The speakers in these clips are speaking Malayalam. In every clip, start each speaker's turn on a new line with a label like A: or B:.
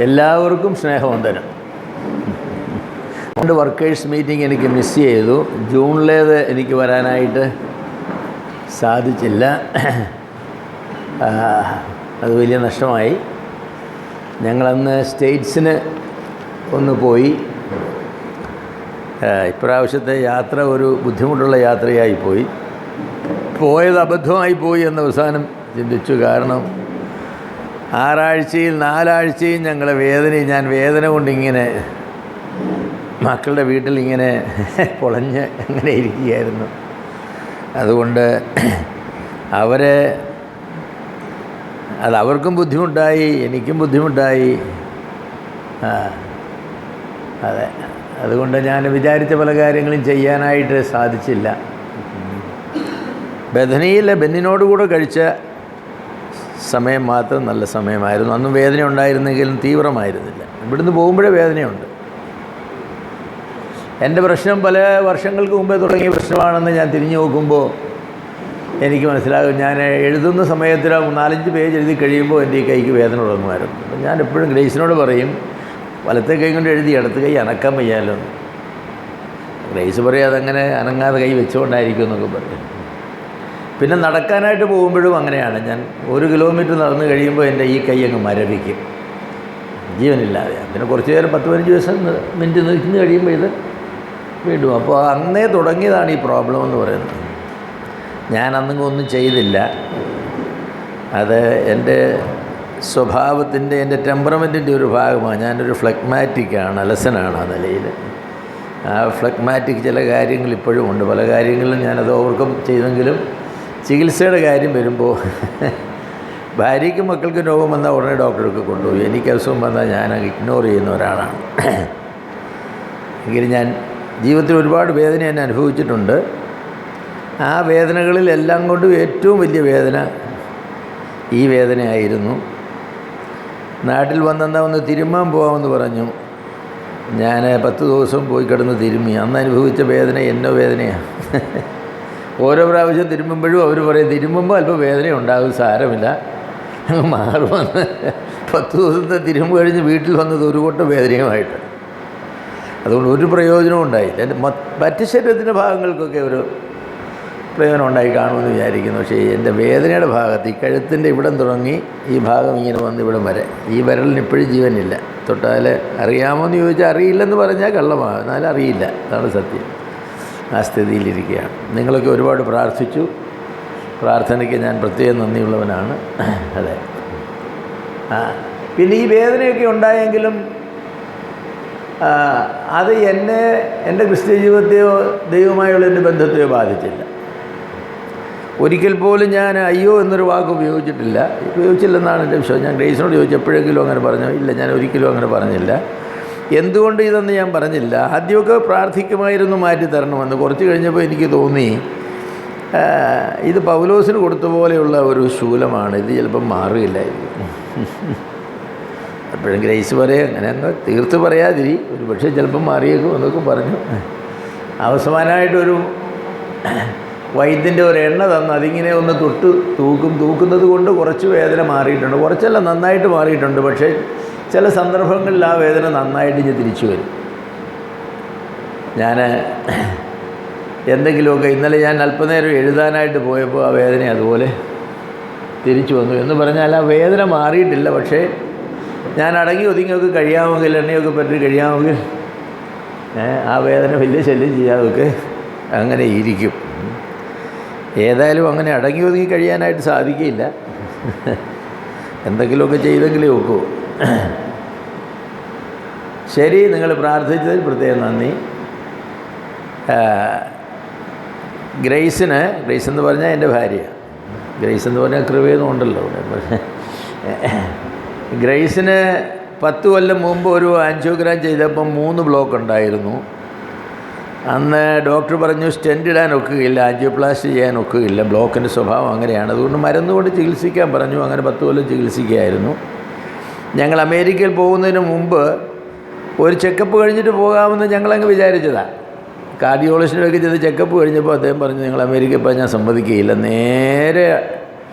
A: എല്ലാവർക്കും സ്നേഹവന്ദനം. രണ്ട് വർക്കേഴ്സ് മീറ്റിംഗ് എനിക്ക് മിസ് ചെയ്തു. ജൂണിലേത് എനിക്ക് വരാനായിട്ട് സാധിച്ചില്ല. അത് വലിയ നഷ്ടമായി. ഞങ്ങളന്ന് സ്റ്റേറ്റ്സിന് ഒന്ന് പോയി. ഇപ്രാവശ്യത്തെ യാത്ര ഒരു ബുദ്ധിമുട്ടുള്ള യാത്രയായിപ്പോയി. പോയത് അബദ്ധമായിപ്പോയി എന്ന് അവസാനം ചിന്തിച്ചു. കാരണം 6 ആഴ്ചയിൽ 4 ആഴ്ചയും ഞാൻ വേദന കൊണ്ടിങ്ങനെ മക്കളുടെ വീട്ടിലിങ്ങനെ പൊളഞ്ഞ് അങ്ങനെ ഇരിക്കുകയായിരുന്നു. അതുകൊണ്ട് അവർക്കും ബുദ്ധിമുട്ടായി, എനിക്കും ബുദ്ധിമുട്ടായി. അതെ, അതുകൊണ്ട് ഞാൻ വിചാരിച്ച പല കാര്യങ്ങളും ചെയ്യാനായിട്ട് സാധിച്ചില്ല. ബെന്നിനോടുകൂടെ കഴിച്ച സമയം മാത്രം നല്ല സമയമായിരുന്നു. അന്നും വേദന ഉണ്ടായിരുന്നെങ്കിലും തീവ്രമായിരുന്നില്ല. ഇവിടുന്ന് പോകുമ്പോഴേ വേദനയുണ്ട്. എൻ്റെ പ്രശ്നം പല വർഷങ്ങൾക്ക് മുമ്പേ തുടങ്ങിയ പ്രശ്നമാണെന്ന് ഞാൻ തിരിഞ്ഞു നോക്കുമ്പോൾ എനിക്ക് മനസ്സിലാകും. ഞാൻ എഴുതുന്ന സമയത്ത് 4-5 പേജ് എഴുതി കഴിയുമ്പോൾ എൻ്റെ ഈ കൈക്ക് വേദന തുടങ്ങുമായിരുന്നു. അപ്പം ഞാൻ എപ്പോഴും ഗ്രേസിനോട് പറയും, വലത്തെ കൈ കൊണ്ട് എഴുതി ഇടത്ത് കൈ അനക്കാൻ വയ്യാലോ. ഗ്രേസ് പറയും അതങ്ങനെ അനങ്ങാതെ കൈ വെച്ചുകൊണ്ടായിരിക്കും എന്നൊക്കെ പറയും. പിന്നെ നടക്കാനായിട്ട് പോകുമ്പോഴും അങ്ങനെയാണ്. ഞാൻ 1 കിലോമീറ്റർ നടന്നു കഴിയുമ്പോൾ എൻ്റെ ഈ കൈ അങ്ങ് മരവിക്കും, ജീവനില്ലാതെ. പിന്നെ കുറച്ച് നേരം 10-15 മിനിറ്റ് നിൽക്കുന്ന കഴിയുമ്പോൾ ഇത് വീണ്ടും. അപ്പോൾ അന്നേ തുടങ്ങിയതാണ് ഈ പ്രോബ്ലം എന്ന് പറയുന്നത്. ഞാൻ അന്നൊന്നും ഒന്നും ചെയ്തില്ല. അത് എൻ്റെ സ്വഭാവത്തിൻ്റെ, എൻ്റെ ടെമ്പറമെൻറ്റിൻ്റെ ഒരു ഭാഗമാണ്. ഞാനൊരു ഫ്ലെഗ്മാറ്റിക്കാണ്, അലസനാണ് ആ നിലയിൽ. ആ ഫ്ലെഗ്മാറ്റിക് ചില കാര്യങ്ങൾ ഇപ്പോഴും ഉണ്ട്. പല കാര്യങ്ങളിലും ഞാനത് ഓവർകം ചെയ്തെങ്കിലും ചികിത്സയുടെ കാര്യം വരുമ്പോൾ ഭാര്യയ്ക്കും മക്കൾക്കും രോഗം വന്നാൽ ഉടനെ ഡോക്ടർക്ക് കൊണ്ടുപോയി. എനിക്ക് അസുഖം വന്നാൽ ഞാൻ ഇഗ്നോർ ചെയ്യുന്ന ഒരാളാണ്. എങ്കിലും ഞാൻ ജീവിതത്തിൽ ഒരുപാട് വേദന ഞാൻ അനുഭവിച്ചിട്ടുണ്ട്. ആ വേദനകളിലെല്ലാം കൊണ്ടും ഏറ്റവും വലിയ വേദന ഈ വേദനയായിരുന്നു. നാട്ടിൽ വന്നെന്നാൽ ഒന്ന് തിരുമ്മാൻ പോകാമെന്ന് പറഞ്ഞു. ഞാൻ 10 ദിവസം പോയി കിടന്ന് തിരുമ്മി. അന്ന് അനുഭവിച്ച വേദന എന്നോ വേദനയാണ്. ഓരോ പ്രാവശ്യം തിരുമ്പുമ്പോഴും അവർ പറയും, തിരുമ്പുമ്പോൾ അല്പം വേദന ഉണ്ടാകും, സാരമില്ല, അങ്ങ് മാറുമെന്ന്. 10 ദിവസത്തെ തിരുമ്പ് കഴിഞ്ഞ് വീട്ടിൽ വന്നത് ഒരു കൂട്ടം വേദനയുമായിട്ട്. അതുകൊണ്ട് ഒരു പ്രയോജനവും ഉണ്ടായില്ല. എൻ്റെ മറ്റ് ശരീരത്തിൻ്റെ ഭാഗങ്ങൾക്കൊക്കെ ഒരു പ്രയോജനം ഉണ്ടായി കാണുമെന്ന് വിചാരിക്കുന്നു. പക്ഷേ എൻ്റെ വേദനയുടെ ഭാഗത്ത്, ഈ കഴുത്തിൻ്റെ ഇവിടം തുടങ്ങി ഈ ഭാഗം ഇങ്ങനെ വന്ന് ഇവിടം വരെ, ഈ വിരലിന് ഇപ്പോഴും ജീവനില്ല. തൊട്ടാൽ അറിയാമോ എന്ന് ചോദിച്ചാൽ അറിയില്ലെന്ന് പറഞ്ഞാൽ കള്ളമാണ്, എന്നാലും അറിയില്ല. അതാണ് സത്യം. ആ സ്ഥിതിയിലിരിക്കുകയാണ്. നിങ്ങളൊക്കെ ഒരുപാട് പ്രാർത്ഥിച്ചു. പ്രാർത്ഥനയ്ക്ക് ഞാൻ പ്രത്യേകം നന്ദിയുള്ളവനാണ്. അതെ. പിന്നെ ഈ വേദനയൊക്കെ ഉണ്ടായെങ്കിലും അത് എൻ്റെ ക്രിസ്ത്യ ജീവിതത്തെയോ ദൈവമായുള്ള എൻ്റെ ബന്ധത്തെയോ ബാധിച്ചില്ല. ഒരിക്കൽ പോലും ഞാൻ അയ്യോ എന്നൊരു വാക്ക് ഉപയോഗിച്ചില്ലെന്നാണ് എൻ്റെ വിശ്വാസം. ഞാൻ ഗ്രേസിനോട് ചോദിച്ചു, എപ്പോഴെങ്കിലും അങ്ങനെ പറഞ്ഞോ? ഇല്ല, ഞാൻ ഒരിക്കലും അങ്ങനെ പറഞ്ഞില്ല. എന്തുകൊണ്ട് ഇതെന്ന് ഞാൻ പറഞ്ഞില്ല. ആദ്യമൊക്കെ പ്രാർത്ഥിക്കുമായിരുന്നു മാറ്റി തരണമെന്ന്. കുറച്ച് കഴിഞ്ഞപ്പോൾ എനിക്ക് തോന്നി ഇത് പൗലോസിന് കൊടുത്ത പോലെയുള്ള ഒരു ശൂലമാണ്, ഇത് ചിലപ്പം മാറിയില്ലായിരിക്കും. എപ്പോഴും ഗ്രേസ് പറയാം, അങ്ങനെ അങ്ങ് തീർത്ത് പറയാതിരി, ഒരു പക്ഷേ ചിലപ്പം മാറിയേക്കും എന്നൊക്കെ പറഞ്ഞു. അവസാനമായിട്ടൊരു വൈദ്യൻ്റെ ഒരു എണ്ണ തന്നു. അതിങ്ങനെ ഒന്ന് തൂക്കുന്നത് കൊണ്ട് കുറച്ച് വേദന മാറിയിട്ടുണ്ട്. കുറച്ചല്ല, നന്നായിട്ട് മാറിയിട്ടുണ്ട്. പക്ഷേ ചില സന്ദർഭങ്ങളിൽ ആ വേദന നന്നായിട്ട് ഇനി തിരിച്ചു വരും. ഞാൻ എന്തെങ്കിലുമൊക്കെ, ഇന്നലെ ഞാൻ അല്പനേരം എഴുതാനായിട്ട് പോയപ്പോൾ ആ വേദന അതുപോലെ തിരിച്ചു വന്നു. എന്ന് പറഞ്ഞാൽ ആ വേദന മാറിയിട്ടില്ല. പക്ഷേ ഞാൻ അടങ്ങി ഒതുങ്ങിയൊക്കെ കഴിയാമെങ്കിൽ, എണ്ണയൊക്കെ പറ്റി കഴിയാമെങ്കിൽ ആ വേദന വലിയ ശല്യം ചെയ്യാതൊക്കെ അങ്ങനെ ഇരിക്കും. ഏതായാലും അങ്ങനെ അടങ്ങി ഒതുങ്ങി കഴിയാനായിട്ട് സാധിക്കില്ല. എന്തെങ്കിലുമൊക്കെ ചെയ്തെങ്കിലേ ഒക്കൂ. ശരി, നിങ്ങൾ പ്രാർത്ഥിച്ചതിൽ പ്രത്യേകം നന്ദി. ഗ്രേസ് എന്ന് പറഞ്ഞാൽ എൻ്റെ ഭാര്യ. ഗ്രേസ് എന്ന് പറഞ്ഞാൽ കൃപയൊന്നും ഉണ്ടല്ലോ. ഗ്രേസിന് 10 കൊല്ലം മുമ്പ് ഒരു ആൻജിയോഗ്രാം ചെയ്തപ്പം 3 ബ്ലോക്ക് ഉണ്ടായിരുന്നു. അന്ന് ഡോക്ടർ പറഞ്ഞു സ്റ്റെൻറ്റ് ഇടാൻ ഒക്കുകയില്ല, ആൻജിയോപ്ലാസ്റ്റി ചെയ്യാൻ ഒക്കുകയില്ല, ബ്ലോക്കിൻ്റെ സ്വഭാവം അങ്ങനെയാണ്. അതുകൊണ്ട് മരുന്നുകൊണ്ട് ചികിത്സിക്കാൻ പറഞ്ഞു. അങ്ങനെ 10 കൊല്ലം ചികിത്സിക്കുകയായിരുന്നു. ഞങ്ങൾ അമേരിക്കയിൽ പോകുന്നതിന് മുമ്പ് ഒരു ചെക്കപ്പ് കഴിഞ്ഞിട്ട് പോകാമെന്ന് ഞങ്ങളങ്ങ് വിചാരിച്ചതാണ്. കാർഡിയോളജിസ്റ്റിനൊക്കെ ചെയ്ത് ചെക്കപ്പ് കഴിഞ്ഞപ്പോൾ അദ്ദേഹം പറഞ്ഞു, നിങ്ങൾ അമേരിക്കയിൽ പോയി ഞാൻ സമ്മതിക്കുകയില്ല, നേരെ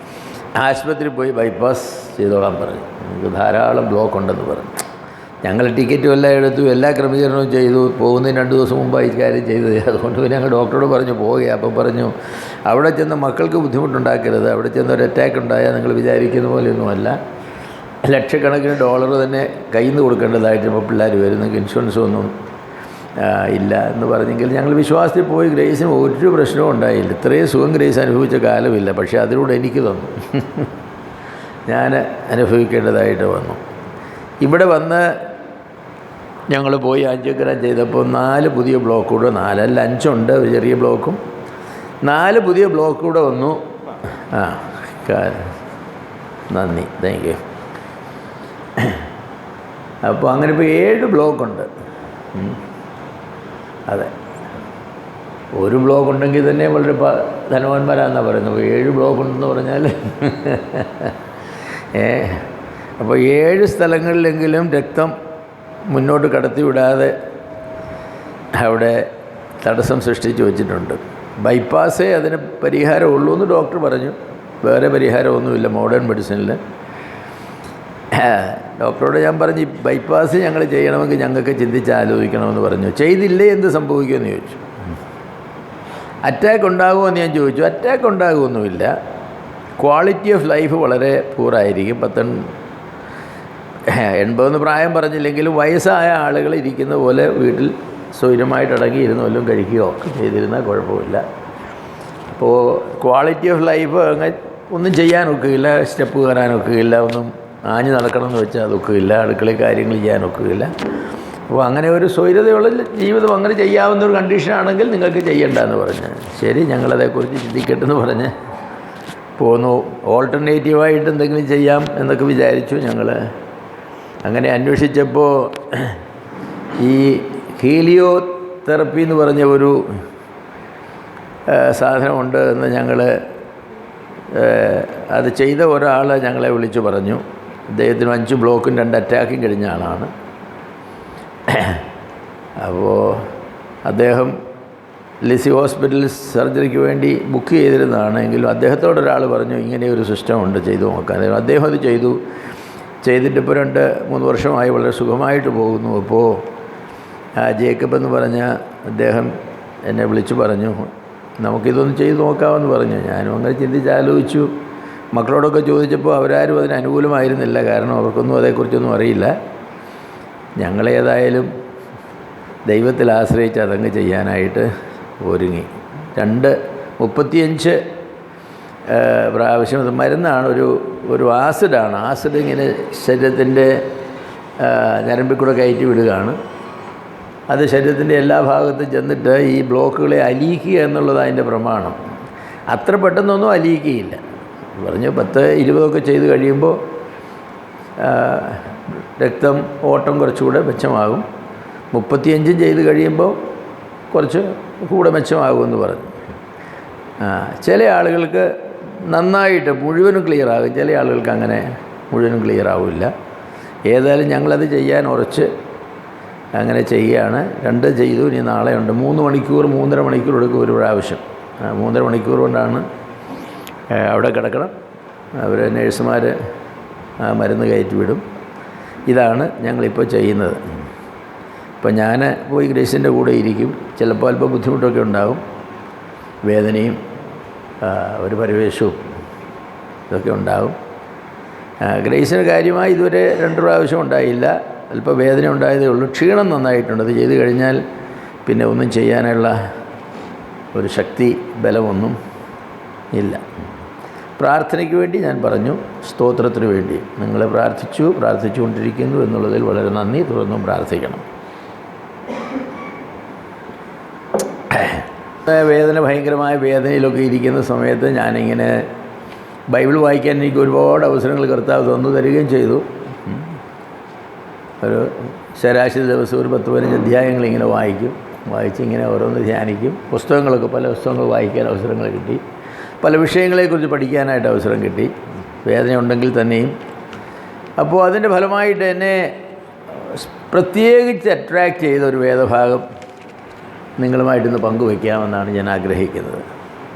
A: ആശുപത്രി പോയി ബൈപ്പാസ് ചെയ്തോളാൻ പറഞ്ഞു, നിങ്ങൾക്ക് ധാരാളം ബ്ലോക്ക് ഉണ്ടെന്ന് പറഞ്ഞു. ഞങ്ങൾ ടിക്കറ്റും എല്ലാം എടുത്തു, എല്ലാ ക്രമീകരണവും ചെയ്തു. പോകുന്നതിന് 2 ദിവസം മുമ്പായി കാര്യം ചെയ്തത്. അതുകൊണ്ട് പിന്നെ ഞങ്ങൾ ഡോക്ടറോട് പറഞ്ഞു പോവുക. അപ്പം പറഞ്ഞു അവിടെ ചെന്ന് മക്കൾക്ക് ബുദ്ധിമുട്ടുണ്ടാക്കരുത്, അവിടെ ചെന്ന് ഒരു അറ്റാക്ക് ഉണ്ടായാൽ നിങ്ങൾ വിചാരിക്കുന്ന പോലെയൊന്നുമല്ല, ലക്ഷക്കണക്കിന് ഡോളർ തന്നെ കയ്യിൽ നിന്ന് കൊടുക്കേണ്ടതായിട്ട് ഇപ്പോൾ പിള്ളേർ വരും, നിങ്ങൾക്ക് ഇൻഷുറൻസ് ഒന്നും ഇല്ല എന്ന് പറഞ്ഞെങ്കിൽ ഞങ്ങൾ വിശ്വാസത്തിൽ പോയി. ഗ്രേസിന് ഒരു പ്രശ്നവും ഉണ്ടായില്ല. ഇത്രയും സുഖം ഗ്രേസ് അനുഭവിച്ച കാലമില്ല. പക്ഷേ അതിലൂടെ എനിക്ക് തന്നു, ഞാൻ അനുഭവിക്കേണ്ടതായിട്ട് വന്നു. ഇവിടെ വന്ന് ഞങ്ങൾ പോയി ആൻജിയോഗ്രാം ചെയ്തപ്പോൾ 4 പുതിയ ബ്ലോക്ക് കൂടെ, 4 അല്ല 5 ഉണ്ട്, ഒരു ചെറിയ ബ്ലോക്കും 4 പുതിയ ബ്ലോക്ക് കൂടെ വന്നു. നന്ദി, താങ്ക് യു. അപ്പോൾ അങ്ങനെ ഇപ്പോൾ 7 ബ്ലോക്കുണ്ട്. അതെ, ഒരു ബ്ലോക്ക് ഉണ്ടെങ്കിൽ തന്നെ വളരെ ധനവാന്മാരാണെന്നാണ് പറയുന്നത്. 7 ബ്ലോക്ക് ഉണ്ടെന്ന് പറഞ്ഞാൽ അപ്പോൾ 7 സ്ഥലങ്ങളിലെങ്കിലും രക്തം മുന്നോട്ട് കടത്തിവിടാതെ അവിടെ തടസ്സം സൃഷ്ടിച്ച് വച്ചിട്ടുണ്ട്. ബൈപ്പാസേ അതിന് പരിഹാരമുള്ളൂ എന്ന് ഡോക്ടർ പറഞ്ഞു. വേറെ പരിഹാരമൊന്നുമില്ല മോഡേൺ മെഡിസിനിൽ. ഡോക്ടറോട് ഞാൻ പറഞ്ഞു ബൈപ്പാസ് ഞങ്ങൾ ചെയ്യണമെങ്കിൽ ഞങ്ങൾക്ക് ചിന്തിച്ച് ആലോചിക്കണമെന്ന് പറഞ്ഞു. ചെയ്തില്ലേ എന്ത് സംഭവിക്കുമെന്ന് ചോദിച്ചു. അറ്റാക്ക് ഉണ്ടാകുമോ എന്ന് ഞാൻ ചോദിച്ചു. അറ്റാക്ക് ഉണ്ടാകുമൊന്നുമില്ല, ക്വാളിറ്റി ഓഫ് ലൈഫ് വളരെ പൂറായിരിക്കും. 80 പ്രായം പറഞ്ഞില്ലെങ്കിലും വയസ്സായ ആളുകൾ ഇരിക്കുന്ന പോലെ വീട്ടിൽ സ്വൈര്യമായിട്ട് അടങ്ങിയിരുന്ന് വല്ലതും കഴിക്കുകയോ ഒക്കെ ചെയ്തിരുന്നാൽ കുഴപ്പമില്ല. അപ്പോൾ ക്വാളിറ്റി ഓഫ് ലൈഫ് അങ്ങനെ ഒന്നും ചെയ്യാനൊക്കുകയില്ല, സ്റ്റെപ്പ് കയറാനൊക്കുകയില്ല, ഒന്നും ആഞ്ഞ് നടക്കണമെന്ന് വെച്ചാൽ അതൊക്കുകയില്ല, അടുക്കളയിൽ കാര്യങ്ങൾ ചെയ്യാനൊക്കുകയില്ല. അപ്പോൾ അങ്ങനെ ഒരു സ്വൈര്യതയുള്ള ജീവിതം അങ്ങനെ ചെയ്യാവുന്ന ഒരു കണ്ടീഷനാണെങ്കിൽ നിങ്ങൾക്ക് ചെയ്യണ്ടെന്ന് പറഞ്ഞ്, ശരി ഞങ്ങളതേക്കുറിച്ച് ചിന്തിക്കട്ടെന്ന് പറഞ്ഞ് പോന്നു. ഓൾട്ടർനേറ്റീവായിട്ട് എന്തെങ്കിലും ചെയ്യാം എന്നൊക്കെ വിചാരിച്ചു ഞങ്ങൾ. അങ്ങനെ അന്വേഷിച്ചപ്പോൾ ഈ ഹീലിയോ തെറപ്പി എന്ന് പറഞ്ഞ ഒരു സാധനമുണ്ട് എന്ന് ഞങ്ങൾ അത് ചെയ്ത ഒരാൾ ഞങ്ങളെ വിളിച്ചു പറഞ്ഞു. അദ്ദേഹത്തിന് 5 ബ്ലോക്കും 2 അറ്റാക്കും കഴിഞ്ഞ ആളാണ്. അപ്പോൾ അദ്ദേഹം ലിസി ഹോസ്പിറ്റലിൽ സർജറിക്ക് വേണ്ടി ബുക്ക് ചെയ്തിരുന്നതാണ്. എങ്കിലും അദ്ദേഹത്തോടൊരാൾ പറഞ്ഞു ഇങ്ങനെ ഒരു സിസ്റ്റമുണ്ട്, ചെയ്തു നോക്കാൻ. അദ്ദേഹം അത് ചെയ്തിട്ടിപ്പോൾ 2-3 വർഷമായി വളരെ സുഖമായിട്ട് പോകുന്നു. അപ്പോൾ ജേക്കബ് എന്ന് പറഞ്ഞ അദ്ദേഹം എന്നെ വിളിച്ചു പറഞ്ഞു നമുക്കിതൊന്ന് ചെയ്ത് നോക്കാമെന്ന് പറഞ്ഞു. ഞാനും അങ്ങനെ ചിന്തിച്ചാലോചിച്ചു. മക്കളോടൊക്കെ ചോദിച്ചപ്പോൾ അവരാരും അതിന് അനുകൂലമായിരുന്നില്ല, കാരണം അവർക്കൊന്നും അതേക്കുറിച്ചൊന്നും അറിയില്ല. ഞങ്ങളേതായാലും ദൈവത്തിൽ ആശ്രയിച്ച് അതങ്ങ് ചെയ്യാനായിട്ട് ഒരുങ്ങി. 35 പ്രാവശ്യം അത് മരുന്നാണ്, ഒരു ആസിഡാണ്. ആസിഡ് ഇങ്ങനെ ശരീരത്തിൻ്റെ ഞരമ്പിൽ കൂടെ കയറ്റി വിടുകയാണ്. അത് ശരീരത്തിൻ്റെ എല്ലാ ഭാഗത്തും ചെന്നിട്ട് ഈ ബ്ലോക്കുകളെ അലിയിക്കുക എന്നുള്ളത് അതിൻ്റെ പ്രമാണം. അത്ര പെട്ടെന്നൊന്നും അലിയിക്കുകയില്ല. പറഞ്ഞു 10-20 ചെയ്ത് കഴിയുമ്പോൾ രക്തം ഓട്ടം കുറച്ചുകൂടെ മെച്ചമാകും. 35 ചെയ്ത് കഴിയുമ്പോൾ കുറച്ച് കൂടെ മെച്ചമാകുമെന്ന് പറഞ്ഞു. ചില ആളുകൾക്ക് നന്നായിട്ട് മുഴുവനും ക്ലിയറാകും, ചില ആളുകൾക്ക് അങ്ങനെ മുഴുവനും ക്ലിയറാവില്ല. ഏതായാലും ഞങ്ങളത് ചെയ്യാൻ ഉറച്ച് അങ്ങനെ ചെയ്യുകയാണ്. 2 ചെയ്തു, ഇനി നാളെ ഉണ്ട്. 3 മണിക്കൂർ 3.5 മണിക്കൂർ എടുക്കും ഒരു പ്രാവശ്യം. 3.5 മണിക്കൂർ കൊണ്ടാണ് അവിടെ കിടക്കണം. അവർ നേഴ്സുമാർ മരുന്ന് കയറ്റി വിടും. ഇതാണ് ഞങ്ങളിപ്പോൾ ചെയ്യുന്നത്. ഇപ്പം ഞാൻ പോയി ഗ്രേസിൻ്റെ കൂടെ ഇരിക്കും. ചിലപ്പോൾ അല്പം ബുദ്ധിമുട്ടൊക്കെ ഉണ്ടാകും, വേദനയും ഒരു പരിവേഷവും ഇതൊക്കെ ഉണ്ടാകും. ഗ്രേസിന് കാര്യമായി ഇതുവരെ 2 പ്രാവശ്യം ഉണ്ടായില്ല. അല്പം വേദന ഉണ്ടായതേ ഉള്ളൂ. ക്ഷീണം നന്നായിട്ടുണ്ട്. അത് ചെയ്ത് കഴിഞ്ഞാൽ പിന്നെ ഒന്നും ചെയ്യാനുള്ള ഒരു ശക്തി ബലമൊന്നും ഇല്ല. പ്രാർത്ഥനയ്ക്ക് വേണ്ടി ഞാൻ പറഞ്ഞു, സ്തോത്രത്തിന് വേണ്ടി നിങ്ങൾ പ്രാർത്ഥിച്ചുകൊണ്ടിരിക്കുന്നു എന്നുള്ളതിൽ വളരെ നന്ദി. തുടർന്നും പ്രാർത്ഥിക്കണം. വേദന, ഭയങ്കരമായ വേദനയിലൊക്കെ ഇരിക്കുന്ന സമയത്ത് ഞാനിങ്ങനെ ബൈബിൾ വായിക്കാൻ എനിക്ക് ഒരുപാട് അവസരങ്ങൾ കർത്താവ് തന്നു തരികയും ചെയ്തു. ഒരു ശരാശരി ദിവസം ഒരു 10-15 അധ്യായങ്ങൾ ഇങ്ങനെ വായിച്ച് ഇങ്ങനെ ഓരോന്ന് ധ്യാനിക്കും. പല പുസ്തകങ്ങൾ വായിക്കാൻ അവസരങ്ങൾ കിട്ടി. പല വിഷയങ്ങളെക്കുറിച്ച് പഠിക്കാനായിട്ട് അവസരം കിട്ടി, വേദന ഉണ്ടെങ്കിൽ തന്നെയും. അപ്പോൾ അതിൻ്റെ ഫലമായിട്ട് എന്നെ പ്രത്യേകിച്ച് അട്രാക്റ്റ് ചെയ്ത ഒരു വേദഭാഗം നിങ്ങളുമായിട്ടൊന്ന് പങ്കുവയ്ക്കാമെന്നാണ് ഞാൻ ആഗ്രഹിക്കുന്നത്.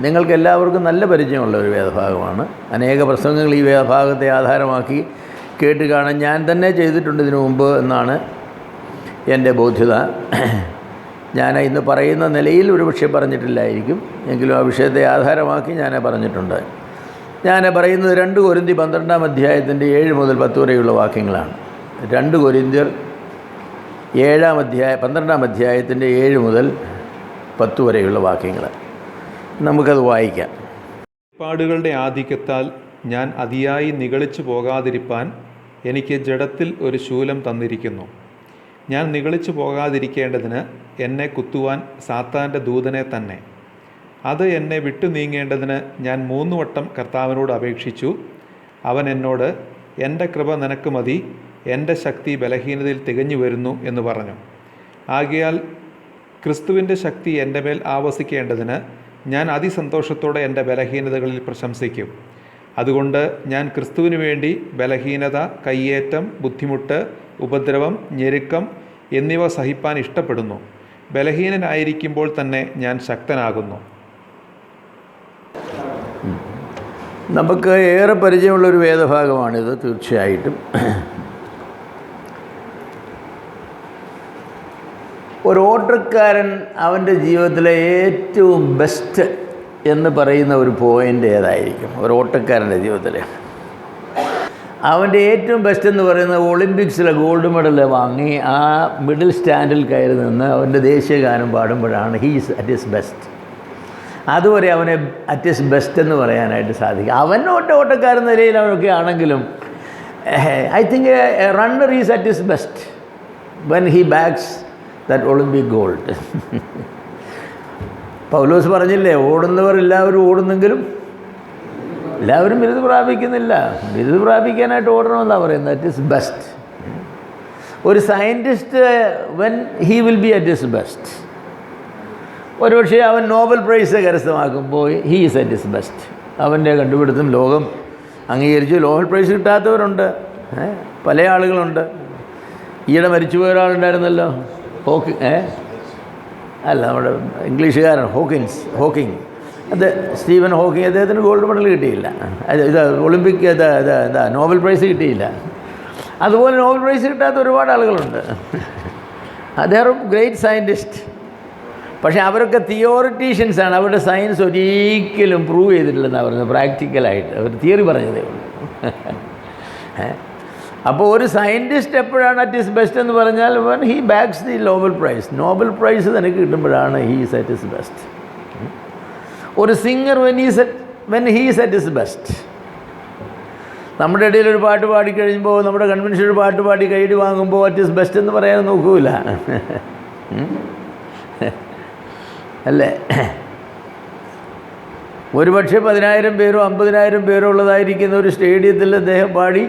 A: നിങ്ങൾക്കെല്ലാവർക്കും നല്ല പരിചയമുള്ള ഒരു വേദഭാഗമാണ്. അനേക പ്രസംഗങ്ങൾ ഈ വേദഭാഗത്തെ ആധാരമാക്കി കേട്ട് കാണാൻ ഞാൻ തന്നെ ചെയ്തിട്ടുണ്ട് ഇതിനു മുമ്പ് എന്നാണ് എൻ്റെ ബോധ്യത. ഞാൻ ഇന്ന് പറയുന്ന നിലയിൽ ഒരുപക്ഷെ പറഞ്ഞിട്ടില്ലായിരിക്കും, എങ്കിലും ആ വിഷയത്തെ ആധാരമാക്കി ഞാൻ പറഞ്ഞിട്ടുണ്ട്. ഞാൻ പറയുന്നത് 2 കൊരിന്ത്യർ 12-ാം അധ്യായത്തിൻ്റെ 7 മുതൽ 10 വരെയുള്ള വാക്യങ്ങളാണ്. 2 കൊരിന്ത്യർ 12-ാം അധ്യായത്തിൻ്റെ 7 മുതൽ 10 വരെയുള്ള വാക്യങ്ങൾ നമുക്കത് വായിക്കാം.
B: പാടുകളുടെ ആധിക്യത്താൽ ഞാൻ അതിയായി നിഗളിച്ചു പോകാതിരിപ്പാൻ എനിക്ക് ജഡത്തിൽ ഒരു ശൂലം തന്നിരിക്കുന്നു. ഞാൻ നിഗളിച്ചു പോകാതിരിക്കേണ്ടതിന് എന്നെ കുത്തുവാൻ സാത്താൻ്റെ ദൂതനെ തന്നെ. അത് എന്നെ വിട്ടു നീങ്ങേണ്ടതിന് ഞാൻ 3 വട്ടം കർത്താവിനോട് അപേക്ഷിച്ചു. അവൻ എന്നോട്, എൻ്റെ കൃപ നിനക്ക് മതി, എൻ്റെ ശക്തി ബലഹീനതയിൽ തികഞ്ഞു വരുന്നു എന്ന് പറഞ്ഞു. ആകയാൽ ക്രിസ്തുവിൻ്റെ ശക്തി എൻ്റെ മേൽ ആവസിക്കേണ്ടതിന് ഞാൻ അതിസന്തോഷത്തോടെ എൻ്റെ ബലഹീനതകളിൽ പ്രശംസിക്കും. അതുകൊണ്ട് ഞാൻ ക്രിസ്തുവിന് വേണ്ടി ബലഹീനത, കയ്യേറ്റം, ബുദ്ധിമുട്ട്, ഉപദ്രവം, ഞെരുക്കം എന്നിവ സഹിപ്പാൻ ഇഷ്ടപ്പെടുന്നു. ബലഹീനനായിരിക്കുമ്പോൾ തന്നെ ഞാൻ ശക്തനാകുന്നു.
A: നമുക്ക് ഏറെ പരിചയമുള്ളൊരു വേദഭാഗമാണിത്. തീർച്ചയായിട്ടും ഒരു ഓട്ടക്കാരൻ അവൻ്റെ ജീവിതത്തിലെ ഏറ്റവും ബെസ്റ്റ് എന്ന് പറയുന്ന ഒരു പോയിൻ്റ് ഏതായിരിക്കും? ഒരു ഓട്ടക്കാരൻ്റെ ജീവിതത്തിൽ അവൻ്റെ ഏറ്റവും ബെസ്റ്റ് എന്ന് പറയുന്നത് ഒളിമ്പിക്സിലെ ഗോൾഡ് മെഡൽ വാങ്ങി ആ മിഡിൽ സ്റ്റാൻഡിൽ കയറി നിന്ന് അവൻ്റെ ദേശീയ ഗാനം പാടുമ്പോഴാണ് ഹീസ് അറ്റ് ഹിസ് ബെസ്റ്റ്. അതുവരെ അവനെ അറ്റ് ഹിസ് ബെസ്റ്റ് എന്ന് പറയാനായിട്ട് സാധിക്കും. അവൻ ഓട്ടക്കാരൻ നിലയിൽ അവനൊക്കെ ആണെങ്കിലും I think a runner is at his best when he bags that Olympic gold. Paulose പറഞ്ഞില്ലേ, ഓടുന്നവർ എല്ലാവരും ഓടുന്നെങ്കിലും എല്ലാവരും ബിരുദ പ്രാപിക്കുന്നില്ല. ബിരുദ പ്രാപിക്കാനായിട്ട് ഓടണമെന്നാണ് പറയുന്നത്. That is best. ഒരു scientist when he will be at his best. ഒരുപക്ഷെ അവൻ നോബൽ പ്രൈസ് കരസ്ഥമാക്കുമ്പോൾ he is at his best. അവൻ്റെ കണ്ടുപിടുത്തം ലോകം അംഗീകരിച്ചു. നോബൽ പ്രൈസ് കിട്ടാത്തവരുണ്ട്, പല ആളുകളുണ്ട്. ഈയിടെ മരിച്ചുപോയ ഒരാളുണ്ടായിരുന്നല്ലോ, അല്ല നമ്മുടെ ഇംഗ്ലീഷുകാരൻ ഹോക്കിങ്. അത് സ്റ്റീവൻ ഹോക്കിങ്. അദ്ദേഹത്തിന് ഗോൾഡ് മെഡൽ കിട്ടിയില്ല. ഇത് ഒളിമ്പിക് നോബൽ പ്രൈസ് കിട്ടിയില്ല. അതുപോലെ നോബൽ പ്രൈസ് കിട്ടാത്ത ഒരുപാട് ആളുകളുണ്ട്. അദ്ദേഹം ഗ്രേറ്റ് സയൻറ്റിസ്റ്റ്. പക്ഷേ അവരൊക്കെ തിയോറിറ്റീഷ്യൻസാണ്. അവരുടെ സയൻസ് ഒരിക്കലും പ്രൂവ് ചെയ്തിട്ടില്ലെന്നാണ് പറയുന്നത്. പ്രാക്ടിക്കലായിട്ട് അവർ തിയറി പറഞ്ഞതേ ഉള്ളൂ. അപ്പോൾ ഒരു സയൻറ്റിസ്റ്റ് എപ്പോഴാണ് അറ്റ് ഹിസ് ബെസ്റ്റ് എന്ന് പറഞ്ഞാൽ when he bags the Nobel prize. Nobel prize തനിക്ക് കിട്ടുമ്പോഴാണ് he is at his best. ഒരു singer when he is at his best. നമ്മുടെ ഇടയിൽ ഒരു പാട്ട് പാടിക്കഴിയുമ്പോൾ, നമ്മുടെ കൺവെൻഷൻ ഒരു പാട്ട് പാടി കൈയടി വാങ്ങുമ്പോൾ അറ്റ് ഹിസ് ബെസ്റ്റ് എന്ന് പറയാൻ നോക്കൂല, അല്ലേ? ഒരുപക്ഷെ 10,000 പേരോ 50,000 പേരോ ഉള്ളതായിരിക്കുന്ന ഒരു സ്റ്റേഡിയത്തിൽ അദ്ദേഹം പാടി.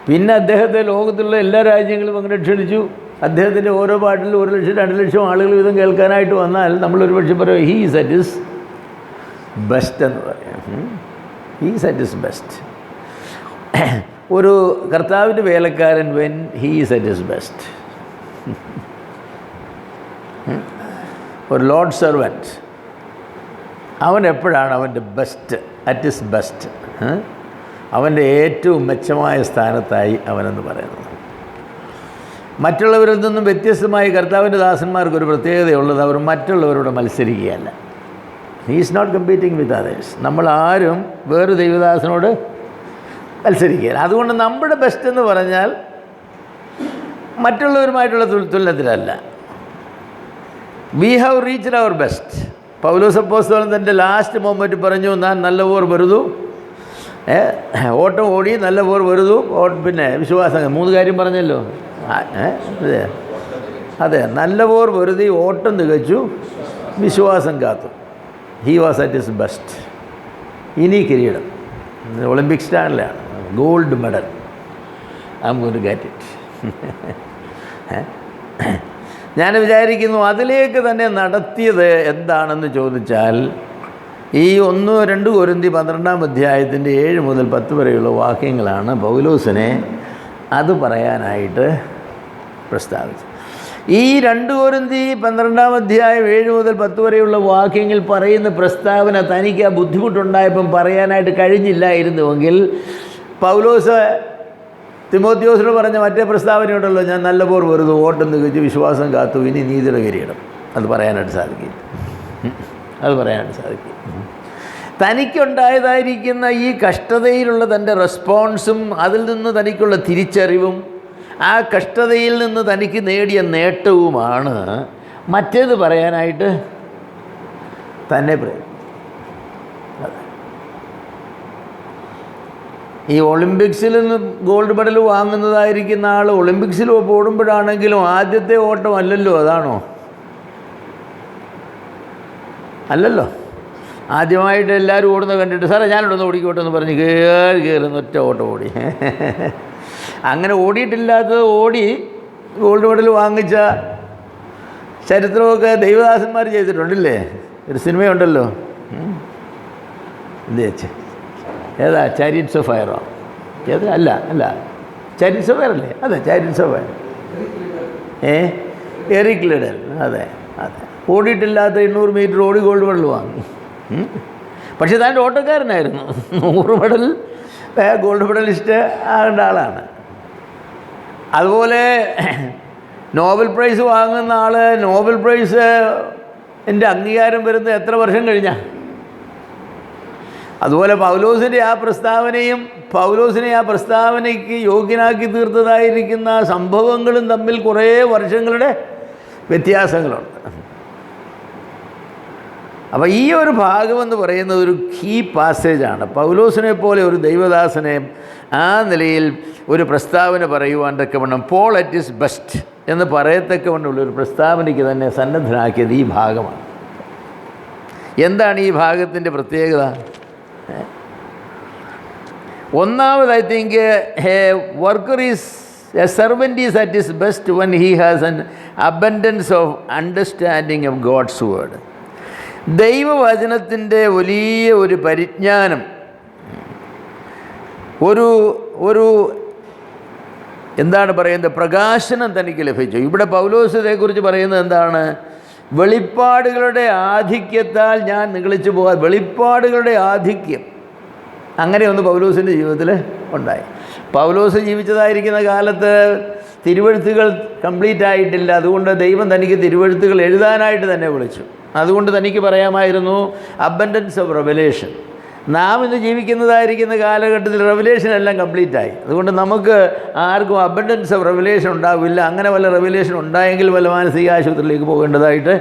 A: പിന്നെ അദ്ദേഹത്തെ ലോകത്തുള്ള എല്ലാ രാജ്യങ്ങളും അങ്ങനെ ക്ഷണിച്ചു. അദ്ദേഹത്തിൻ്റെ ഓരോ പാട്ടിലും 1 ലക്ഷം 2 ലക്ഷം ആളുകൾ വീതം കേൾക്കാനായിട്ട് വന്നാൽ നമ്മളൊരു പക്ഷേ പറയും he is at his best എന്ന് പറയാം. He is at his best. ഒരു കർത്താവിൻ്റെ വേലക്കാരൻ when he is at his best. ഒരു ലോർഡ് സെർവൻറ്റ് അവൻ എപ്പോഴാണ് അവൻ്റെ ബെസ്റ്റ്, അറ്റ് ഹിസ് ബെസ്റ്റ്, അവൻ്റെ ഏറ്റവും മെച്ചമായ സ്ഥാനത്തായി അവനെന്ന് പറയുന്നത്. മറ്റുള്ളവരിൽ നിന്നും വ്യത്യസ്തമായി കർത്താവിൻ്റെ ദാസന്മാർക്കൊരു പ്രത്യേകതയുള്ളത്, അവർ മറ്റുള്ളവരോട് മത്സരിക്കുകയല്ല. He is not competing with others. നമ്മളാരും വേറൊരു ദൈവദാസനോട് മത്സരിക്കുകയില്ല. അതുകൊണ്ട് നമ്മുടെ ബെസ്റ്റ് എന്ന് പറഞ്ഞാൽ മറ്റുള്ളവരുമായിട്ടുള്ള തുലനത്തിലല്ല. We have reached our best. Paulos അപ്പോസ്തലൻ തൻ്റെ ലാസ്റ്റ് മൊമെൻറ്റ് പറഞ്ഞു, ഞാൻ നല്ല പോർ പൊരുതു, ഓട്ടം ഓടി നല്ല പോർ പൊരുതു, പിന്നെ വിശ്വാസം. 3 കാര്യം പറഞ്ഞല്ലോ. അതെ, നല്ല പോർ പൊരുതി, ഓട്ടം തികച്ചു, വിശ്വാസം കാത്തു. He was at his best. ഇനി കിരീടം ഒളിമ്പിക് സ്റ്റാൻഡിലാണ്, gold medal. I am going to get it. ഞാൻ വിചാരിക്കുന്നു അതിലേക്ക് തന്നെ നടത്തിയത് എന്താണെന്ന് ചോദിച്ചാൽ ഈ 1-2 കൊരിന്ത്യർ 12-ാം അധ്യായത്തിൻ്റെ 7 മുതൽ 10 വരെയുള്ള വാക്യങ്ങളാണ് പൗലോസിനെ അത് പറയാനായിട്ട് പ്രസ്താവിച്ചത്. ഈ 2 കൊരിന്ത്യർ 12-ാം അധ്യായം 7 മുതൽ 10 വരെയുള്ള വാക്യങ്ങൾ പറയുന്ന പ്രസ്താവന തനിക്ക് ആ ബുദ്ധിമുട്ടുണ്ടായപ്പം പറയാനായിട്ട് കഴിഞ്ഞില്ലായിരുന്നുവെങ്കിൽ പൗലോസ് തിമോത്തിയോസിനോട് പറഞ്ഞ മറ്റേ പ്രസ്താവനയുണ്ടല്ലോ, ഞാൻ നല്ല പോർ വെറുതെ ഓട്ടം തികച്ച് വിശ്വാസം കാത്തു ഇനി നീതിയുടെ കിരീടം. അത് പറയാനായിട്ട് സാധിക്കും. അത് പറയാനായിട്ട് സാധിക്കും. തനിക്കുണ്ടായതായിരിക്കുന്ന ഈ കഷ്ടതയിലുള്ള തൻ്റെ റെസ്പോൺസും അതിൽ നിന്ന് തനിക്കുള്ള തിരിച്ചറിവും ആ കഷ്ടതയിൽ നിന്ന് തനിക്ക് നേടിയ നേട്ടവുമാണ് മറ്റേത് പറയാനായിട്ട് തന്നെ പ്രേരിപ്പിച്ചത്. ഈ ഒളിമ്പിക്സിൽ നിന്ന് ഗോൾഡ് മെഡൽ വാങ്ങുന്നതായിരിക്കുന്ന ആൾ ഒളിമ്പിക്സിൽ ഓടുമ്പോഴാണെങ്കിലും ആദ്യത്തെ ഓട്ടം അല്ലല്ലോ. അതാണോ? അല്ലല്ലോ. ആദ്യമായിട്ട് എല്ലാവരും ഓടുന്നത് കണ്ടിട്ട് സാറേ ഞാനിവിടുന്ന് ഓടിക്കോട്ടെ എന്ന് പറഞ്ഞ് കയറുന്ന ഒറ്റ ഓട്ടം ഓടി. അങ്ങനെ ഓടിയിട്ടില്ലാത്തത് ഓടി ഗോൾഡ് മെഡൽ വാങ്ങിച്ച ചരിത്രമൊക്കെ ദൈവദാസന്മാർ ചെയ്തിട്ടുണ്ടല്ലേ? ഒരു സിനിമയുണ്ടല്ലോ, എന്ത് വെച്ച് ഏതാ, ചാരിറ്റ്സ് ഓഫ് ഫയറോ ഏത്? അല്ല ചാരിറ്റ്സ് ഓഫ് ഫയർ അല്ലേ? അതെ, chariots of fire. Eric Liddell. അതെ. ഓടിയിട്ടില്ലാത്ത 800 മീറ്റർ ഓടി ഗോൾഡ് മെഡൽ വാങ്ങി. പക്ഷേ താൻ്റെ ഓട്ടക്കാരനായിരുന്നു. 100 മെഡൽ ഗോൾഡ് മെഡലിസ്റ്റ് ആകേണ്ട ആളാണ്. അതുപോലെ നോബൽ പ്രൈസ് വാങ്ങുന്ന ആൾ നോബൽ പ്രൈസ് എൻ്റെ അംഗീകാരം വരുന്നത് എത്ര വർഷം കഴിഞ്ഞാൽ? അതുപോലെ പൗലോസിൻ്റെ ആ പ്രസ്താവനയും പൗലോസിനെ ആ പ്രസ്താവനയ്ക്ക് യോഗ്യനാക്കി തീർത്തതായിരിക്കുന്ന സംഭവങ്ങളും തമ്മിൽ കുറേ വർഷങ്ങളുടെ വ്യത്യാസങ്ങളുണ്ട്. അപ്പോൾ ഈ ഒരു ഭാഗമെന്ന് പറയുന്നത് ഒരു കീ പാസേജാണ്. പൗലോസിനെ പോലെ ഒരു ദൈവദാസനെ ആ നിലയിൽ ഒരു പ്രസ്താവന പറയുവാൻ തക്കവണ്ണം പോൾ അറ്റ് ഹിസ് ബെസ്റ്റ് എന്ന് പറയത്തക്കവണ്ണമുള്ള ഒരു പ്രസ്താവനയ്ക്ക് തന്നെ സന്നദ്ധനാക്കിയത് ഈ ഭാഗമാണ്. എന്താണ് ഈ ഭാഗത്തിൻ്റെ പ്രത്യേകത? ഒന്നാമത്, I think a servant is at his best when he has an abundance of understanding of God's word. ദൈവവചനത്തിൻ്റെ വലിയ ഒരു പരിജ്ഞാനം, ഒരു എന്താണ് പറയുന്നത്, പ്രകാശനം തനിക്ക് ലഭിച്ചു. ഇവിടെ പൗലോസ് ഇതേക്കുറിച്ച് പറയുന്നത് എന്താണ്? വെളിപ്പാടുകളുടെ ആധിക്യത്താൽ ഞാൻ നിഗളിച്ചു പോകാൻ. വെളിപ്പാടുകളുടെ ആധിക്യം അങ്ങനെയൊന്ന് പൗലോസിൻ്റെ ജീവിതത്തിൽ ഉണ്ടായി. പൗലോസ് ജീവിച്ചതായിരിക്കുന്ന കാലത്ത് തിരുവെഴുത്തുകൾ കംപ്ലീറ്റ് ആയിട്ടില്ല. അതുകൊണ്ട് ദൈവം തനിക്ക് തിരുവെഴുത്തുകൾ എഴുതാനായിട്ട് തന്നെ വിളിച്ചു. അതുകൊണ്ട് തനിക്ക് പറയാമായിരുന്നു അബൻഡൻസ് ഓഫ് റെവലേഷൻ. നാം ഇന്ന് ജീവിക്കുന്നതായിരിക്കുന്ന കാലഘട്ടത്തിൽ റെവലേഷൻ എല്ലാം കംപ്ലീറ്റായി. അതുകൊണ്ട് നമുക്ക് ആർക്കും അബൻഡൻസ് ഓഫ് റെവലേഷൻ ഉണ്ടാവില്ല. അങ്ങനെ വല്ല റെവലേഷൻ ഉണ്ടായെങ്കിൽ വല്ല മാനസിക ആശുപത്രിയിലേക്ക് പോകേണ്ടതായിട്ട്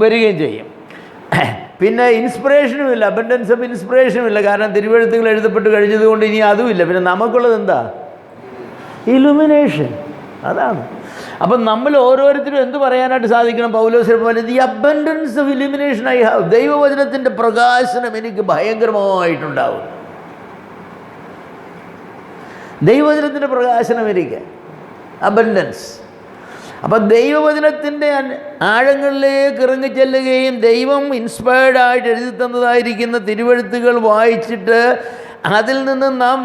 A: വരികയും ചെയ്യും. പിന്നെ ഇൻസ്പിറേഷനും ഇല്ല, അബൻഡൻസ് ഓഫ് ഇൻസ്പിറേഷനും ഇല്ല. കാരണം തിരുവെഴുത്തുകൾ എഴുതപ്പെട്ട് കഴിഞ്ഞതുകൊണ്ട് ഇനി അതുമില്ല. പിന്നെ നമുക്കുള്ളത് എന്താ? ഇലുമിനേഷൻ. അതാണ്. അപ്പം നമ്മൾ ഓരോരുത്തരും എന്ത് പറയാനായിട്ട് സാധിക്കണം? പൗലോസിനെ പോലെ the abundance of illumination I have. ദൈവവചനത്തിൻ്റെ പ്രകാശനം എനിക്ക് ഭയങ്കരമായിട്ടുണ്ടാവും. ദൈവവചനത്തിൻ്റെ പ്രകാശനം എനിക്ക് അബൻഡൻസ്. അപ്പം ദൈവവചനത്തിൻ്റെ ആഴങ്ങളിലേക്ക് ഇറങ്ങിച്ചെല്ലുകയും ദൈവം ഇൻസ്പയർഡായിട്ട് എഴുതി തന്നതായിരിക്കുന്ന തിരുവെഴുത്തുകൾ വായിച്ചിട്ട് അതിൽ നിന്ന് നാം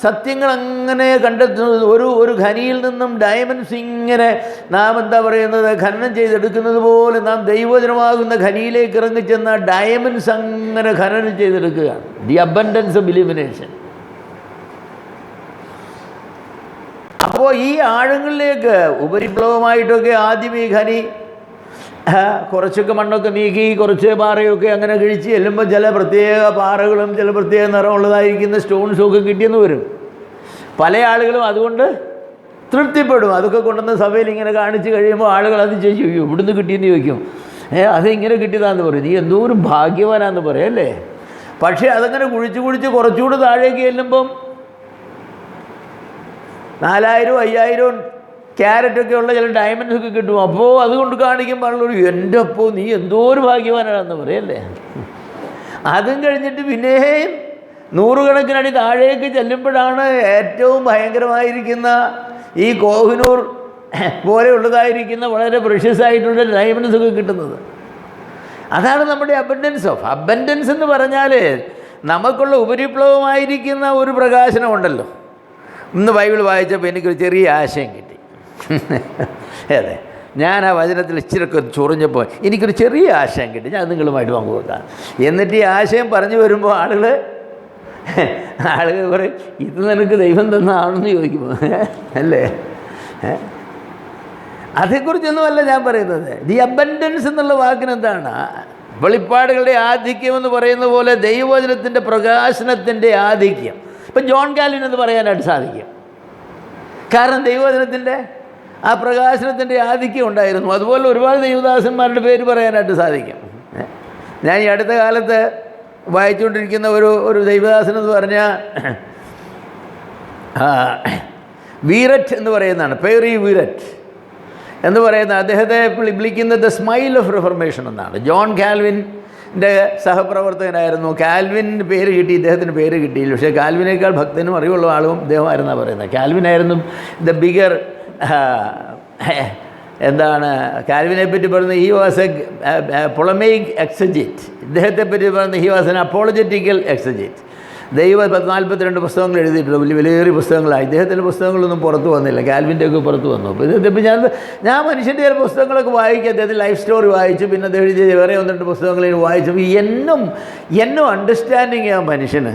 A: സത്യങ്ങൾ അങ്ങനെ കണ്ടെത്തുന്നത്, ഒരു ഖനിയിൽ നിന്നും ഡയമണ്ട്സ് ഇങ്ങനെ നാം എന്താ പറയുന്നത് ഖനനം ചെയ്തെടുക്കുന്നത് പോലെ നാം ദൈവവചനമാകുന്ന ഖനിയിലേക്ക് ഇറങ്ങിച്ചെന്ന ഡയമണ്ട്സ് അങ്ങനെ ഖനനം ചെയ്തെടുക്കുകയാണ്. The abundance of illumination. അപ്പോൾ ഈ ആഴങ്ങളിലേക്ക് ഉപരിപ്ലവമായിട്ടൊക്കെ ആദ്യം ഈ ഖനി കുറച്ചൊക്കെ മണ്ണൊക്കെ നീക്കി കുറച്ച് പാറയൊക്കെ അങ്ങനെ കിഴിച്ച് ചെല്ലുമ്പോൾ ചില പ്രത്യേക പാറകളും ചില പ്രത്യേക നിറമുള്ളതായിരിക്കുന്ന സ്റ്റോൺസും ഒക്കെ കിട്ടിയെന്ന് വരും. പല ആളുകളും അതുകൊണ്ട് തൃപ്തിപ്പെടും. അതൊക്കെ കൊണ്ടുവന്ന് സഭയിൽ ഇങ്ങനെ കാണിച്ച് കഴിയുമ്പോൾ ആളുകൾ അത് ചോദിച്ചു, ഇവിടുന്ന് കിട്ടിയെന്ന് ചോദിക്കും. അതിങ്ങനെ കിട്ടിയതാന്ന് പറയും. നീ എന്തോ ഒരു ഭാഗ്യവാനാന്ന് പറയും അല്ലേ? പക്ഷേ അതങ്ങനെ കുഴിച്ച് കുറച്ചുകൂടി താഴേക്ക് ചെല്ലുമ്പം 4000 5000 ക്യാരറ്റൊക്കെ ഉള്ള ചില ഡയമണ്ട്സൊക്കെ കിട്ടും. അപ്പോൾ അതുകൊണ്ട് കാണിക്കുമ്പോൾ എൻ്റെ അപ്പോൾ നീ എന്തോ ഒരു ഭാഗ്യവാനാണെന്ന് പറയല്ലേ? അതും കഴിഞ്ഞിട്ട് പിന്നെയും 100 കണക്കിനടി താഴേക്ക് ചെല്ലുമ്പോഴാണ് ഏറ്റവും ഭയങ്കരമായിരിക്കുന്ന ഈ കോഹിനൂർ പോലെയുള്ളതായിരിക്കുന്ന വളരെ പ്രഷ്യസ് ആയിട്ടുള്ള ഡയമണ്ട്സൊക്കെ കിട്ടുന്നത്. അതാണ് നമ്മുടെ അബൻഡൻസ് എന്ന് പറഞ്ഞാൽ നമുക്കുള്ള ഉപരിപ്ലവമായിരിക്കുന്ന ഒരു പ്രകാശനമുണ്ടല്ലോ. ഇന്ന് ബൈബിൾ വായിച്ചപ്പോൾ എനിക്കൊരു ചെറിയ ആശയം കിട്ടി. അതെ, ഞാൻ ആ വചനത്തിൽ ഇച്ചിരൊക്കെ ചൊറിഞ്ഞപ്പോൾ എനിക്കൊരു ചെറിയ ആശയം കിട്ടി. ഞാൻ നിങ്ങളുമായിട്ട് പങ്കുവെക്കാം. എന്നിട്ട് ഈ ആശയം പറഞ്ഞു വരുമ്പോൾ ആളുകൾ ആളുകൾ പറയും ഇത് നിനക്ക് ദൈവം തന്നാണെന്ന് ചോദിക്കുമോ അല്ലേ? അതേക്കുറിച്ചൊന്നുമല്ല ഞാൻ പറയുന്നത്. ദി അബൻഡൻസ് എന്നുള്ള വാക്കിനെന്താണ്? വെളിപ്പാടുകളുടെ ആധിക്യം എന്ന് പറയുന്ന പോലെ ദൈവവചനത്തിൻ്റെ പ്രകാശനത്തിൻ്റെ ആധിക്യം. ഇപ്പം ജോൺ കാൽവിൻ എന്ന് പറയാനായിട്ട് സാധിക്കും. കാരണം ദൈവവചനത്തിൻ്റെ ആ പ്രകാശനത്തിൻ്റെ ആധിക്യം ഉണ്ടായിരുന്നു. അതുപോലെ ഒരുപാട് ദൈവദാസന്മാരുടെ പേര് പറയാനായിട്ട് സാധിക്കും. ഞാൻ ഈ അടുത്ത കാലത്ത് വായിച്ചുകൊണ്ടിരിക്കുന്ന ഒരു ദൈവദാസൻ എന്ന് പറഞ്ഞാൽ വീരറ്റ് എന്ന് പറയുന്നതാണ്. പേറി വീരറ്റ് എന്ന് പറയുന്ന അദ്ദേഹത്തെ വിളിക്കുന്നത് ദ സ്മൈൽ ഓഫ് റിഫർമേഷൻ എന്നാണ്. ജോൺ കാൽവിൻ്റെ സഹപ്രവർത്തകനായിരുന്നു. കാൽവിൻ്റെ പേര് കിട്ടി, ഇദ്ദേഹത്തിന് പേര് കിട്ടിയില്ല. പക്ഷേ കാൽവിനേക്കാൾ ഭക്തനും അറിവുള്ള ആളും ഇദ്ദേഹമായിരുന്നാണ് പറയുന്നത്. കാൽവിനായിരുന്നു ദ ബിഗർ എന്താണ് കാൽവിനെ പറ്റി പറയുന്നത്, ഹി വാസ് എ പൊളമൈക് എക്സജിറ്റ്. ഇദ്ദേഹത്തെ പറ്റി പറയുന്നത് ഹി വാസ് എൻ അപ്പോളജറ്റിക്കൽ എക്സജിറ്റ്. ദൈവം 42 പുസ്തകങ്ങൾ എഴുതിയിട്ടുണ്ട്, വലിയ വിലയേറിയ പുസ്തകങ്ങളാണ്. ഇദ്ദേഹത്തിൻ്റെ പുസ്തകങ്ങളൊന്നും പുറത്ത് വന്നില്ല, കാൽവിൻ്റെയൊക്കെ പുറത്ത് വന്നു. അപ്പോൾ ഇദ്ദേഹത്തെ ഞാൻ മനുഷ്യൻ്റെ ചില പുസ്തകങ്ങളൊക്കെ വായിക്കും. അദ്ദേഹത്തെ ലൈഫ് സ്റ്റോറി വായിച്ചു, പിന്നെ അദ്ദേഹം എഴുതിയ വേറെ 1-2 പുസ്തകങ്ങളിൽ വായിച്ചു. എന്നും അണ്ടർസ്റ്റാൻഡിങ് ആ മനുഷ്യന്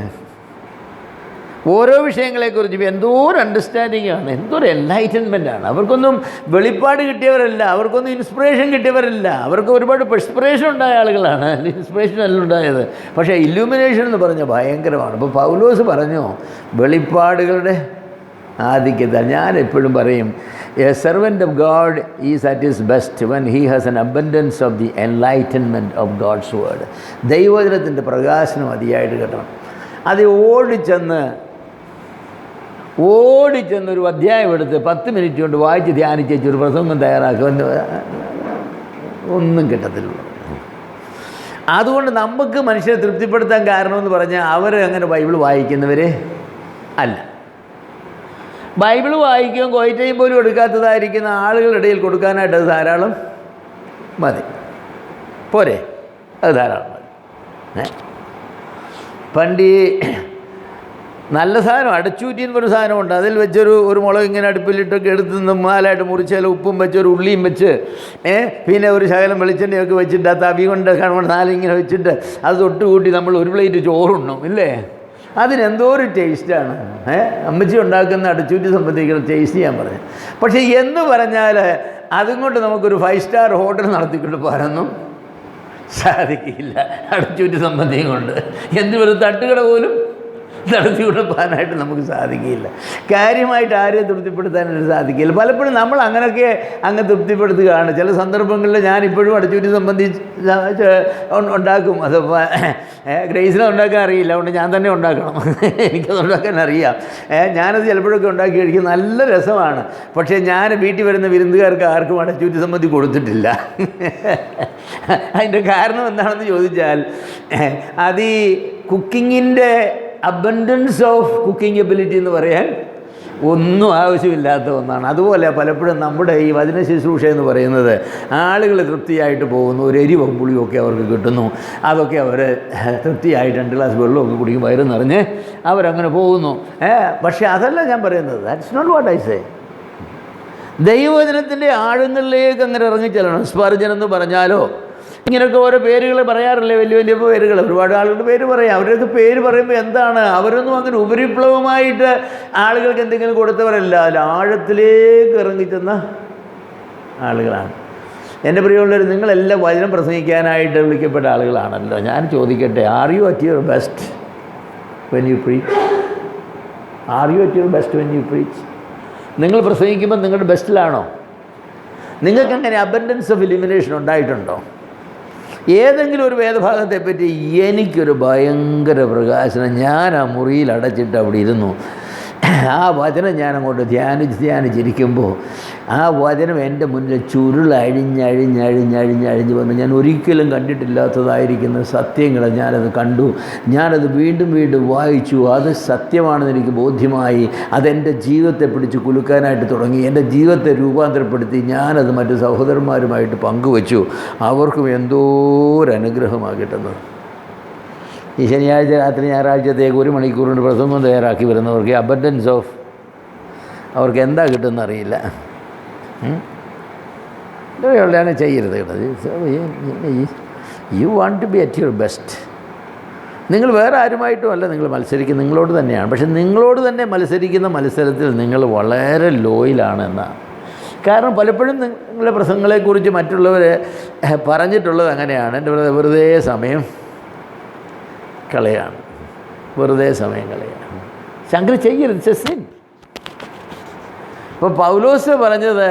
A: ഓരോ വിഷയങ്ങളെക്കുറിച്ചും എന്തോ ഒരു അണ്ടർസ്റ്റാൻഡിങ്ങാണ്, എന്തോ ഒരു എൻലൈറ്റൻമെൻറ്റാണ്. അവർക്കൊന്നും വെളിപ്പാട് കിട്ടിയവരല്ല, അവർക്കൊന്നും ഇൻസ്പിറേഷൻ കിട്ടിയവരല്ല. അവർക്ക് ഒരുപാട് പെർസ്പിറേഷൻ ഉണ്ടായ ആളുകളാണ്, ഇൻസ്പിറേഷൻ അല്ല ഉണ്ടായത്. പക്ഷേ ഇല്യൂമിനേഷൻ എന്ന് പറഞ്ഞാൽ ഭയങ്കരമാണ്. ഇപ്പോൾ പൗലോസ് പറഞ്ഞു വെളിപ്പാടുകളുടെ ആധിക്യത. ഞാൻ എപ്പോഴും പറയും a servant of God is at his best when he has an abundance of the enlightenment of God's word. ദൈവവചനത്തിൻ്റെ പ്രകാശനം അതിയായിട്ട് കിട്ടണം. അത് ഓടിച്ചെന്നൊരു അധ്യായം എടുത്ത് 10 മിനിറ്റ് കൊണ്ട് വായിച്ച് ധ്യാനിച്ച് ഒരു പ്രസംഗം തയ്യാറാക്കുക, ഒന്നും കിട്ടത്തില്ല. അതുകൊണ്ട് നമുക്ക് മനുഷ്യരെ തൃപ്തിപ്പെടുത്താൻ കാരണമെന്ന് പറഞ്ഞാൽ അവർ അങ്ങനെ ബൈബിൾ വായിക്കുന്നവർ അല്ല. ബൈബിൾ വായിക്കുകയും കോയിറ്റയും പോലും എടുക്കാത്തതായിരിക്കുന്ന ആളുകളുടെ ഇടയിൽ കൊടുക്കാനായിട്ട് അത് ധാരാളം മതി, പോരെ? അത് ധാരാളം മതി. പണ്ട് നല്ല സാധനം അടച്ചൂറ്റി എന്നൊരു സാധനമുണ്ട്. അതിൽ വെച്ചൊരു മുളക് ഇങ്ങനെ അടുപ്പിലിട്ടൊക്കെ എടുത്ത് നാലായിട്ട് മുറിച്ചാൽ ഉപ്പും വെച്ച് ഒരു ഉള്ളിയും വെച്ച് പിന്നെ ഒരു ശകലം വെളിച്ചെണ്ണയൊക്കെ വെച്ചിട്ട് ആ തവി കൊണ്ട് നാലിങ്ങനെ വെച്ചിട്ട് അത് തൊട്ട് കൂട്ടി നമ്മൾ ഒരു പ്ലേറ്റ് ചോറുണ്ണും ഇല്ലേ? അതിനെന്തോ ഒരു ടേസ്റ്റാണ്. അമ്മച്ചി ഉണ്ടാക്കുന്ന അടച്ചൂറ്റി സംബന്ധിക്കുന്ന ടേസ്റ്റ് ഞാൻ പറഞ്ഞു. പക്ഷേ എന്ന് പറഞ്ഞാൽ അതും കൊണ്ട് നമുക്കൊരു 5 സ്റ്റാർ ഹോട്ടൽ നടത്തിക്കൊണ്ട് പോകാനൊന്നും സാധിക്കില്ല. അടച്ചൂറ്റി സംബന്ധിയും കൊണ്ട് എന്തൊരു തട്ടുകട പോലും നടത്തിക്കൊണ്ട് പോകാനായിട്ട് നമുക്ക് സാധിക്കില്ല. കാര്യമായിട്ട് ആരെയും തൃപ്തിപ്പെടുത്താനായിട്ട് സാധിക്കില്ല. പലപ്പോഴും നമ്മൾ അങ്ങനെയൊക്കെ അങ്ങ് തൃപ്തിപ്പെടുത്തുകയാണ്. ചില സന്ദർഭങ്ങളിൽ ഞാനിപ്പോഴും അടച്ചൂറ്റി സംബന്ധിച്ച് ഉണ്ടാക്കും. അത് ഗ്രേസിനെ ഉണ്ടാക്കാൻ അറിയില്ല, അതുകൊണ്ട് ഞാൻ തന്നെ ഉണ്ടാക്കണം. എനിക്കത് ഉണ്ടാക്കാൻ അറിയാം. ഞാനത് ചിലപ്പോഴൊക്കെ ഉണ്ടാക്കി കഴിക്കും, നല്ല രസമാണ്. പക്ഷേ ഞാൻ വീട്ടിൽ വരുന്ന വിരുന്നുകാർക്ക് ആർക്കും അടച്ചൂറ്റി സംബന്ധി കൊടുത്തിട്ടില്ല. അതിൻ്റെ കാരണം എന്താണെന്ന് ചോദിച്ചാൽ അത് ഈ കുക്കിങ്ങിൻ്റെ അബൻഡൻസ് ഓഫ് കുക്കിംഗ് എബിലിറ്റി എന്ന് പറയാൻ ഒന്നും ആവശ്യമില്ലാത്ത ഒന്നാണ്. അതുപോലെ പലപ്പോഴും നമ്മുടെ ഈ വചന ശുശ്രൂഷ എന്ന് പറയുന്നത് ആളുകൾ തൃപ്തിയായിട്ട് പോകുന്നു. ഒരു എരിവും പുളിയും ഒക്കെ അവർക്ക് കിട്ടുന്നു. അതൊക്കെ അവർ തൃപ്തിയായിട്ട് 2 ഗ്ലാസ് വെള്ളമൊക്കെ കുടിക്കും, വയറ് നിറഞ്ഞ് അവരങ്ങനെ പോകുന്നു. പക്ഷേ അതല്ല ഞാൻ പറയുന്നത്. That's not what I say. ദൈവവചനത്തിൻ്റെ ആഴങ്ങളിലേക്ക് അങ്ങനെ ഇറങ്ങിച്ചെല്ലണം. സ്പർജൻ എന്ന് പറഞ്ഞാലോ ഇങ്ങനെയൊക്കെ ഓരോ പേരുകൾ പറയാറില്ലേ, വലിയ വലിയ പേരുകൾ. ഒരുപാട് ആളുകളുടെ പേര് പറയാം. അവരൊക്കെ പേര് പറയുമ്പോൾ എന്താണ്, അവരൊന്നും അങ്ങനെ ഉപരിപ്ലവമായിട്ട് ആളുകൾക്ക് എന്തെങ്കിലും കൊടുത്തവരല്ല. അതിൽ ആഴത്തിലേക്ക് ഇറങ്ങിച്ചെന്ന ആളുകളാണ്. എൻ്റെ പ്രിയമുള്ളവർ, നിങ്ങളെല്ലാം വചനം പ്രസംഗിക്കാനായിട്ട് വിളിക്കപ്പെട്ട ആളുകളാണല്ലോ. ഞാൻ ചോദിക്കട്ടെ, are you at your best when you preach? Are you at your best when you preach? നിങ്ങൾ പ്രസംഗിക്കുമ്പോൾ നിങ്ങളുടെ ബെസ്റ്റിലാണോ? നിങ്ങൾക്ക് അങ്ങനെ അബൻഡൻസ് ഓഫ് ഇലിമിനേഷൻ ഉണ്ടായിട്ടുണ്ടോ? ഏതെങ്കിലും ഒരു വേദഭാഗത്തെപ്പറ്റി എനിക്കൊരു ഭയങ്കര പ്രകാശനം, ഞാൻ ആ മുറിയിൽ അടച്ചിട്ട് അവിടെ ഇരുന്നു, ആ വചനം ഞാൻ അങ്ങോട്ട് ധ്യാനിച്ചിരിക്കുമ്പോൾ ആ വചനം എൻ്റെ മുന്നിൽ ചുരുളഴിഞ്ഞഴിഞ്ഞഴിഞ്ഞഴിഞ്ഞഴിഞ്ഞ് വന്ന് ഞാൻ ഒരിക്കലും കണ്ടിട്ടില്ലാത്തതായിരിക്കുന്ന സത്യങ്ങൾ ഞാനത് കണ്ടു. ഞാനത് വീണ്ടും വീണ്ടും വായിച്ചു. അത് സത്യമാണെന്ന് എനിക്ക് ബോധ്യമായി. അതെൻ്റെ ജീവിതത്തെ പിടിച്ച് കുലുക്കാനായിട്ട് തുടങ്ങി. എൻ്റെ ജീവിതത്തെ രൂപാന്തരപ്പെടുത്തി ഞാനത് മറ്റ് സഹോദരന്മാരുമായിട്ട് പങ്കുവച്ചു. അവർക്കും എന്തോ ഒരു അനുഗ്രഹമാണ് കിട്ടുന്നത്. ഈ ശനിയാഴ്ച രാത്രി ഞായറാഴ്ചത്തേക്ക് 1 മണിക്കൂറിന് പ്രസംഗം തയ്യാറാക്കി വരുന്നവർക്ക് അബൻഡൻസ് ഓഫ് അവർക്ക് എന്താ കിട്ടുമെന്ന് അറിയില്ല. ഇവരെയാണ് ചെയ്യരുത് കേട്ടത്. You want to be at your best നിങ്ങൾ വേറെ ആരുമായിട്ടും അല്ല നിങ്ങൾ മത്സരിക്കുന്നത്, നിങ്ങളോട് തന്നെയാണ്. പക്ഷെ നിങ്ങളോട് തന്നെ മത്സരിക്കുന്ന മത്സരത്തിൽ നിങ്ങൾ വളരെ ലോയിലാണ് എന്നാണ്. കാരണം പലപ്പോഴും നിങ്ങളുടെ പ്രസംഗങ്ങളെക്കുറിച്ച് മറ്റുള്ളവർ പറഞ്ഞിട്ടുള്ളത് അങ്ങനെയാണ്, എൻ്റെ വെറുതെ സമയം കളയാണ്, വെറുതെ സമയം കളയാണ്. ശങ്കർ ചെയ്യരുത്, ചെസ്സിൻ. ഇപ്പോൾ പൗലോസ് പറഞ്ഞത്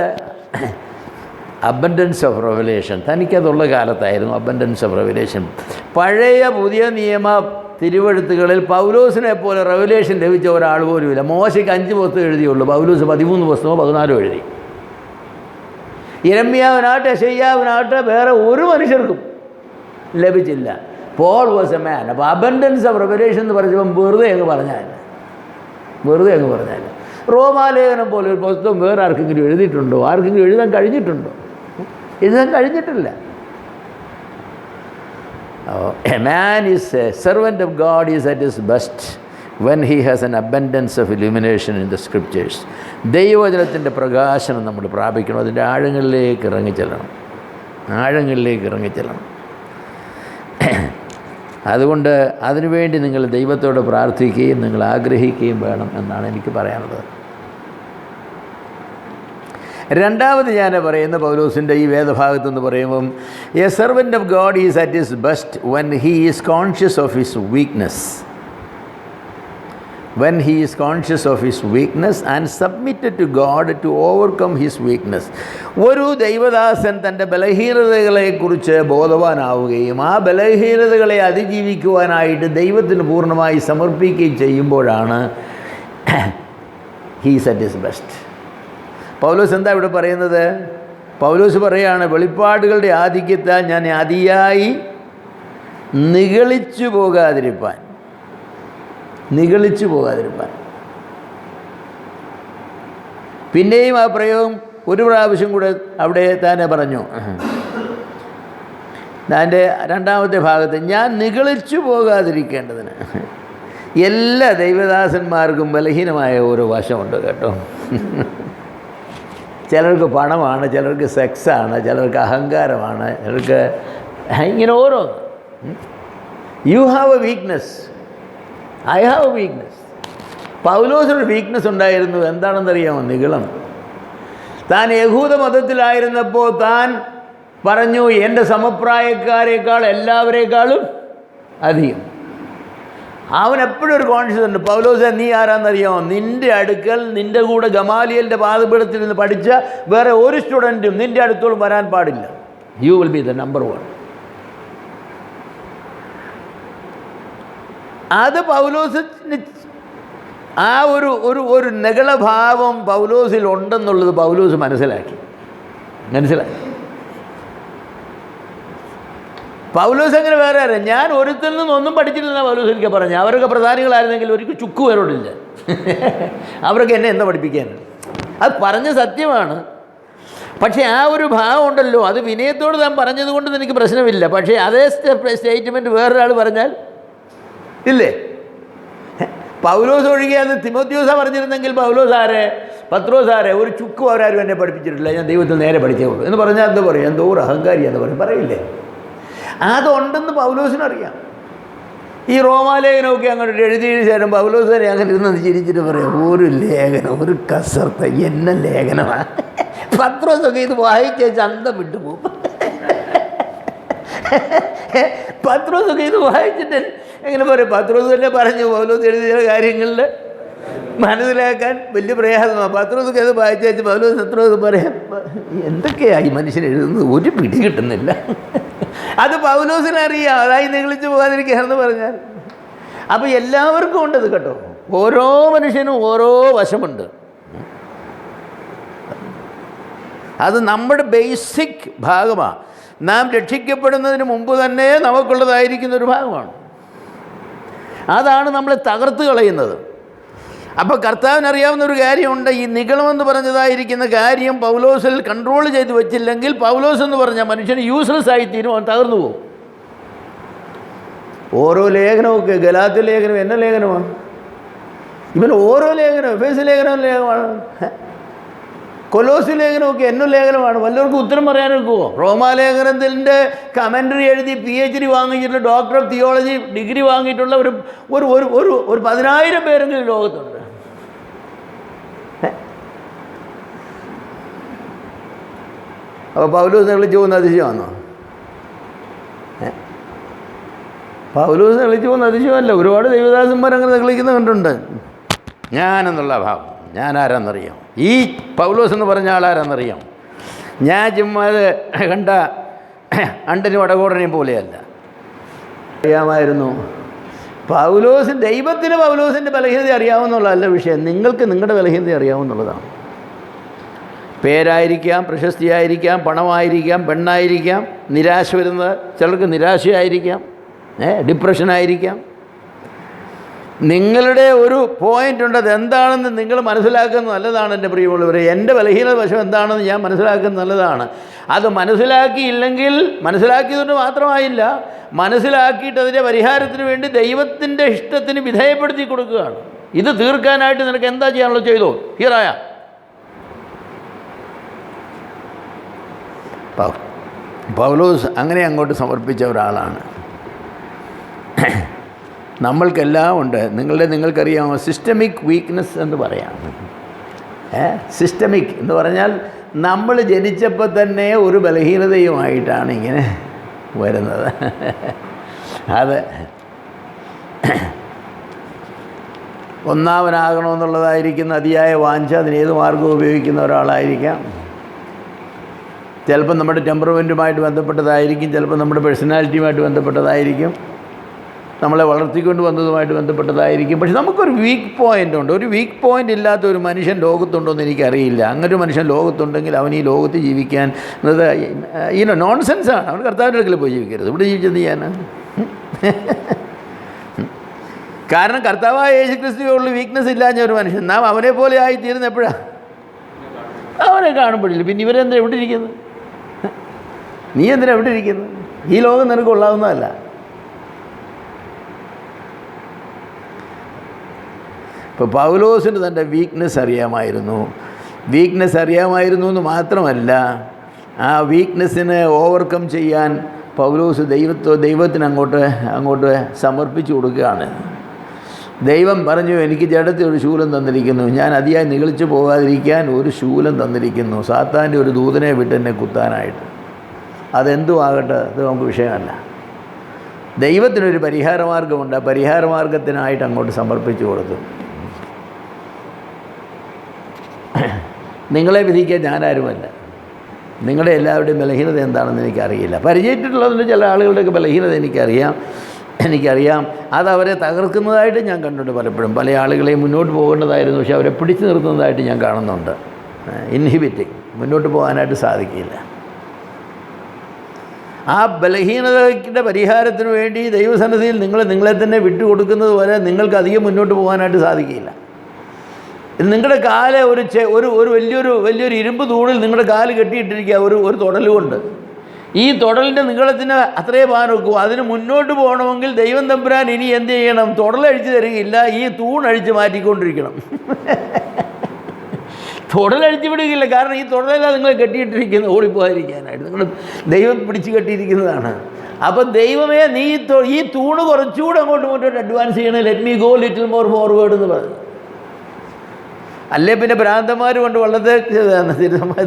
A: അബൻഡൻസ് ഓഫ് റെവലേഷൻ, തനിക്കതുള്ള കാലത്തായിരുന്നു അബൻഡൻസ് ഓഫ് റെവലേഷൻ. പഴയ പുതിയ നിയമ തിരുവെഴുത്തുകളിൽ പൗലോസിനെ പോലെ റെവലേഷൻ ലഭിച്ച ഒരാൾ പോലുമില്ല. മോശയ്ക്ക് 5 പുസ്തകം എഴുതിയുള്ളൂ, പൗലോസ് 13 പുസ്തകമോ 14 എഴുതി. യിരെമ്യാവിനാകട്ടെ യെശയ്യാവിനാകട്ടെ വേറെ ഒരു മനുഷ്യർക്കും ലഭിച്ചില്ല. Paul was a man. അപ്പോൾ അബൻഡൻസ് ഓഫ് റെവലേഷൻ എന്ന് പറഞ്ഞപ്പം വെറുതെ അങ്ങ് പറഞ്ഞാൽ റോമാലേഖനം പോലെ ഒരു പുസ്തകം വേറെ ആർക്കെങ്കിലും എഴുതിയിട്ടുണ്ടോ? ആർക്കെങ്കിലും എഴുതാൻ കഴിഞ്ഞിട്ടുണ്ടോ? എഴുതാൻ കഴിഞ്ഞിട്ടില്ല. A man is a servant of God is at his best when he has an abundance of illumination in the scriptures. ദൈവവചനത്തിൻ്റെ പ്രകാശനം നമ്മൾ പ്രാപിക്കണം, അതിൻ്റെ ആഴങ്ങളിലേക്ക് ഇറങ്ങിച്ചെല്ലണം. അതുകൊണ്ട് അതിനുവേണ്ടി നിങ്ങൾ ദൈവത്തോട് പ്രാർത്ഥിക്കുകയും നിങ്ങൾ ആഗ്രഹിക്കുകയും വേണം എന്നാണ് എനിക്ക് പറയാനുള്ളത്. രണ്ടാമത് ഞാൻ പറയുന്ന പൗലോസിൻ്റെ ഈ വേദഭാഗത്തെന്ന് പറയുമ്പം a servant of God is at his best when he is conscious of his weakness and submitted to God to overcome his weakness. ഒരു ദൈവദാസൻ തൻ്റെ ബലഹീനതകളെക്കുറിച്ച് ബോധവാനാവുകയും ആ ബലഹീനതകളെ അതിജീവിക്കുവാനായിട്ട് ദൈവത്തിന് പൂർണ്ണമായി സമർപ്പിക്കുകയും ചെയ്യുമ്പോഴാണ് ഹീസ് അറ്റ് ഹിസ് ബെസ്റ്റ്. പൗലോസ് എന്താ ഇവിടെ പറയുന്നത്? പൗലോസ് പറയുകയാണ്, വെളിപ്പാടുകളുടെ ആധിക്യത്താൽ ഞാൻ അതിയായി നിഗളിച്ചു പോകാതിരിപ്പാൻ. പിന്നെയും ആ പ്രയോഗം ഒരു പ്രാവശ്യം കൂടെ അവിടെ തന്നെ പറഞ്ഞു. അതിൻ്റെ രണ്ടാമത്തെ ഭാഗത്ത് ഞാൻ നിഗളിച്ചു പോകാതിരിക്കേണ്ടതിന്. എല്ലാ ദൈവദാസന്മാർക്കും ബലഹീനമായ ഓരോ വശമുണ്ട് കേട്ടോ. ചിലർക്ക് പണമാണ്, ചിലർക്ക് സെക്സാണ്, ചിലർക്ക് അഹങ്കാരമാണ്, ചിലർക്ക് ഇങ്ങനെ ഓരോന്ന്. You have a weakness, I have a weakness. പൗലോസിനൊരു വീക്ക്നെസ് ഉണ്ടായിരുന്നു. എന്താണെന്നറിയാമോ? നിഗളം. താൻ യഹൂദ മതത്തിലായിരുന്നപ്പോൾ താൻ പറഞ്ഞു, എൻ്റെ സമപ്രായക്കാരേക്കാൾ എല്ലാവരേക്കാളും അധികം. അവൻ എപ്പോഴും ഒരു കോൺഷ്യസ് ഉണ്ട്. പൗലോസേ, നീ ആരാന്നറിയാമോ? നിൻ്റെ അടുക്കൽ നിൻ്റെ കൂടെ ഗമാലിയലിൻ്റെ പാദപീഠത്തിൽ നിന്ന് പഠിച്ച വേറെ ഒരു സ്റ്റുഡൻറ്റും നിൻ്റെ അടുത്തോളം വരാൻ പാടില്ല. You will be the number 1. അത് പൗലോസിന് ആ ഒരു നഗളഭാവം പൗലോസിൽ ഉണ്ടെന്നുള്ളത് പൗലോസ് മനസ്സിലാക്കി. പൗലോസ് അങ്ങനെ വേറെ അറിയാം. ഞാൻ ഒരുത്തിൽ നിന്നൊന്നും പഠിച്ചിട്ടില്ല പൗലോസ് എനിക്ക് പറഞ്ഞു. അവരൊക്കെ പ്രധാനികളായിരുന്നെങ്കിൽ ഒരിക്കൽ ചുക്ക് പേരോടില്ല. അവരൊക്കെ എന്നെ എന്താ പഠിപ്പിക്കാൻ? അത് പറഞ്ഞ സത്യമാണ്. പക്ഷേ ആ ഒരു ഭാവം ഉണ്ടല്ലോ, അത് വിനയത്തോട് താൻ പറഞ്ഞത് കൊണ്ട് എനിക്ക് പ്രശ്നമില്ല. പക്ഷേ അതേ സ്റ്റേറ്റ്മെൻറ്റ് വേറൊരാൾ പറഞ്ഞാൽ ഇല്ലേ? പൗലോസ് ഒഴികെ അത് തിമോത്തിയോസാ പറഞ്ഞിരുന്നെങ്കിൽ പൗലോസ് ആരെ, പത്രോസ് ആരെ, ഒരു ചുക്കും അവരാരും എന്നെ പഠിപ്പിച്ചിട്ടില്ല, ഞാൻ ദൈവത്തിൽ നേരെ പഠിച്ചേ ഉള്ളൂ എന്ന് പറഞ്ഞാൽ എന്താ പറയും? എന്തോ ഒരു അഹങ്കാരിയാന്ന് പറയില്ലേ? അതുണ്ടെന്ന് പൗലോസിനറിയാം. ഈ റോമാലേഖനമൊക്കെ അങ്ങോട്ട് എഴുതിയതിന് ശേഷം പൗലോസ് തന്നെ അങ്ങനെ ഇരുന്ന് ചിരിച്ചിട്ട് പറയാം, ഒരു ലേഖനം, ഒരു കസർത്ത, എന്നെ ലേഖനമാണ്. പത്രോസൊക്കെ ഇത് വായിച്ച ചന്തം വിട്ടു പോകും. പത്രോസൊക്കെ ഇത് വായിച്ചിട്ട് എങ്ങനെ പറയും? പത്രോസ് തന്നെ പറഞ്ഞു പൗലോസ് എഴുതിയ കാര്യങ്ങളിൽ മനസ്സിലാക്കാൻ വലിയ പ്രയാസമാണ്. പത്രോസൊക്കെ അത് വായിച്ചു പൗലോസ് പത്രോസ് പറയാം, എന്തൊക്കെയായി മനുഷ്യൻ എഴുതുന്നത്, ഒരു പിടി കിട്ടുന്നില്ല. അത് പൗലോസിനറിയാം. അതായി നിഗളിച്ച് പോകാതിരിക്കുകയാണെന്ന് പറഞ്ഞാൽ. അപ്പോൾ എല്ലാവർക്കും ഉണ്ടത് കേട്ടോ. ഓരോ മനുഷ്യനും ഓരോ വശമുണ്ട്. അത് നമ്മുടെ ബേസിക് ഭാഗമാണ്. നാം രക്ഷിക്കപ്പെടുന്നതിന് മുമ്പ് തന്നെ നമുക്കുള്ളതായിരിക്കുന്നൊരു ഭാഗമാണ്. അതാണ് നമ്മളെ തകർത്ത് കളയുന്നത്. അപ്പോൾ കർത്താവിനറിയാവുന്ന ഒരു കാര്യമുണ്ട്. ഈ നിഗളമെന്ന് പറഞ്ഞതായിരിക്കുന്ന കാര്യം പൗലോസിൽ കൺട്രോൾ ചെയ്ത് വെച്ചില്ലെങ്കിൽ പൗലോസ് എന്ന് പറഞ്ഞാൽ മനുഷ്യന് യൂസ്ലെസ് ആയിത്തീരും, അവൻ തകർന്നു പോകും. ഓരോ ലേഖനമൊക്കെ, ഗലാത്യ ലേഖനം എന്ന ലേഖനമാണ്, ഇവൻ ഓരോ ലേഖനം, എഫേസ്യ ലേഖനമാണ്. കൊലോസി ലേഖനമൊക്കെ എന്നും ലേഖനമാണ്. വല്ലവർക്കും ഉത്തരം പറയാനൊക്കുമോ? റോമാലേഖനത്തിൻ്റെ കമൻ്ററി എഴുതി PhD വാങ്ങിച്ചിട്ടുള്ള ഡോക്ടർ ഓഫ് തിയോളജി ഡിഗ്രി വാങ്ങിയിട്ടുള്ള ഒരു ഒരു ഒരു ഒരു 10,000 പേരെങ്കിലും ലോകത്തുണ്ട്. അപ്പോൾ പൗലോസ് തെളിച്ചു പോകുന്ന അതിശയമാണോ? പൗലോസ് തെളിച്ചു പോകുന്ന അതിശയമല്ല. ഒരുപാട് ദൈവദാസന്മാർ അങ്ങനെ തെളിയിക്കുന്ന കണ്ടുണ്ട്. ഞാനെന്നുള്ള ഭാവം, ഞാൻ ആരാന്നറിയാം. ഈ പൗലോസ് എന്ന് പറഞ്ഞ ആളാരാന്നറിയാം. ഞാൻ ചുമ്മാ കണ്ട അണ്ടനും വടകോടനെയും പോലെയല്ല. അറിയാമായിരുന്നു പൗലോസ്. ദൈവത്തിന് പൗലോസിൻ്റെ ബലഹീനത അറിയാവുന്നുള്ളതല്ല വിഷയം, നിങ്ങൾക്ക് നിങ്ങളുടെ ബലഹീനത അറിയാവുന്നുള്ളതാണ്. പേരായിരിക്കാം, പ്രശസ്തിയായിരിക്കാം, പണമായിരിക്കാം, പെണ്ണായിരിക്കാം, നിരാശ വരുന്നത് ചിലർക്ക് നിരാശയായിരിക്കാം, ഡിപ്രഷനായിരിക്കാം. നിങ്ങളുടെ ഒരു പോയിൻ്റ് ഉണ്ട്, അതെന്താണെന്ന് നിങ്ങൾ മനസ്സിലാക്കുന്നത് നല്ലതാണ്. എൻ്റെ പ്രിയമുള്ളവരെ, എൻ്റെ ബലഹീനത വശം എന്താണെന്ന് ഞാൻ മനസ്സിലാക്കുന്നത് നല്ലതാണ്. അത് മനസ്സിലാക്കിയില്ലെങ്കിൽ, മനസ്സിലാക്കിയതുകൊണ്ട് മാത്രമായില്ല, മനസ്സിലാക്കിയിട്ട് അതിൻ്റെ പരിഹാരത്തിന് വേണ്ടി ദൈവത്തിൻ്റെ ഇഷ്ടത്തിന് വിധേയപ്പെടുത്തി കൊടുക്കുകയാണ്. ഇത് തീർക്കാനായിട്ട് നിനക്ക് എന്താ ചെയ്യാനുള്ളത് ചെയ്തോ, ഹീറായ. പൗലോസ് അങ്ങനെ അങ്ങോട്ട് സമർപ്പിച്ച ഒരാളാണ്. നമ്മൾക്കെല്ലാം ഉണ്ട്. നിങ്ങൾക്കറിയാമോ സിസ്റ്റമിക് വീക്ക്നെസ് എന്ന് പറയാം. സിസ്റ്റമിക് എന്ന് പറഞ്ഞാൽ നമ്മൾ ജനിച്ചപ്പോൾ തന്നെ ഒരു ബലഹീനതയുമായിട്ടാണ് ഇങ്ങനെ വരുന്നത്. അത് ഒന്നാമനാകണമെന്നുള്ളതായിരിക്കുന്ന അതിയായ വാഞ്ച, അതിനേത് മാർഗവും ഉപയോഗിക്കുന്ന ഒരാളായിരിക്കാം. ചിലപ്പോൾ നമ്മുടെ ടെമ്പറമെൻറ്റുമായിട്ട് ബന്ധപ്പെട്ടതായിരിക്കും, ചിലപ്പോൾ നമ്മുടെ പേഴ്സണാലിറ്റിയുമായിട്ട് ബന്ധപ്പെട്ടതായിരിക്കും, നമ്മളെ വളർത്തിക്കൊണ്ട് വന്നതുമായിട്ട് ബന്ധപ്പെട്ടതായിരിക്കും. പക്ഷെ നമുക്കൊരു വീക്ക് പോയിൻ്റ് ഉണ്ട്. ഒരു വീക്ക് പോയിൻ്റ് ഇല്ലാത്ത ഒരു മനുഷ്യൻ ലോകത്തുണ്ടോ എന്ന് എനിക്കറിയില്ല. അങ്ങനൊരു മനുഷ്യൻ ലോകത്തുണ്ടെങ്കിൽ അവൻ ഈ ലോകത്ത് ജീവിക്കാൻ നോൺസെൻസാണ്. അവൻ കർത്താവിൻ്റെ അടുക്കൽ പോയി ജീവിക്കരുത്. ഇവിടെ ജീവിച്ചത് ചെയ്യാൻ. കാരണം കർത്താവായ യേശുക്രിസ്തുവിനുള്ള വീക്ക്നെസ് ഇല്ലാഞ്ഞ ഒരു മനുഷ്യൻ നാം അവനെ പോലെ ആയിത്തീരുന്ന എപ്പോഴാണ്? അവനെ കാണുമ്പോഴില്ല. പിന്നെ ഇവരെന്താ എവിടെ ഇരിക്കുന്നത്? നീ എന്തിനാ എവിടെ ഇരിക്കുന്നത്? ഈ ലോകം നിനക്ക് കൊള്ളാവുന്നതല്ല. ഇപ്പോൾ പൗലോസിന് തൻ്റെ വീക്ക്നെസ് അറിയാമായിരുന്നു എന്ന് മാത്രമല്ല, ആ വീക്ക്നെസ്സിനെ ഓവർകം ചെയ്യാൻ പൗലോസ് ദൈവത്തിന് അങ്ങോട്ട് സമർപ്പിച്ചു കൊടുക്കുകയാണ്. ദൈവം പറഞ്ഞു, എനിക്ക് ജഡത്തിൽ ഒരു ശൂലം തന്നിരിക്കുന്നു, ഞാൻ അതിയായി നിഗളിച്ചു പോകാതിരിക്കാൻ ഒരു ശൂലം തന്നിരിക്കുന്നു, സാത്താൻ്റെ ഒരു ദൂതനെ വിട്ട് എന്നെ കുത്താനായിട്ട്. അതെന്തും ആകട്ടെ, അത് നമുക്ക് വിഷയമല്ല. ദൈവത്തിനൊരു പരിഹാരമാർഗമുണ്ട്. ആ പരിഹാരമാർഗത്തിനായിട്ട് അങ്ങോട്ട് സമർപ്പിച്ചു കൊടുത്തു. നിങ്ങളെ വിധിക്കാൻ ഞാനാരുമല്ല. നിങ്ങളുടെ എല്ലാവരുടെയും ബലഹീനത എന്താണെന്ന് എനിക്കറിയില്ല. പരിചയിച്ചിട്ടുള്ളതിൻ്റെ ചില ആളുകളുടെയൊക്കെ ബലഹീനത എനിക്കറിയാം. അതവരെ തകർക്കുന്നതായിട്ട് ഞാൻ കണ്ടിട്ടുണ്ട് പലപ്പോഴും. പല ആളുകളെയും മുന്നോട്ട് പോകേണ്ടതായിരുന്നു, പക്ഷെ അവരെ പിടിച്ചു നിർത്തുന്നതായിട്ട് ഞാൻ കാണുന്നുണ്ട്. ഇൻഹിബിറ്റിങ്, മുന്നോട്ട് പോകാനായിട്ട് സാധിക്കില്ല. ആ ബലഹീനതയുടെ പരിഹാരത്തിന് വേണ്ടി ദൈവസന്നിധിയിൽ നിങ്ങളെ തന്നെ വിട്ടുകൊടുക്കുന്നത് വരെ നിങ്ങൾക്ക് അധികം മുന്നോട്ട് പോകാനായിട്ട് സാധിക്കില്ല. നിങ്ങളുടെ കാല് ഒരു വലിയൊരു ഇരുമ്പ് തൂണിൽ നിങ്ങളുടെ കാല് കെട്ടിയിട്ടിരിക്കുക ഒരു തൊടൽ കൊണ്ട്. ഈ തൊടലിൻ്റെ നീളത്തിന് അത്രേ ഭാരം വെക്കും. അതിന് മുന്നോട്ട് പോകണമെങ്കിൽ ദൈവം തമ്പുരാൻ ഇനി എന്ത് ചെയ്യണം? തൊടലഴിച്ച് തരികയില്ല, ഈ തൂണഴിച്ച് മാറ്റിക്കൊണ്ടിരിക്കണം. തൊടലഴിച്ച് വിടുകയില്ല. കാരണം ഈ തൊടലല്ല നിങ്ങൾ കെട്ടിയിട്ടിരിക്കുന്നത് ഓടിപ്പോകാതിരിക്കാനായിട്ട്. നിങ്ങൾ ദൈവം പിടിച്ച് കെട്ടിയിരിക്കുന്നതാണ്. അപ്പം ദൈവമേ, നീ ഈ തൂണ് കുറച്ചുകൂടെ അങ്ങോട്ട് അഡ്വാൻസ് ചെയ്യണം. Let me go little more forward എന്ന് പറഞ്ഞു. അല്ലേ പിന്നെ ഭ്രാന്തന്മാർ കൊണ്ട് വള്ളത്തെ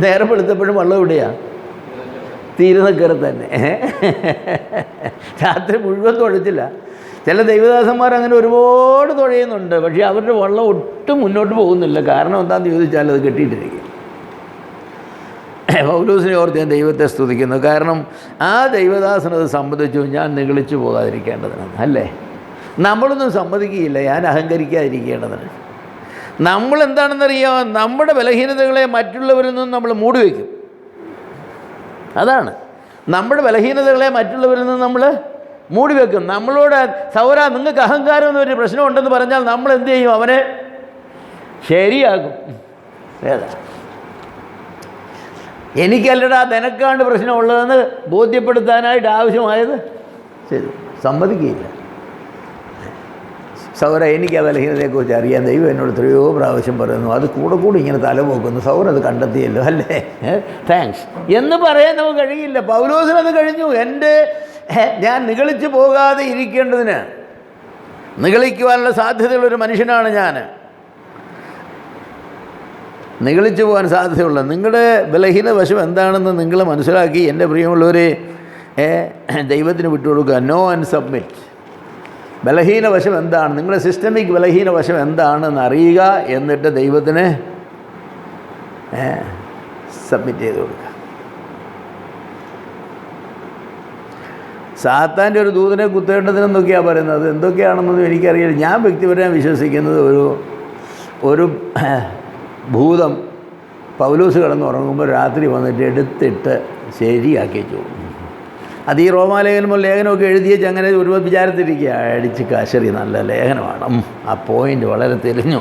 A: നേരം വെളുത്തപ്പോഴും വള്ളം എവിടെയാണ്? തീരുന്നക്കര തന്നെ. രാത്രി മുഴുവൻ തുഴച്ചില്ല. ചില ദൈവദാസന്മാർ അങ്ങനെ ഒരുപാട് തുഴയുന്നുണ്ട്, പക്ഷേ അവരുടെ വള്ളം ഒട്ടും മുന്നോട്ട് പോകുന്നില്ല. കാരണം എന്താണെന്ന് ചോദിച്ചാൽ അത് കെട്ടിയിട്ടിരിക്കും. പൗലോസിനെ ഓർത്ത് ഞാൻ ദൈവത്തെ സ്തുതിക്കുന്നു. കാരണം ആ ദൈവദാസനത് സമ്മതിച്ചു, ഞാൻ നിഗളിച്ചു പോകാതിരിക്കേണ്ടതിനാണ്. അല്ലേ? നമ്മളൊന്നും സമ്മതിക്കുകയില്ല ഞാൻ അഹങ്കരിക്കാതിരിക്കേണ്ടതിന്. നമ്മളെന്താണെന്നറിയാമോ? നമ്മുടെ ബലഹീനതകളെ മറ്റുള്ളവരിൽ നിന്നും നമ്മൾ മൂടിവെക്കും. അതാണ് നമ്മുടെ ബലഹീനതകളെ മറ്റുള്ളവരിൽ നിന്ന് നമ്മൾ മൂടിവെക്കും. നമ്മളോട് സൗര നിങ്ങൾക്ക് അഹങ്കാരം എന്നൊരു പ്രശ്നമുണ്ടെന്ന് പറഞ്ഞാൽ നമ്മൾ എന്ത് ചെയ്യും? അവനെ ശരിയാക്കും. ഏതാ എനിക്കല്ലടാ നിനക്കാണ്ട് പ്രശ്നമുള്ളതെന്ന് ബോധ്യപ്പെടുത്താനായിട്ട് ആവശ്യമായത് ശരി സമ്മതിക്കുകയില്ല. സൗര എനിക്ക് ആ ബലഹീനതയെക്കുറിച്ച് അറിയാൻ ദൈവം എന്നോട് എത്രയോ പ്രാവശ്യം പറയുന്നു. അത് കൂടെ ഇങ്ങനെ തലപോക്കുന്നു. സൗര അത് കണ്ടെത്തിയല്ലോ അല്ലേ, താങ്ക്സ് എന്ന് പറയാൻ നമുക്ക് കഴിയില്ല. പൗലോസിനത് കഴിഞ്ഞു. ഞാൻ നിഗളിച്ച് പോകാതെ ഇരിക്കേണ്ടതിന്, നിഗളിക്കുവാനുള്ള സാധ്യതയുള്ളൊരു മനുഷ്യനാണ് ഞാൻ, നിഗളിച്ചു പോകാൻ സാധ്യതയുള്ള നിങ്ങളുടെ ബലഹീന വശം എന്താണെന്ന് നിങ്ങൾ മനസ്സിലാക്കി എൻ്റെ പ്രിയമുള്ളവരെ ദൈവത്തിന് വിട്ടുകൊടുക്കുക. Know and submit. ബലഹീന വശം എന്താണ്, നിങ്ങളുടെ സിസ്റ്റമിക് ബലഹീന വശം എന്താണെന്ന് അറിയുക, എന്നിട്ട് ദൈവത്തിന് സബ്മിറ്റ് ചെയ്ത് കൊടുക്കുക. സാത്താൻ്റെ ഒരു ദൂതനെ കുത്തേണ്ടതിനെന്തൊക്കെയാണ് പറയുന്നത്, എന്തൊക്കെയാണെന്നൊന്നും എനിക്കറിയില്ല. ഞാൻ വ്യക്തിപരമായി വിശ്വസിക്കുന്നത് ഒരു ഭൂതം പൗലോസ് കിടന്നുറങ്ങുമ്പോൾ രാത്രി വന്നിട്ട് എടുത്തിട്ട് ശരിയാക്കി വെച്ചു. അത് ഈ റോമാലേഖനമോ ലേഖനമൊക്കെ എഴുതിയേച്ച് അങ്ങനെ ഒരു വിചാരത്തിരിക്കുക, അടിച്ച് കാശറി നല്ല ലേഖനമാണ്, ആ പോയിൻ്റ് വളരെ തെളിഞ്ഞു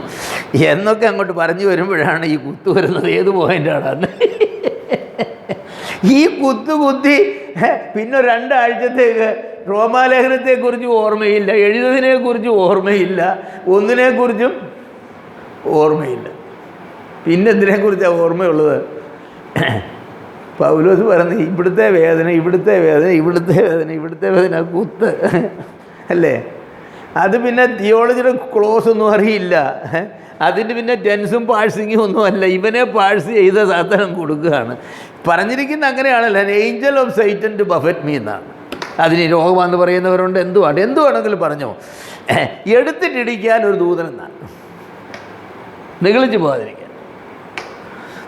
A: എന്നൊക്കെ അങ്ങോട്ട് പറഞ്ഞു വരുമ്പോഴാണ് ഈ കുത്തു വരുന്നത്. ഏത് പോയിൻ്റാണ് ഈ കുത്തി പിന്നെ 2 ആഴ്ചത്തേക്ക് റോമാലേഖനത്തെക്കുറിച്ച് ഓർമ്മയില്ല, എഴുതുന്നതിനെക്കുറിച്ച് ഓർമ്മയില്ല, ഒന്നിനെക്കുറിച്ചും ഓർമ്മയില്ല. പിന്നെന്തിനെക്കുറിച്ചാണ് ഓർമ്മയുള്ളത്? പൗലോസ് പറഞ്ഞ് ഇവിടുത്തെ വേദന കുത്ത് അല്ലേ. അത് പിന്നെ തിയോളജിയുടെ ക്ലോസ് ഒന്നും അറിയില്ല, അതിന് പിന്നെ ടെൻസും പാഴ്സിങ്ങും ഒന്നുമല്ല, ഇവനെ പാഴ്സ് ചെയ്ത സാധനം കൊടുക്കുകയാണ്. പറഞ്ഞിരിക്കുന്ന അങ്ങനെയാണല്ലോ, angel of Satan to buffet me എന്നാണ്. അതിന് രോഗമാണെന്ന് പറയുന്നവരുണ്ട്, എന്തുവാണെങ്കിലും പറഞ്ഞോ, എടുത്തിട്ടിടിക്കാൻ ഒരു ദൂതനെന്നാണ്, നിഗളിച്ച് പോകാതിരിക്കാൻ.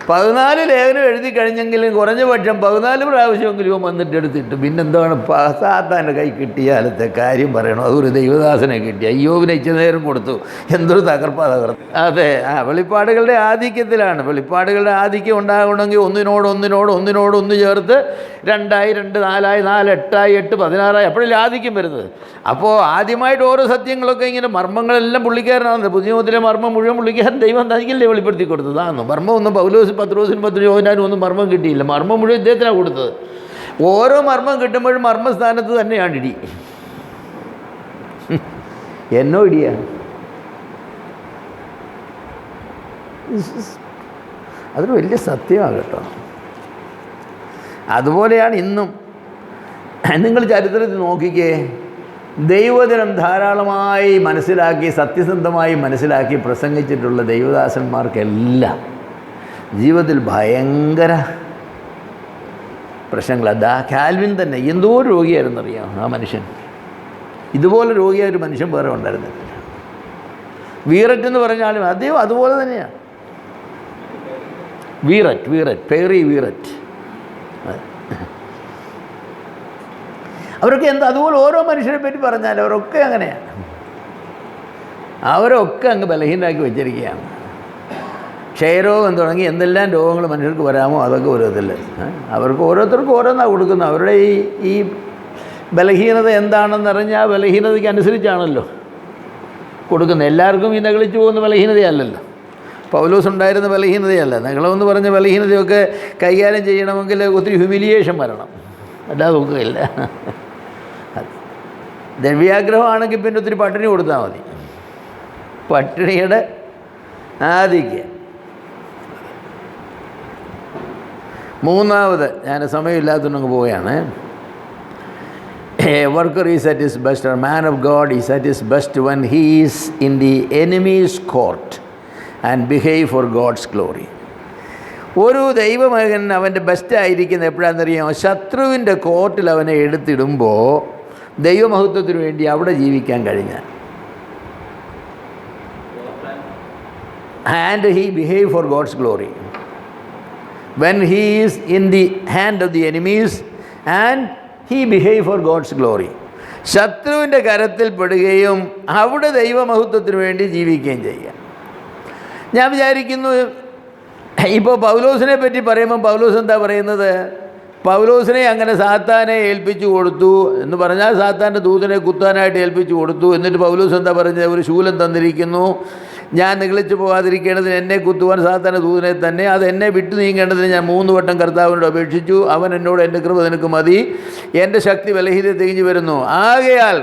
A: 14 ലേഖനം എഴുതി കഴിഞ്ഞെങ്കിലും കുറഞ്ഞ പക്ഷം 14 പ്രാവശ്യമെങ്കിലും ഇവൻ വന്നിട്ട് എടുത്തിട്ട് പിന്നെന്താണ് സാത്താൻ്റെ കൈ കിട്ടിയാലത്തെ കാര്യം പറയണോ. അതൊരു ദൈവദാസനെ കിട്ടി, അയ്യോവിനെ ഇച്ചിരി നേരം കൊടുത്തു, എന്തൊരു തകർപ്പാ തകർത്ത്. അതെ, വെളിപ്പാടുകളുടെ ആധിക്യത്തിലാണ്. വെളിപ്പാടുകളുടെ ആധിക്യം ഉണ്ടാകണമെങ്കിൽ ഒന്നിനോട് ചേർത്ത് 2 ആയി, 2 4 ആയി, 4 8 ആയി, 8 16 ആയി, അപ്പോഴല്ലേ ആധിക്യം വരുന്നത്. അപ്പോൾ ആദ്യമായിട്ട് ഓരോ സത്യങ്ങളൊക്കെ ഇങ്ങനെ മർമ്മങ്ങളെല്ലാം പുള്ളിക്കാരനാണ്. പുതിയ നിയമത്തിലെ മർമ്മം മുഴുവൻ പുള്ളിക്കാരൻ ദൈവം തനിക്കല്ലേ വെളിപ്പെടുത്തി കൊടുത്തതാണെന്നു. മർമ്മം ഒന്നും പൗലോസ് പത്രോസിനും യോഹന്നാനും ഒന്നും മർമ്മം കിട്ടിയില്ല, മർമ്മം മുഴുവൻ ഇദ്ദേഹത്തിനാണ് കൊടുത്തത്. ഓരോ മർമ്മം കിട്ടുമ്പോഴും മർമ്മസ്ഥാനത്ത് തന്നെയാണ് ഇടി. എന്നോ ഇടിയാണ്. അതൊരു വലിയ സത്യമാണ് കേട്ടോ. അതുപോലെയാണ് ഇന്നും. നിങ്ങൾ ചരിത്രത്തിൽ നോക്കിക്കേ, ദൈവദിനം ധാരാളമായി മനസ്സിലാക്കി, സത്യസന്ധമായി മനസ്സിലാക്കി പ്രസംഗിച്ചിട്ടുള്ള ദൈവദാസന്മാർക്കെല്ലാം ജീവിതത്തിൽ ഭയങ്കര പ്രശ്നങ്ങളാണ്. കാൽവിൻ തന്നെ എന്തോ രോഗിയായിരുന്നറിയാം ആ മനുഷ്യൻ. ഇതുപോലെ രോഗിയായ ഒരു മനുഷ്യൻ വേറെ ഉണ്ടായിരുന്നില്ല. വീററ്റ് എന്ന് പറഞ്ഞാലും അദ്ദേഹം അതുപോലെ തന്നെയാണ്. പേറി വീററ്റ് അവരൊക്കെ അതുപോലെ ഓരോ മനുഷ്യരെ പറ്റി പറഞ്ഞാൽ അവരൊക്കെ അങ്ങനെയാണ്. അവരൊക്കെ അങ്ങ് ബലഹീനരാക്കി വെച്ചിരിക്കുകയാണ്. ക്ഷയരോഗം തുടങ്ങി എന്തെല്ലാം രോഗങ്ങൾ മനുഷ്യർക്ക് വരാമോ അതൊക്കെ ഓരോരുത്തരില്ല. അവർക്ക് ഓരോരുത്തർക്കും ഓരോന്നാണ് കൊടുക്കുന്നത്. അവരുടെ ഈ ബലഹീനത എന്താണെന്നറിഞ്ഞാൽ ആ ബലഹീനതയ്ക്ക് അനുസരിച്ചാണല്ലോ കൊടുക്കുന്നത്. എല്ലാവർക്കും ഈ നകളിച്ചു പോകുന്ന ബലഹീനതയല്ലല്ലോ. പൗലോസ് ഉണ്ടായിരുന്ന ബലഹീനതയല്ല. നകളമെന്ന് പറഞ്ഞ ബലഹീനതയൊക്കെ കൈകാര്യം ചെയ്യണമെങ്കിൽ ഒത്തിരി ഹ്യൂമിലിയേഷൻ വരണം, അല്ലാതെ നോക്കുകയില്ല. ദ്രവ്യാഗ്രഹമാണെങ്കിൽ പിന്നെ ഒത്തിരി പട്ടിണി കൊടുത്താൽ മതി. പട്ടിണിയുടെ ആധിക്യം. മൂന്നാമത്, ഞാൻ സമയമില്ലാത്തതുകൊണ്ട് പോവുകയാണ്. A worker is at his best, or man of God is at his best when he is in the enemy's court and behave for God's glory. ഒരു ദൈവമകൻ അവൻ്റെ ബെസ്റ്റ് ആയിരിക്കുന്നത് എപ്പോഴാണെന്നറിയാമോ? ശത്രുവിൻ്റെ കോർട്ടിൽ അവനെ എടുത്തിടുമ്പോൾ ദൈവമഹത്വത്തിന് വേണ്ടി അവിടെ ജീവിക്കാൻ കഴിഞ്ഞാൽ. And he behave for God's glory. When he is in the hand of the enemies and he behave for God's glory. ശത്രുവിൻ്റെ കരത്തിൽ പെടുകയും അവിടെ ദൈവമഹത്വത്തിന് വേണ്ടി ജീവിക്കുകയും ചെയ്യുക. ഞാൻ വിചാരിക്കുന്നു, ഇപ്പോൾ പൗലോസിനെ പറ്റി പറയുമ്പോൾ പൗലോസ് എന്താ പറയുന്നത്? പൗലോസിനെ അങ്ങനെ സാത്താനെ ഏൽപ്പിച്ചു കൊടുത്തു എന്ന് പറഞ്ഞാൽ സാത്താൻ്റെ ദൂതനെ കുത്താനായിട്ട് ഏൽപ്പിച്ചു കൊടുത്തു. എന്നിട്ട് പൗലോസ് എന്താ പറഞ്ഞത്? ഒരു ശൂലം തന്നിരിക്കുന്നു, ഞാൻ നിഗളിച്ചു പോകാതിരിക്കേണ്ടതിന് എന്നെ കുത്തുവാൻ സാത്താൻ്റെ ദൂതനെ തന്നെ, അത് എന്നെ വിട്ടു നീങ്ങേണ്ടതിന് ഞാൻ 3 വട്ടം കർത്താവിനോട് അപേക്ഷിച്ചു. അവൻ എന്നോട് എൻ്റെ കൃപ നിനക്ക് മതി, എൻ്റെ ശക്തി ബലഹീനത തികഞ്ഞു വരുന്നു. ആകയാൽ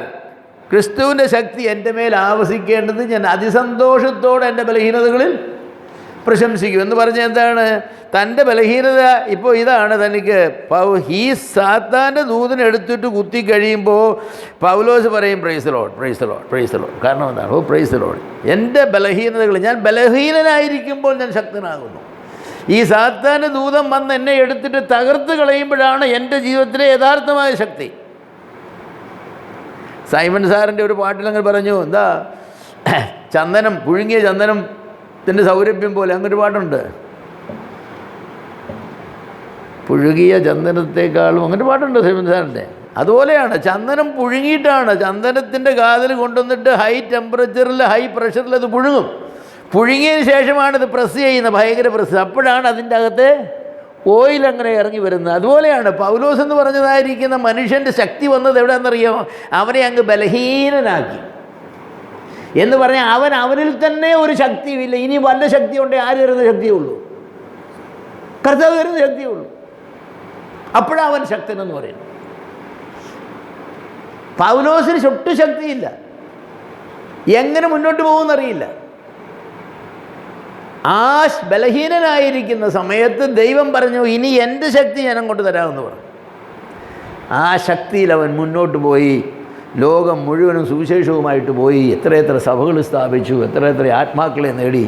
A: ക്രിസ്തുവിൻ്റെ ശക്തി എൻ്റെ മേൽ ആവസിക്കേണ്ടത് ഞാൻ അതിസന്തോഷത്തോടെ എൻ്റെ ബലഹീനതകളിൽ പ്രശംസിക്കും എന്ന് പറഞ്ഞാൽ എന്താണ്? തൻ്റെ ബലഹീനത ഇപ്പോൾ ഇതാണ് തനിക്ക്. ഈ സാത്താൻ്റെ ദൂതനെ എടുത്തിട്ട് കുത്തി കഴിയുമ്പോൾ പൗലോസ് പറയും price the Lord, price the Lord, price the Lord. കാരണം എന്താണ്? Price the Lord. എൻ്റെ ബലഹീനതകൾ, ഞാൻ ബലഹീനനായിരിക്കുമ്പോൾ ഞാൻ ശക്തനാകുന്നു. ഈ സാത്താൻ്റെ ദൂതൻ വന്ന് എന്നെ എടുത്തിട്ട് തകർത്ത് കളയുമ്പോഴാണ് എൻ്റെ ജീവിതത്തിലെ യഥാർത്ഥമായ ശക്തി. സൈമൺ സാറിൻ്റെ ഒരു പാട്ടിലങ്ങനെ പറഞ്ഞു, എന്താ ചന്ദനം, പുഴുങ്ങിയ ചന്ദനത്തിൻ്റെ സൗരഭ്യം പോലെ, അങ്ങൊരു പാട്ടുണ്ട്. പുഴുകിയ ചന്ദനത്തെക്കാളും അങ്ങനെ പാട്ടുണ്ട് സൈമൺ സാറിൻ്റെ. അതുപോലെയാണ് ചന്ദനം പുഴുങ്ങിയിട്ടാണ്, ചന്ദനത്തിൻ്റെ കാതിൽ കൊണ്ടുവന്നിട്ട് ഹൈ ടെമ്പറേച്ചറിൽ ഹൈ പ്രഷറിൽ അത് പുഴുങ്ങും. പുഴുങ്ങിയതിന് ശേഷമാണ് ഇത് പ്രസ് ചെയ്യുന്നത്, ഭയങ്കര പ്രസ്. അപ്പോഴാണ് അതിൻ്റെ അകത്തെ ഓയിൽ അങ്ങനെ ഇറങ്ങി വരുന്നത്. അതുപോലെയാണ് പൗലോസ് എന്ന് പറഞ്ഞതായിരിക്കുന്ന മനുഷ്യൻ്റെ ശക്തി വന്നത് എവിടെയാണെന്നറിയാമോ? അവനെ അങ്ങ് ബലഹീനനാക്കി എന്ന് പറഞ്ഞാൽ അവനിൽ തന്നെ ഒരു ശക്തിയില്ല. ഇനി വല്ല ശക്തി ഉണ്ടെങ്കിൽ ആര് തരുന്ന ശക്തിയുള്ളൂ? കർത്താവ് തരുന്ന ശക്തിയുള്ളൂ. അപ്പോഴാണ് അവൻ ശക്തനെന്ന് പറയുന്നത്. പൗലോസിന് ഒട്ടും ശക്തിയില്ല, എങ്ങനെ മുന്നോട്ട് പോകുമെന്നറിയില്ല. ആ ബലഹീനനായിരിക്കുന്ന സമയത്ത് ദൈവം പറഞ്ഞു, ഇനി എൻ്റെ ശക്തി ഞാൻ അങ്ങോട്ട് തരാമെന്ന് പറഞ്ഞു. ആ ശക്തിയിൽ അവൻ മുന്നോട്ട് പോയി, ലോകം മുഴുവനും സുവിശേഷവുമായിട്ട് പോയി. എത്രയെത്ര സഭകൾ സ്ഥാപിച്ചു, എത്രയെത്ര ആത്മാക്കളെ നേടി,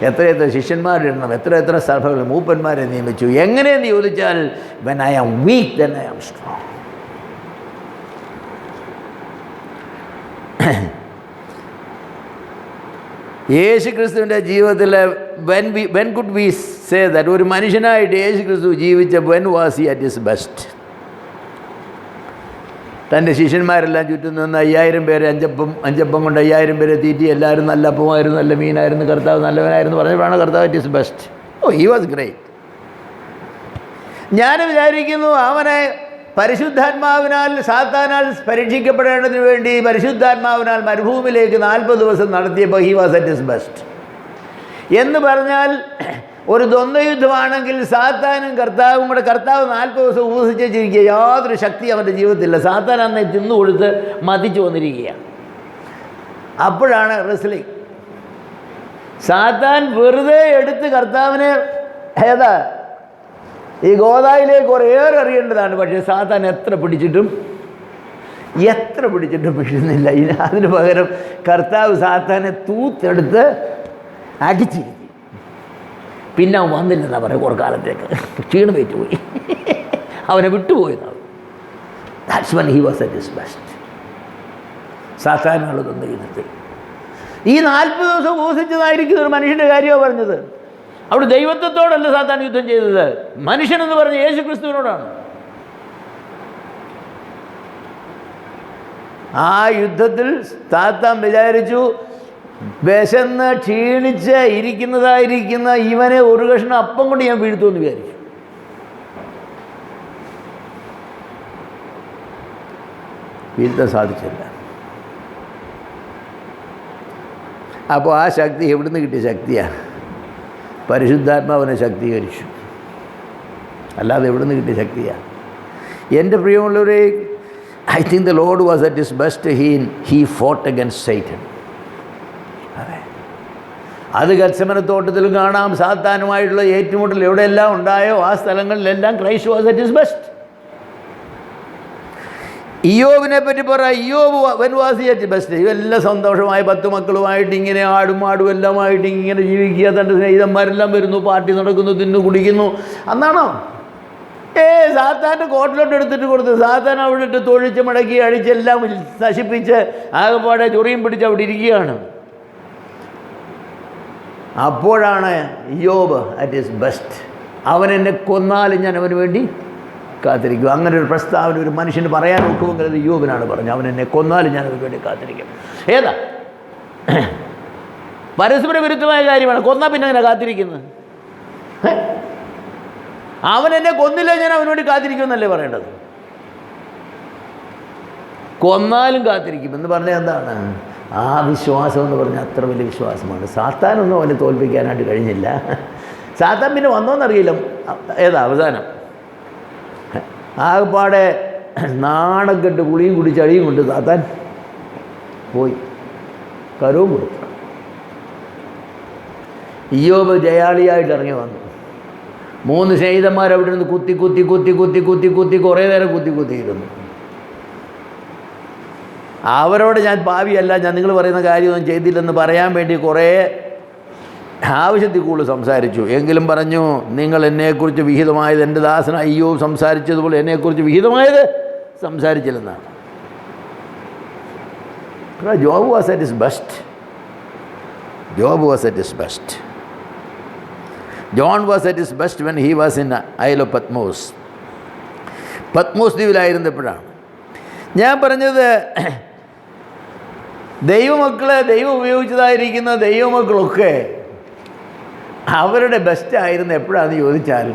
A: എത്രയെത്ര ശിഷ്യന്മാരുടെ എണ്ണം, എത്രയെത്ര സഭകൾ മൂപ്പന്മാരെ നിയമിച്ചു. എങ്ങനെയെന്ന് ചോദിച്ചാൽ, when I am weak then I am strong. യേശു ക്രിസ്തുവിൻ്റെ ജീവിതത്തിൽ when could we say that? ഒരു മനുഷ്യനായിട്ട് യേശു ക്രിസ്തു ജീവിച്ച when was he at his best? തൻ്റെ ശിഷ്യന്മാരെല്ലാം ചുറ്റും നിന്ന് 5000 പേരെ അഞ്ചപ്പം കൊണ്ട് 5000 പേരെ തീറ്റി. എല്ലാവരും നല്ല അപ്പമായിരുന്നു, നല്ല മീനായിരുന്നു, കർത്താവ് നല്ലവനായിരുന്നു പറഞ്ഞപ്പോഴാണ് കർത്താവ് at his best. he was great. ഞാൻ വിചാരിക്കുന്നു അവനെ പരിശുദ്ധാത്മാവിനാൽ സാത്താനാൽ പരീക്ഷിക്കപ്പെടേണ്ടതിന് വേണ്ടി പരിശുദ്ധാത്മാവിനാൽ മരുഭൂമിയിലേക്ക് 40 ദിവസം നടത്തിയപ്പോൾ he was at his best. എന്ന് പറഞ്ഞാൽ ഒരു ദ്വന്ദ്വയുദ്ധമാണെങ്കിൽ സാത്താനും കർത്താവും കൂടെ, കർത്താവ് 40 ദിവസം ഉപസിച്ചിരിക്കുക, യാതൊരു ശക്തി അവൻ്റെ ജീവിതത്തിലില്ല. സാത്താൻ അന്ന് തിന്നു കൊടുത്ത് മതിച്ചു വന്നിരിക്കുകയാണ്. അപ്പോഴാണ് റെസ്ലിംഗ്. സാത്താൻ വെറുതെ എടുത്ത് കർത്താവിനെ ഈ ഗോദായിലേക്ക് കുറേയേറെ അറിയേണ്ടതാണ്. പക്ഷേ സാത്താൻ എത്ര പിടിച്ചിട്ടും പിടിക്കുന്നില്ല. അതിന് പകരം കർത്താവ് സാത്താനെ തൂത്തെടുത്ത് അടിച്ചിരുത്തി. പിന്നെ അവൻ വന്നില്ലെന്നാണ് പറയുക. കുറേ കാലത്തേക്ക് ക്ഷീണമേറ്റ് പോയി, അവനെ വിട്ടുപോയെന്നാണ്. That's when he was at his best. സാത്താനുള്ള യുദ്ധത്തിൽ ഈ 40 ദിവസം ഉപസിച്ചതായിരിക്കുന്ന ഒരു മനുഷ്യൻ്റെ കാര്യമാണ് പറഞ്ഞത്. അവിടെ ദൈവത്വത്തോടല്ല സാത്താൻ യുദ്ധം ചെയ്തത്, മനുഷ്യനെന്ന് പറഞ്ഞ യേശു ക്രിസ്തുവിനോടാണ്. ആ യുദ്ധത്തിൽ സാത്താൻ വിചാരിച്ചു, വിശന്ന് ക്ഷീണിച്ച് ഇരിക്കുന്നതായിരിക്കുന്ന ഇവനെ ഒരു കഷ്ണം അപ്പം കൊണ്ട് ഞാൻ വീഴ്ത്തുമെന്ന് വിചാരിച്ചു. വീഴ്ത്താൻ സാധിച്ചില്ല. അപ്പോൾ ആ ശക്തി എവിടുന്ന് കിട്ടിയ ശക്തിയാണ്? പരിശുദ്ധാത്മാവിനെ ശക്തീകരിച്ചു, അല്ലാതെ എവിടുന്ന് കിട്ടിയ ശക്തിയാണ്? എൻ്റെ പ്രിയമുള്ളവരെ, I think the Lord was at his best. He fought against Satan. അതെ, അത് ഗത്സമനത്തോട്ടത്തിലും കാണാം. സാത്താനുമായിട്ടുള്ള ഏറ്റുമുട്ടൽ എവിടെയെല്ലാം ഉണ്ടായോ ആ സ്ഥലങ്ങളിലെല്ലാം Christ was at his best. ഇയ്യോബിനെ പറ്റി പറ, ഇയ്യോബ് when was he at his best? ഇവെല്ലാം സന്തോഷമായി 10 മക്കളുമായിട്ട് ഇങ്ങനെ ആടും എല്ലാമായിട്ട് ഇങ്ങനെ ജീവിക്കുക. തൻ്റെ സ്നേഹിതന്മാരെല്ലാം വരുന്നു, പാർട്ടി നടക്കുന്നു, തിന്നു കുടിക്കുന്നു. അന്നാണോ സാത്താൻ്റെ കോട്ടിലോട്ട് എടുത്തിട്ട് കൊടുത്ത് സാത്താൻ അവിടെ ഇട്ട് തൊഴിച്ച് മടക്കി അടിച്ചെല്ലാം നശിപ്പിച്ച് ആകെപ്പാടെ ചൊറിയും പിടിച്ച് അവിടെ ഇരിക്കുകയാണ്. അപ്പോഴാണ് ഇയ്യോബ് അറ്റ് ഹിസ് ബെസ്റ്റ്. അവൻ എന്നെ കൊന്നാലും ഞാൻ അവന് വേണ്ടി കാത്തിരിക്കും. അങ്ങനെ ഒരു പ്രസ്താവന ഒരു മനുഷ്യന് പറയാൻ ഒക്കുമെങ്കിൽ അത് ഇയ്യോബിനാണ് പറഞ്ഞു. അവൻ എന്നെ കൊന്നാലും ഞാൻ അവന് വേണ്ടി കാത്തിരിക്കും. ഏതാ പരസ്പര വിരുദ്ധമായ കാര്യമാണ്. കൊന്നാൽ പിന്നെ അങ്ങനെ കാത്തിരിക്കുന്നത്? അവൻ എന്നെ കൊന്നില്ല, ഞാൻ അവന് വേണ്ടി കാത്തിരിക്കുമെന്നല്ലേ പറയേണ്ടത്? കൊന്നാലും കാത്തിരിക്കും എന്ന് പറഞ്ഞാൽ എന്താണ്? ആ വിശ്വാസം എന്ന് പറഞ്ഞാൽ അത്ര വലിയ വിശ്വാസമാണ്. സാത്താനൊന്നും അവനെ തോൽപ്പിക്കാനായിട്ട് കഴിഞ്ഞില്ല. സാത്താൻ പിന്നെ വന്നോന്നറിയില്ല. അവസാനം ആകെപ്പാടെ നാണക്കെട്ട് കുളിയും കുടിച്ച് അടിയും കൊണ്ട് സാത്താൻ പോയി, കരവും കൊടുത്തു. ഇയ്യോബ് ജയാളിയായിട്ട് ഇറങ്ങി വന്നു. 3 സ്നേഹിതന്മാർ അവിടെ നിന്ന് കുത്തി കുറേ നേരം കുത്തിയിരുന്നു. അവരോട് ഞാൻ പാപിയല്ല, ഞാൻ നിങ്ങൾ പറയുന്ന കാര്യമൊന്നും ചെയ്തില്ലെന്ന് പറയാൻ വേണ്ടി കുറേ ആവശ്യത്തിൽ കൂടുതൽ സംസാരിച്ചു. എങ്കിലും പറഞ്ഞു, നിങ്ങൾ എന്നെക്കുറിച്ച് വിഹിതമായത് എൻ്റെ ദാസന അയ്യോബ് സംസാരിച്ചതുപോലെ എന്നെക്കുറിച്ച് വിഹിതമായത് സംസാരിച്ചില്ലെന്നാണ്. Job was at his best. Job was at his best. John was at his best when he was in Isle of Patmos. Patmos ദ്വീപിലായിരുന്നപ്പോഴാണ് ഞാൻ പറഞ്ഞത്, ദൈവമക്കളെ ദൈവം ഉപയോഗിച്ചതായിരിക്കുന്ന ദൈവമക്കളൊക്കെ അവരുടെ ബെസ്റ്റായിരുന്നു എപ്പോഴാണെന്ന് ചോദിച്ചാൽ,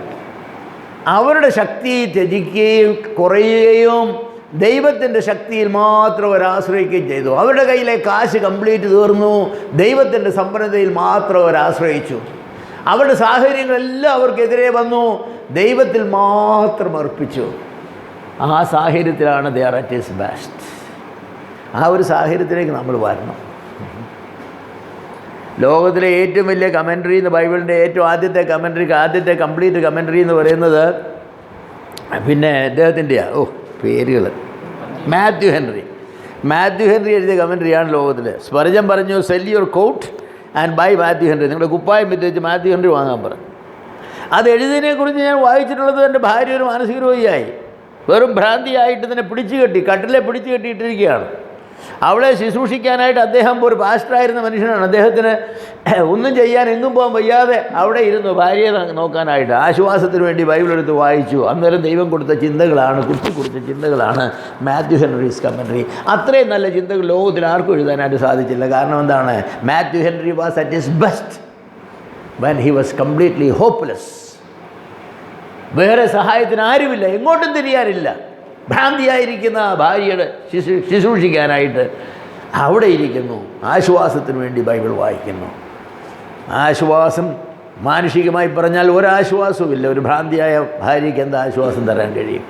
A: അവരുടെ ശക്തി ത്യജിക്കുകയും കുറയുകയും ദൈവത്തിൻ്റെ ശക്തിയിൽ മാത്രം അവരാശ്രയിക്കുകയും ചെയ്തു. അവരുടെ കയ്യിലെ കാശ് കംപ്ലീറ്റ് തീർന്നു, ദൈവത്തിൻ്റെ സമ്പന്നതയിൽ മാത്രം അവരാശ്രയിച്ചു. അവരുടെ സാഹചര്യങ്ങളെല്ലാം അവർക്കെതിരെ വന്നു, ദൈവത്തിൽ മാത്രം അർപ്പിച്ചു. ആ സാഹചര്യത്തിലാണ് they are at his best. ആ ഒരു സാഹചര്യത്തിലേക്ക് നമ്മൾ വരണം. ലോകത്തിലെ ഏറ്റവും വലിയ കമൻട്രി എന്ന് ബൈബിളിൻ്റെ ഏറ്റവും ആദ്യത്തെ കംപ്ലീറ്റ് കമൻട്രി എന്ന് പറയുന്നത് പിന്നെ അദ്ദേഹത്തിൻ്റെയാണ് പേരുകൾ മാത്യു ഹെൻറി എഴുതിയ കമൻട്രിയാണ് ലോകത്തിൽ. സ്പർജൻ പറഞ്ഞു, sell your coat and buy Matthew Henry. നിങ്ങളുടെ കുപ്പായം വിറ്റേച്ച് മാത്യു ഹെൻറി വാങ്ങാൻ പറഞ്ഞു. അത് എഴുതിയതിനെക്കുറിച്ച് ഞാൻ വായിച്ചിട്ടുള്ളത്, എൻ്റെ ഭാര്യ ഒരു മാനസിക രോഗിയായി വെറും ഭ്രാന്തിയായിട്ട് തന്നെ കട്ടിലെ പിടിച്ചു കെട്ടിയിട്ടിരിക്കുകയാണ്. അവളെ ശുശ്രൂഷിക്കാനായിട്ട് അദ്ദേഹം ഒരു പാസ്റ്ററായിരുന്ന മനുഷ്യനാണ്. അദ്ദേഹത്തിന് ഒന്നും ചെയ്യാൻ എങ്ങും പോകാൻ വയ്യാതെ അവിടെ ഇരുന്നു ഭാര്യയെ നോക്കാനായിട്ട്. ആശ്വാസത്തിന് വേണ്ടി ബൈബിൾ എടുത്ത് വായിച്ചു. അന്നേരം ദൈവം കൊടുത്ത ചിന്തകളാണ്, കുറിച്ച ചിന്തകളാണ് മാത്യു ഹെൻറീസ് കമൻട്രി. അത്രയും നല്ല ചിന്തകൾ ലോകത്തിൽ ആർക്കും എഴുതാനായിട്ട് സാധിച്ചില്ല. കാരണം എന്താണ്? Mathew Henry was at his best when he was completely hopeless. വേറെ സഹായത്തിന് ആരുമില്ല, എങ്ങോട്ടും തിരിയാനില്ല. ഭ്രാന്തിയായിരിക്കുന്ന ഭാര്യയുടെ ശുശ്രൂഷിക്കാനായിട്ട് അവിടെ ഇരിക്കുന്നു. ആശ്വാസത്തിന് വേണ്ടി ബൈബിൾ വായിക്കുന്നു. ആശ്വാസം മാനുഷികമായി പറഞ്ഞാൽ ഒരാശ്വാസവുമില്ല. ഒരു ഭ്രാന്തിയായ ഭാര്യയ്ക്ക് എന്താ ആശ്വാസം തരാൻ കഴിയും?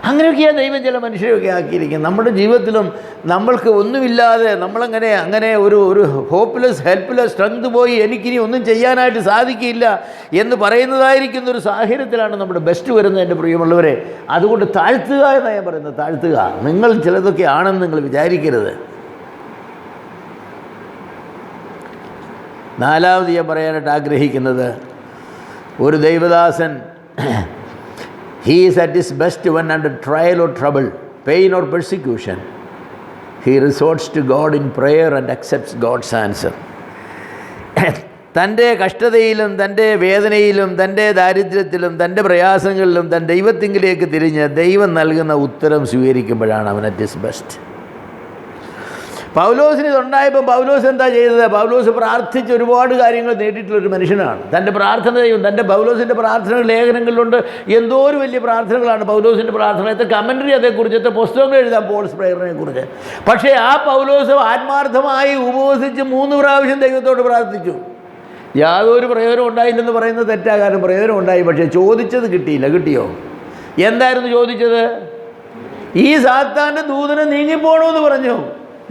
A: അങ്ങനെയൊക്കെയാണ് ദൈവം ചില മനുഷ്യരെയൊക്കെ ആക്കിയിരിക്കുന്നത്. നമ്മുടെ ജീവിതത്തിലും നമ്മൾക്ക് ഒന്നുമില്ലാതെ നമ്മളങ്ങനെ ഒരു ഹോപ്പ്ലെസ് ഹെൽപ്ലെസ് സ്ട്രെങ്ത് പോയി എനിക്കിനി ഒന്നും ചെയ്യാനായിട്ട് സാധിക്കില്ല എന്ന് പറയുന്നതായിരിക്കുന്ന ഒരു സാഹചര്യത്തിലാണ് നമ്മുടെ ബെസ്റ്റ് വരുന്നത്. എൻ്റെ പ്രിയമുള്ളവരെ, അതുകൊണ്ട് താഴ്ത്തുക എന്നാണ് ഞാൻ പറയുന്നത്. താഴ്ത്തുക. നിങ്ങൾ ചിലതൊക്കെ ആണെന്ന് നിങ്ങൾ വിചാരിക്കരുത്. നാലാമത് ഞാൻ പറയാനായിട്ട് ആഗ്രഹിക്കുന്നത്, ഒരു ദൈവദാസൻ he is at his best when under trial or trouble, pain or persecution. He resorts to God in prayer and accepts God's answer. തൻ്റെ കഷ്ടതയിലും തൻ്റെ വേദനയിലും തൻ്റെ ദാരിദ്ര്യത്തിലും തൻ്റെ പ്രയാസങ്ങളിലും തൻ ദൈവത്തിങ്കിലേക്ക് തിരിഞ്ഞ് ദൈവം നൽകുന്ന ഉത്തരം സ്വീകരിക്കുമ്പോഴാണ് അവൻ അറ്റ് ഹിസ് ബെസ്റ്റ്. പൗലോസിന് ഇതുണ്ടായപ്പോൾ പൗലോസ് എന്താ ചെയ്തത്? പൗലോസ് പ്രാർത്ഥിച്ച് ഒരുപാട് കാര്യങ്ങൾ നേടിയിട്ടുള്ളൊരു മനുഷ്യനാണ്. തൻ്റെ പ്രാർത്ഥനയും പൗലോസിൻ്റെ പ്രാർത്ഥന ലേഖനങ്ങളിലുണ്ട്. എന്തോ ഒരു വലിയ പ്രാർത്ഥനകളാണ് പൗലോസിൻ്റെ പ്രാർത്ഥന. എത്ര കമൻട്രി അതേക്കുറിച്ച്, എത്ര പുസ്തകങ്ങൾ എഴുതാം പോൾസ് പ്രേയറിനെ കുറിച്ച്. പക്ഷേ ആ പൗലോസ് ആത്മാർത്ഥമായി ഉപവസിച്ച് 3 പ്രാവശ്യം ദൈവത്തോട് പ്രാർത്ഥിച്ചു. യാതൊരു പ്രയോജനം ഉണ്ടായില്ലെന്ന് പറയുന്നത് തെറ്റാകാനും പ്രയോജനം ഉണ്ടായി. പക്ഷേ ചോദിച്ചത് കിട്ടിയില്ല. കിട്ടിയോ? എന്തായിരുന്നു ചോദിച്ചത്? ഈ സാത്താൻ്റെ ദൂതനെ നീങ്ങിപ്പോണമെന്ന് പറഞ്ഞു.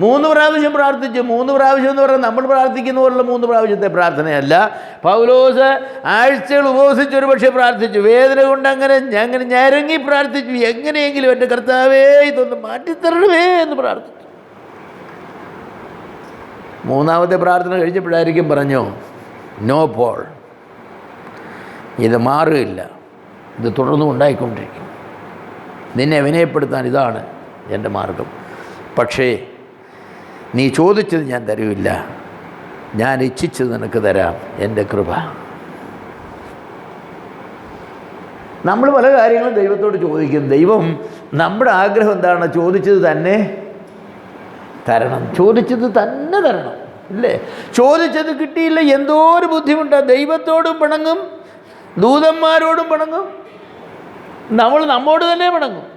A: 3 പ്രാവശ്യം പ്രാർത്ഥിച്ചു. 3 പ്രാവശ്യം എന്ന് പറഞ്ഞാൽ നമ്മൾ പ്രാർത്ഥിക്കുന്ന പോലുള്ള 3 പ്രാവശ്യത്തെ പ്രാർത്ഥനയല്ല. പൗലോസ് ആഴ്ചകൾ ഉപവസിച്ചൊരു പക്ഷേ പ്രാർത്ഥിച്ചു. വേദന കൊണ്ട് അങ്ങനെ ഞരങ്ങി പ്രാർത്ഥിച്ചു. എങ്ങനെയെങ്കിലും എൻ്റെ കർത്താവേ ഇതൊന്ന് മാറ്റിത്തരണമേ എന്ന് പ്രാർത്ഥിച്ചു. 3ാമത്തെ പ്രാർത്ഥന കഴിഞ്ഞപ്പോഴായിരിക്കും പറഞ്ഞു, നോ പോൾ, ഇത് മാറുകയില്ല, ഇത് തുടർന്നും ഉണ്ടായിക്കൊണ്ടിരിക്കും. നിന്നെ വിനയപ്പെടുത്താൻ ഇതാണ് എൻ്റെ മാർഗം. പക്ഷേ നീ ചോദിച്ചത് ഞാൻ തരുമില്ല, ഞാൻ ഇച്ഛിച്ചത് നിനക്ക് തരാം, എൻ്റെ കൃപ. നമ്മൾ പല കാര്യങ്ങളും ദൈവത്തോട് ചോദിക്കും. ദൈവം നമ്മുടെ ആഗ്രഹം എന്താണ്? ചോദിച്ചത് തന്നെ തരണം. ചോദിച്ചത് തന്നെ തരണം, ഇല്ലേ? ചോദിച്ചത് കിട്ടിയില്ല, എന്തോ ഒരു ബുദ്ധിമുട്ടാണ്. ദൈവത്തോടും പിണങ്ങും, ദൂതന്മാരോടും പിണങ്ങും, നമ്മോട് തന്നെ പിണങ്ങും.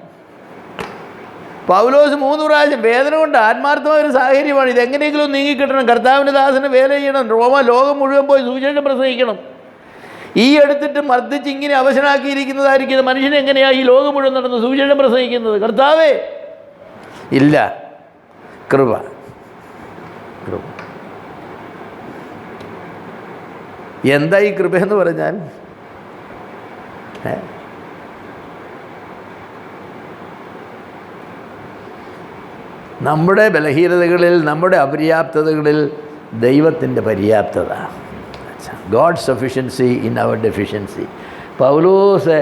A: പൗലോസ് 3 പ്രാവശ്യം വേദന കൊണ്ട് ആത്മാർത്ഥമായ ഒരു സാഹചര്യമാണ്. ഇതെങ്ങനെയെങ്കിലും നീങ്ങിക്കിട്ടണം. കർത്താവിൻ്റെ ദാസന് വേല ചെയ്യണം. ലോകം മുഴുവൻ പോയി സുവിശേഷം പ്രസംഗിക്കണം. ഈ എടുത്തിട്ട് മർദ്ദിച്ച് ഇങ്ങനെ അവശനാക്കിയിരിക്കുന്നതായിരിക്കും മനുഷ്യനെ എങ്ങനെയാണ് ഈ ലോകം മുഴുവൻ നടന്ന് സുവിശേഷം പ്രസംഗിക്കുന്നത്? കർത്താവേ, ഇല്ല, കൃപ. കൃപ. എന്താ ഈ കൃപയെന്ന് പറഞ്ഞാൽ? നമ്മുടെ ബലഹീനതകളിൽ, നമ്മുടെ അപര്യാപ്തതകളിൽ ദൈവത്തിൻ്റെ പര്യാപ്തത. God sufficiency in our deficiency. പൗലോസ്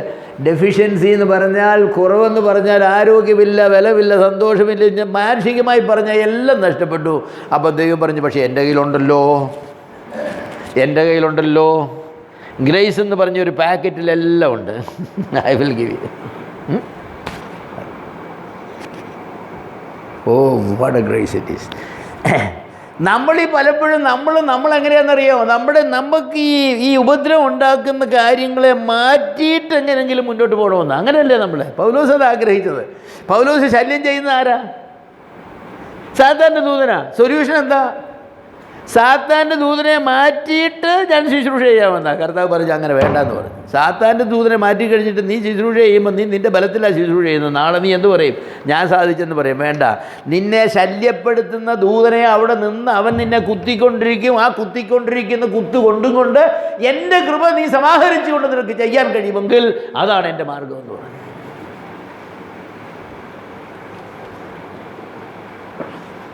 A: ഡെഫിഷ്യൻസി എന്ന് പറഞ്ഞാൽ, കുറവെന്ന് പറഞ്ഞാൽ ആരോഗ്യമില്ല, ബലമില്ല, സന്തോഷമില്ല, മാനസികമായി പറഞ്ഞാൽ എല്ലാം നഷ്ടപ്പെട്ടു. അപ്പോൾ ദൈവം പറഞ്ഞു, പക്ഷേ എൻ്റെ കയ്യിലുണ്ടല്ലോ ഗ്രേസ് എന്ന് പറഞ്ഞൊരു പാക്കറ്റിലെല്ലാം ഉണ്ട്. I will give you. Oh what a grace it is. നമ്മളീ പലപ്പോഴും നമ്മളെങ്ങനെയാണെന്നറിയോ, നമുക്ക് ഈ ഉപദ്രവം ഉണ്ടാക്കുന്ന കാര്യങ്ങളെ മാറ്റിയിട്ട് എങ്ങനെയെങ്കിലും മുന്നോട്ട് പോകണമെന്ന്. അങ്ങനെയല്ലേ പൗലോസ് അത് ആഗ്രഹിച്ചത്. പൗലോസ് ശല്യം ചെയ്യുന്ന ആരാ? സാത്താൻ്റെ ദൂതനാ. സൊല്യൂഷൻ എന്താ? സാത്താൻ്റെ ദൂതനെ മാറ്റിയിട്ട് ഞാൻ ശുശ്രൂഷ ചെയ്യാമെന്നാണ് കർത്താവ് പറഞ്ഞു. അങ്ങനെ വേണ്ടെന്ന് പറഞ്ഞു. സാത്താൻ്റെ ദൂതനെ മാറ്റി കഴിഞ്ഞിട്ട് നീ ശുശ്രൂഷ ചെയ്യുമ്പോൾ നീ നിൻ്റെ ബലത്തിലാണ് ശുശ്രൂഷ ചെയ്യുന്നത്. നാളെ നീ എന്ത് പറയും? ഞാൻ സാധിച്ചെന്ന് പറയും. വേണ്ട, നിന്നെ ശല്യപ്പെടുത്തുന്ന ദൂതനെ അവിടെ നിന്ന് അവൻ നിന്നെ കുത്തിക്കൊണ്ടിരിക്കും. ആ കുത്തിക്കൊണ്ടിരിക്കുന്ന കൊണ്ട് എൻ്റെ കൃപ നീ സമാഹരിച്ചുകൊണ്ട് നിനക്ക് ചെയ്യാൻ കഴിയുമെങ്കിൽ അതാണ് എൻ്റെ മാർഗമെന്ന് പറഞ്ഞു.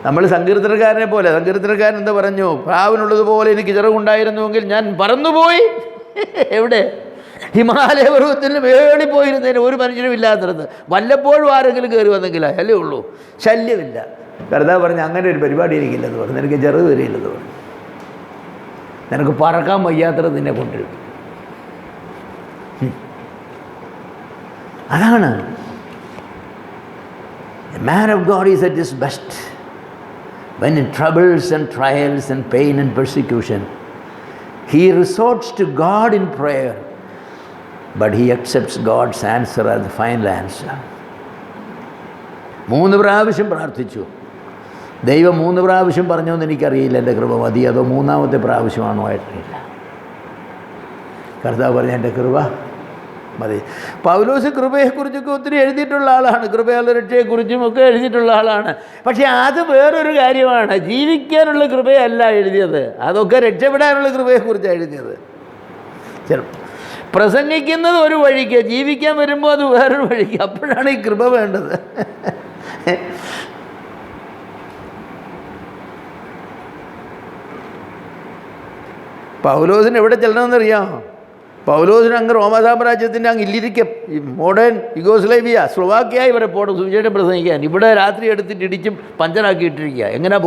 A: നമ്മൾ സങ്കീർത്തനക്കാരനെ പോലെ, സങ്കീർത്തനക്കാരൻ എന്താ പറഞ്ഞു? പ്രാവിനുള്ളതുപോലെ എനിക്ക് ചിറകുണ്ടായിരുന്നുവെങ്കിൽ ഞാൻ പറന്നുപോയി. എവിടെ? ഹിമാലയ പർവ്വതത്തിന് വേളിപ്പോയിരുന്നതിന് ഒരു മനുഷ്യനും ഇല്ലാത്തിടത്ത്. വല്ലപ്പോഴും ആരെങ്കിലും കയറി വന്നെങ്കിലാ അല്ലേ ഉള്ളൂ, ശല്യമില്ല. കർത്താവ് പറഞ്ഞു, അങ്ങനെ ഒരു പരിപാടി എനിക്കില്ലെന്ന് പറഞ്ഞു. നിനക്ക് ചിറക് തരില്ലെന്ന് പറഞ്ഞു. നിനക്ക് പറക്കാൻ വയ്യാത്തത് നിന്നെ കൊണ്ടുവരും. അതാണ് a man of God is at his best when in troubles and trials and pain and persecution he resorts to God in prayer, but he accepts God's answer as the final answer. 3 പ്രാവശ്യം പ്രാർത്ഥിച്ചു. ദൈവം 3 പ്രാവശ്യം പറഞ്ഞോന്ന് എനിക്കറിയില്ല എൻ്റെ കൃപ മതി, അതോ 3ാമത്തെ പ്രാവശ്യമാണോ ആയിട്ടില്ല. കർത്താവ് പറഞ്ഞ എൻ്റെ കൃപ മതി. പൗലോസ് കൃപയെക്കുറിച്ചൊക്കെ ഒത്തിരി എഴുതിയിട്ടുള്ള ആളാണ്, കൃപയുള്ള രക്ഷയെക്കുറിച്ചും ഒക്കെ എഴുതിയിട്ടുള്ള ആളാണ്. പക്ഷേ അത് വേറൊരു കാര്യമാണ്. ജീവിക്കാനുള്ള കൃപയല്ല എഴുതിയത്, അതൊക്കെ രക്ഷപ്പെടാനുള്ള കൃപയെക്കുറിച്ചാണ് എഴുതിയത്. പ്രസംഗിക്കുന്നത് ഒരു വഴിക്ക്, ജീവിക്കാൻ വരുമ്പോൾ അത് വേറൊരു വഴിക്ക്. അപ്പോഴാണ് ഈ കൃപ വേണ്ടത്. പൗലോസിന് എവിടെ ചെല്ലണമെന്നറിയാം? പൗലോസിന് അങ്ങ് റോമ സാമ്രാജ്യത്തിൻ്റെ അങ്ങ് ഇല്ലിരിക്കും, ഈ മോഡേൺ യുഗോസ്ലേവിയ, സ്ലോവാക്യ വരെ പോകണം സുവിശേഷം പ്രസംഗിക്കാൻ. ഇവിടെ രാത്രി എടുത്തിട്ട് ഇടിച്ചും പഞ്ചറാക്കി ഇട്ടിരിക്കുക. എങ്ങനെയാ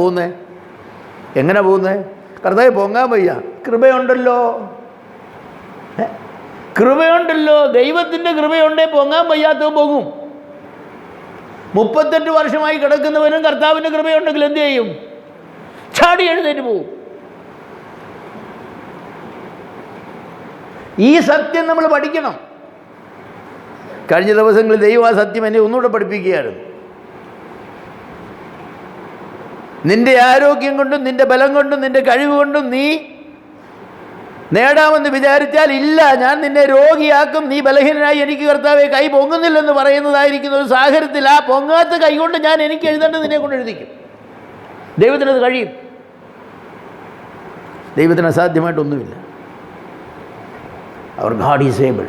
A: പോകുന്നത്? കർത്താവ് പൊങ്ങാൻ വയ്യ. കൃപയുണ്ടല്ലോ, ദൈവത്തിൻ്റെ കൃപയുണ്ടേ പൊങ്ങാൻ വയ്യാത്തവൻ പോകും. 38 വർഷമായി കിടക്കുന്നവനും കർത്താവിൻ്റെ കൃപയുണ്ടെങ്കിൽ എന്ത് ചെയ്യും? ചാടി എഴുന്നേറ്റ് പോകും. ഈ സത്യം നമ്മൾ പഠിക്കണം. കഴിഞ്ഞ ദിവസങ്ങളിൽ ദൈവം ആ സത്യം എന്നെ ഒന്നുകൂടെ പഠിപ്പിക്കുകയായിരുന്നു. നിൻ്റെ ആരോഗ്യം കൊണ്ടും നിൻ്റെ ബലം കൊണ്ടും നിൻ്റെ കഴിവ് കൊണ്ടും നീ നേടാമെന്ന് വിചാരിച്ചാൽ ഇല്ല, ഞാൻ നിന്നെ രോഗിയാക്കും, നീ ബലഹീനനായി എനിക്ക് കർത്താവെ കൈ പൊങ്ങുന്നില്ലെന്ന് പറയുന്നതായിരിക്കുന്ന ഒരു സാഹചര്യത്തിൽ ആ പൊങ്ങാത്ത കൈ കൊണ്ട് ഞാൻ എനിക്ക് എഴുതേണ്ടത് നിന്നെ കൊണ്ട് എഴുതിക്കും. ദൈവത്തിനത് കഴിയും. ദൈവത്തിന് അസാധ്യമായിട്ടൊന്നുമില്ല. അവർ ഗാഡ് ഈസ് ഏബിൾ.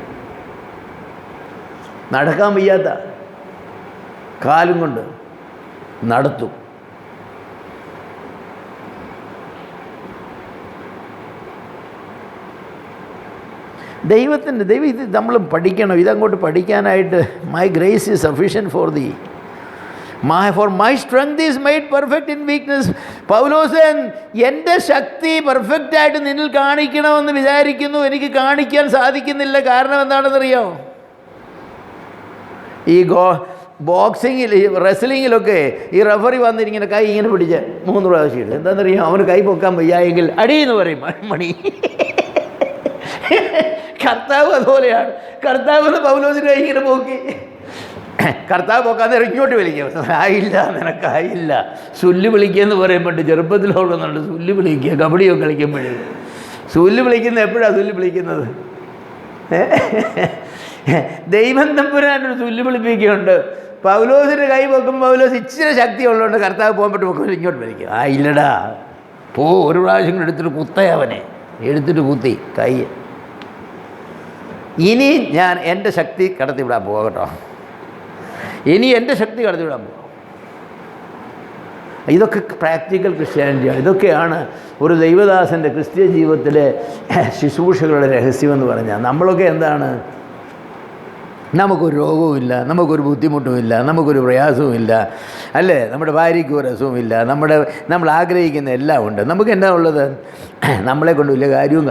A: നടക്കാൻ വയ്യാത്ത കാലും കൊണ്ട് നടത്തും. ദൈവം ഇത് നമ്മൾ പഠിക്കണം. ഇതങ്ങോട്ട് പഠിക്കാനായിട്ട് my grace is sufficient for thee, for my strength is made perfect in weakness. Paulos, എൻ്റെ ശക്തി പെർഫെക്റ്റായിട്ട് നിന്നിൽ കാണിക്കണമെന്ന് വിചാരിക്കുന്നു, എനിക്ക് കാണിക്കാൻ സാധിക്കുന്നില്ല. കാരണം എന്താണെന്നറിയാമോ? ഈ ബോക്സിങ്ങിൽ, റെസ്ലിങ്ങിലൊക്കെ ഈ റഫറി വന്നിരിങ്ങനെ കൈ ഇങ്ങനെ പിടിച്ച് 3 പ്രാവശ്യം ഇടും. എന്താണെന്നറിയാം? അവന് കൈ പൊക്കാൻ വയ്യായെങ്കിൽ അടിയെന്ന് പറയും, മണി. കർത്താവ് അതുപോലെയാണ്. കർത്താവ് പൗലോസിൻ്റെ കൈ ഇങ്ങനെ പോക്കി, കർത്താവ് പോക്കാതെ ഇങ്ങോട്ട് വിളിക്കും. ആയില്ല, നിനക്കായില്ല. സുല്ല് വിളിക്കുകയെന്ന് പറയുമ്പോൾ ചെറുപ്പത്തിൽ ഓടുന്നുണ്ട്. സുല്ല് വിളിക്കുക, കബഡിയൊക്കെ കളിക്കുമ്പോഴേ. സുല്ല് വിളിക്കുന്നത് എപ്പോഴാണ് സുല്ല് വിളിക്കുന്നത്? ദൈവം തമ്പുരാനൊരു സുല്ല് വിളിപ്പിക്കുന്നുണ്ട്. പൗലോസിൻ്റെ കൈ പൊക്കുമ്പോൾ പൗലോസ് ഇച്ചിരി ശക്തി ഉള്ളതുകൊണ്ട് കർത്താവ് പോകുമ്പോട്ട് പൊക്കുമ്പോൾ ഇങ്ങോട്ട് വിളിക്കും. ആയില്ലടാ, ഒരു പ്രാവശ്യം കൂടെ എടുത്തിട്ട് കുത്തയവനെ എടുത്തിട്ട് കുത്തി കൈ. ഇനി ഞാൻ എൻ്റെ ശക്തി കടത്തിവിടാൻ പോവാം കേട്ടോ. ഇനി എൻ്റെ ശക്തി കടത്തിവിടാൻ പോവാം. ഇതൊക്കെ പ്രാക്ടിക്കൽ ക്രിസ്ത്യാനിറ്റിയാണ്. ഇതൊക്കെയാണ് ഒരു ദൈവദാസൻ്റെ ക്രിസ്ത്യ ജീവിതത്തിലെ ശുശ്രൂഷകളുടെ രഹസ്യമെന്ന് പറഞ്ഞാൽ. നമ്മളൊക്കെ എന്താണ്, നമുക്കൊരു രോഗവുമില്ല, നമുക്കൊരു ബുദ്ധിമുട്ടുമില്ല, നമുക്കൊരു പ്രയാസവുമില്ല, അല്ലേ? നമ്മുടെ ഭാര്യയ്ക്ക് ഒരു അസുഖമില്ല, നമ്മൾ ആഗ്രഹിക്കുന്ന എല്ലാം ഉണ്ട്. നമുക്ക് എന്താ ഉള്ളത്? നമ്മളെ കൊണ്ട് വലിയ കാര്യവും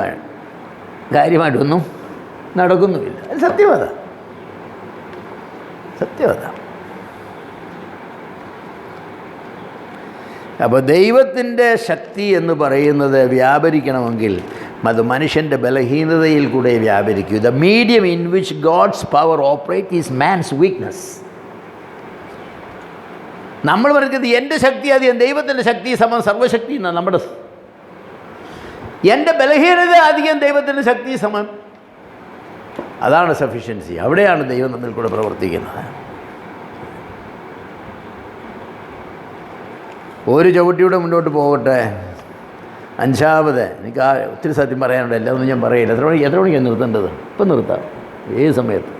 A: കാര്യമായിട്ടൊന്നും നടക്കുന്നുമില്ല. അത് സത്യമത. അപ്പോൾ ദൈവത്തിൻ്റെ ശക്തി എന്ന് പറയുന്നത് വ്യാപരിക്കണമെങ്കിൽ അത് മനുഷ്യൻ്റെ ബലഹീനതയിൽ കൂടെ വ്യാപരിക്കൂ. The medium in which God's power operate is man's weakness. നമ്മൾ പറയുന്നത് എൻ്റെ ശക്തി അധികം ദൈവത്തിൻ്റെ ശക്തി സമം സർവശക്തി എന്നാണ് നമ്മുടെ. എൻ്റെ ബലഹീനത അധികം ദൈവത്തിൻ്റെ ശക്തി സമം. അതാണ് സഫിഷ്യൻസി. അവിടെയാണ് ദൈവം നമ്മിൽ കൂടെ പ്രവർത്തിക്കുന്നത്. ഒരു ചവിട്ടിയുടെ മുന്നോട്ട് പോകട്ടെ. അഞ്ചാമത്, എനിക്ക് ഒത്തിരി സത്യം പറയാനുണ്ട്, എല്ലാം ഒന്നും ഞാൻ പറയില്ല. എത്ര മണിക്കാണ് നിർത്തേണ്ടത്? ഇപ്പം നിർത്താം, ഏത് സമയത്ത്.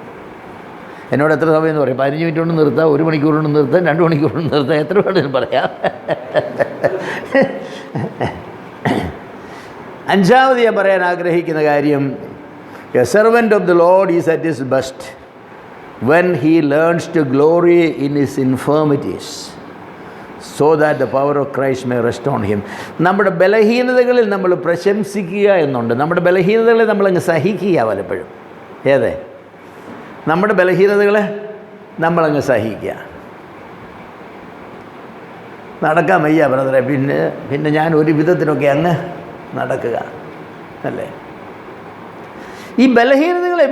A: എന്നോട് എത്ര സമയം എന്ന് പറയും? 15 മിനിറ്റ് കൊണ്ട് നിർത്താം, 1 മണിക്കൂർ കൊണ്ട് നിർത്താം, 2 മണിക്കൂർ കൊണ്ട് നിർത്താം, എത്ര വേണമെങ്കിലും പറയാം. അഞ്ചാമത് ഞാൻ പറയാൻ ആഗ്രഹിക്കുന്ന കാര്യം, a servant of the Lord is at his best when he learns to glory in his infirmities so that the power of Christ may rest on him. നമ്മുടെ ബലഹീനതകളിൽ നമ്മൾ പ്രശംസിക്കുക എന്നുണ്ട്. നമ്മുടെ ബലഹീനതകളെ നമ്മളങ്ങ് സഹിക്കുക. പലപ്പോഴും നമ്മുടെ ബലഹീനതകളെ നമ്മളങ്ങ് സഹിക്കുക. നടക്കാൻ വയ്യ ബ്രദറെ, പിന്നെ ഞാൻ ഒരു വിധത്തിലൊക്കെ അങ്ങ് നടക്കുക, അല്ലേ? ഈ ബലഹീനതകളെ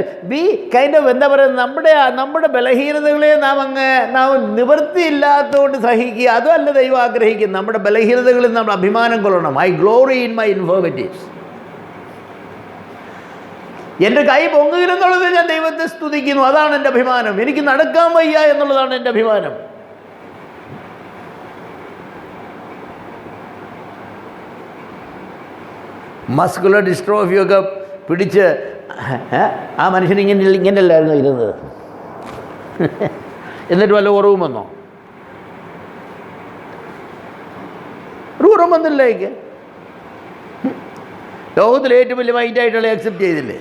A: എന്താ പറയുക, നമ്മുടെ ബലഹീനതകളെ നാം നിവൃത്തിയില്ലാത്തതുകൊണ്ട് സഹിക്കുക. അതുമല്ല ദൈവം ആഗ്രഹിക്കും. നമ്മുടെ ബലഹീനതകളിൽ നമ്മൾ അഭിമാനം കൊള്ളണം. I glory in my infirmities. എൻ്റെ കൈ പൊങ്ങുകയെന്നുള്ളത് ഞാൻ ദൈവത്തെ സ്തുതിക്കുന്നു. അതാണ് എൻ്റെ അഭിമാനം. എനിക്ക് നടക്കാൻ വയ്യ എന്നുള്ളതാണ് എൻ്റെ അഭിമാനം. മസ്കുലർ ഡിസ്ട്രോഫിയൊക്കെ പിടിച്ച് ആ മനുഷ്യൻ ഇങ്ങനെയല്ലായിരുന്നു ഇരുന്നത്. എന്നിട്ട് വല്ല കുറവും വന്നോ? ഒരു കുറവും വന്നില്ലേക്ക്. ലോകത്തിലെ ഏറ്റവും വലിയ മൈൻഡായിട്ടുള്ള അക്സെപ്റ്റ് ചെയ്തില്ലേ?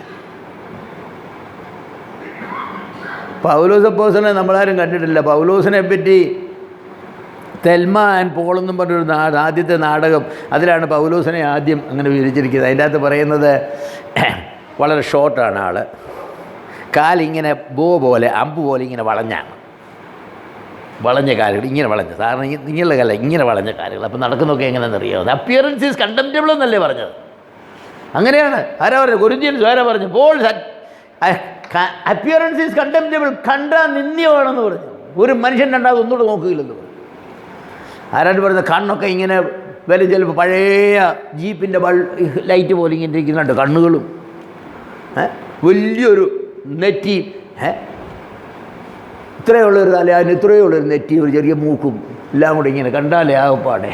A: പൗലോസ് അപ്പോസ്തലനെ നമ്മളാരും കണ്ടിട്ടില്ല. പൗലോസിനെ പറ്റി തെൽമ ആൻഡ് പോൾ എന്നും പറഞ്ഞൊരു ആദ്യത്തെ നാടകം, അതിലാണ് പൗലോസിനെ ആദ്യം അങ്ങനെ വിവരിച്ചിരിക്കുന്നത്. അതിൻ്റെ അകത്ത് പറയുന്നത്, വളരെ ഷോർട്ടാണ് ആൾ, കാലിങ്ങനെ പോലെ അമ്പ് പോലെ ഇങ്ങനെ വളഞ്ഞ കാലുകൾ, ഇങ്ങനെ വളഞ്ഞ, സാധാരണ നിങ്ങളുടെ കാല ഇങ്ങനെ വളഞ്ഞ കാലുകൾ. അപ്പോൾ നടക്കുന്നതൊക്കെ എങ്ങനെയാണെന്ന് അറിയാമോ? അപ്പിയറൻസ് ഈസ് കണ്ടംപ്റ്റബിൾ എന്നല്ലേ പറഞ്ഞത്? അങ്ങനെയാണ്. ആരാ പറഞ്ഞത്? കൊരിന്ത്യൻസ് ആരാ പറഞ്ഞു? പോൾ അപ്പിയറൻസ് ഈസ് കണ്ടംപ്റ്റബിൾ, കണ്ടാൽ നിന്ദ്യമാണെന്ന് പറഞ്ഞു. ഒരു മനുഷ്യൻ രണ്ടാമത് ഒന്നുകൂടെ നോക്കുകയില്ലെന്ന് പറഞ്ഞു. ആരാണ്ട് പറയുന്നത് കണ്ണൊക്കെ ഇങ്ങനെ വരും, ചിലപ്പോൾ പഴയ ജീപ്പിൻ്റെ ലൈറ്റ് പോലെ ഇങ്ങനെ ഇരിക്കുന്നുണ്ട് കണ്ണുകളും, വലിയൊരു നെറ്റി, ഇത്രയുള്ളൊരു തല, അതിന് ഇത്രയുള്ളൊരു നെറ്റി, ഒരു ചെറിയ മൂക്കും, എല്ലാം കൂടി ഇങ്ങനെ കണ്ടാലേ ആകപ്പാടെ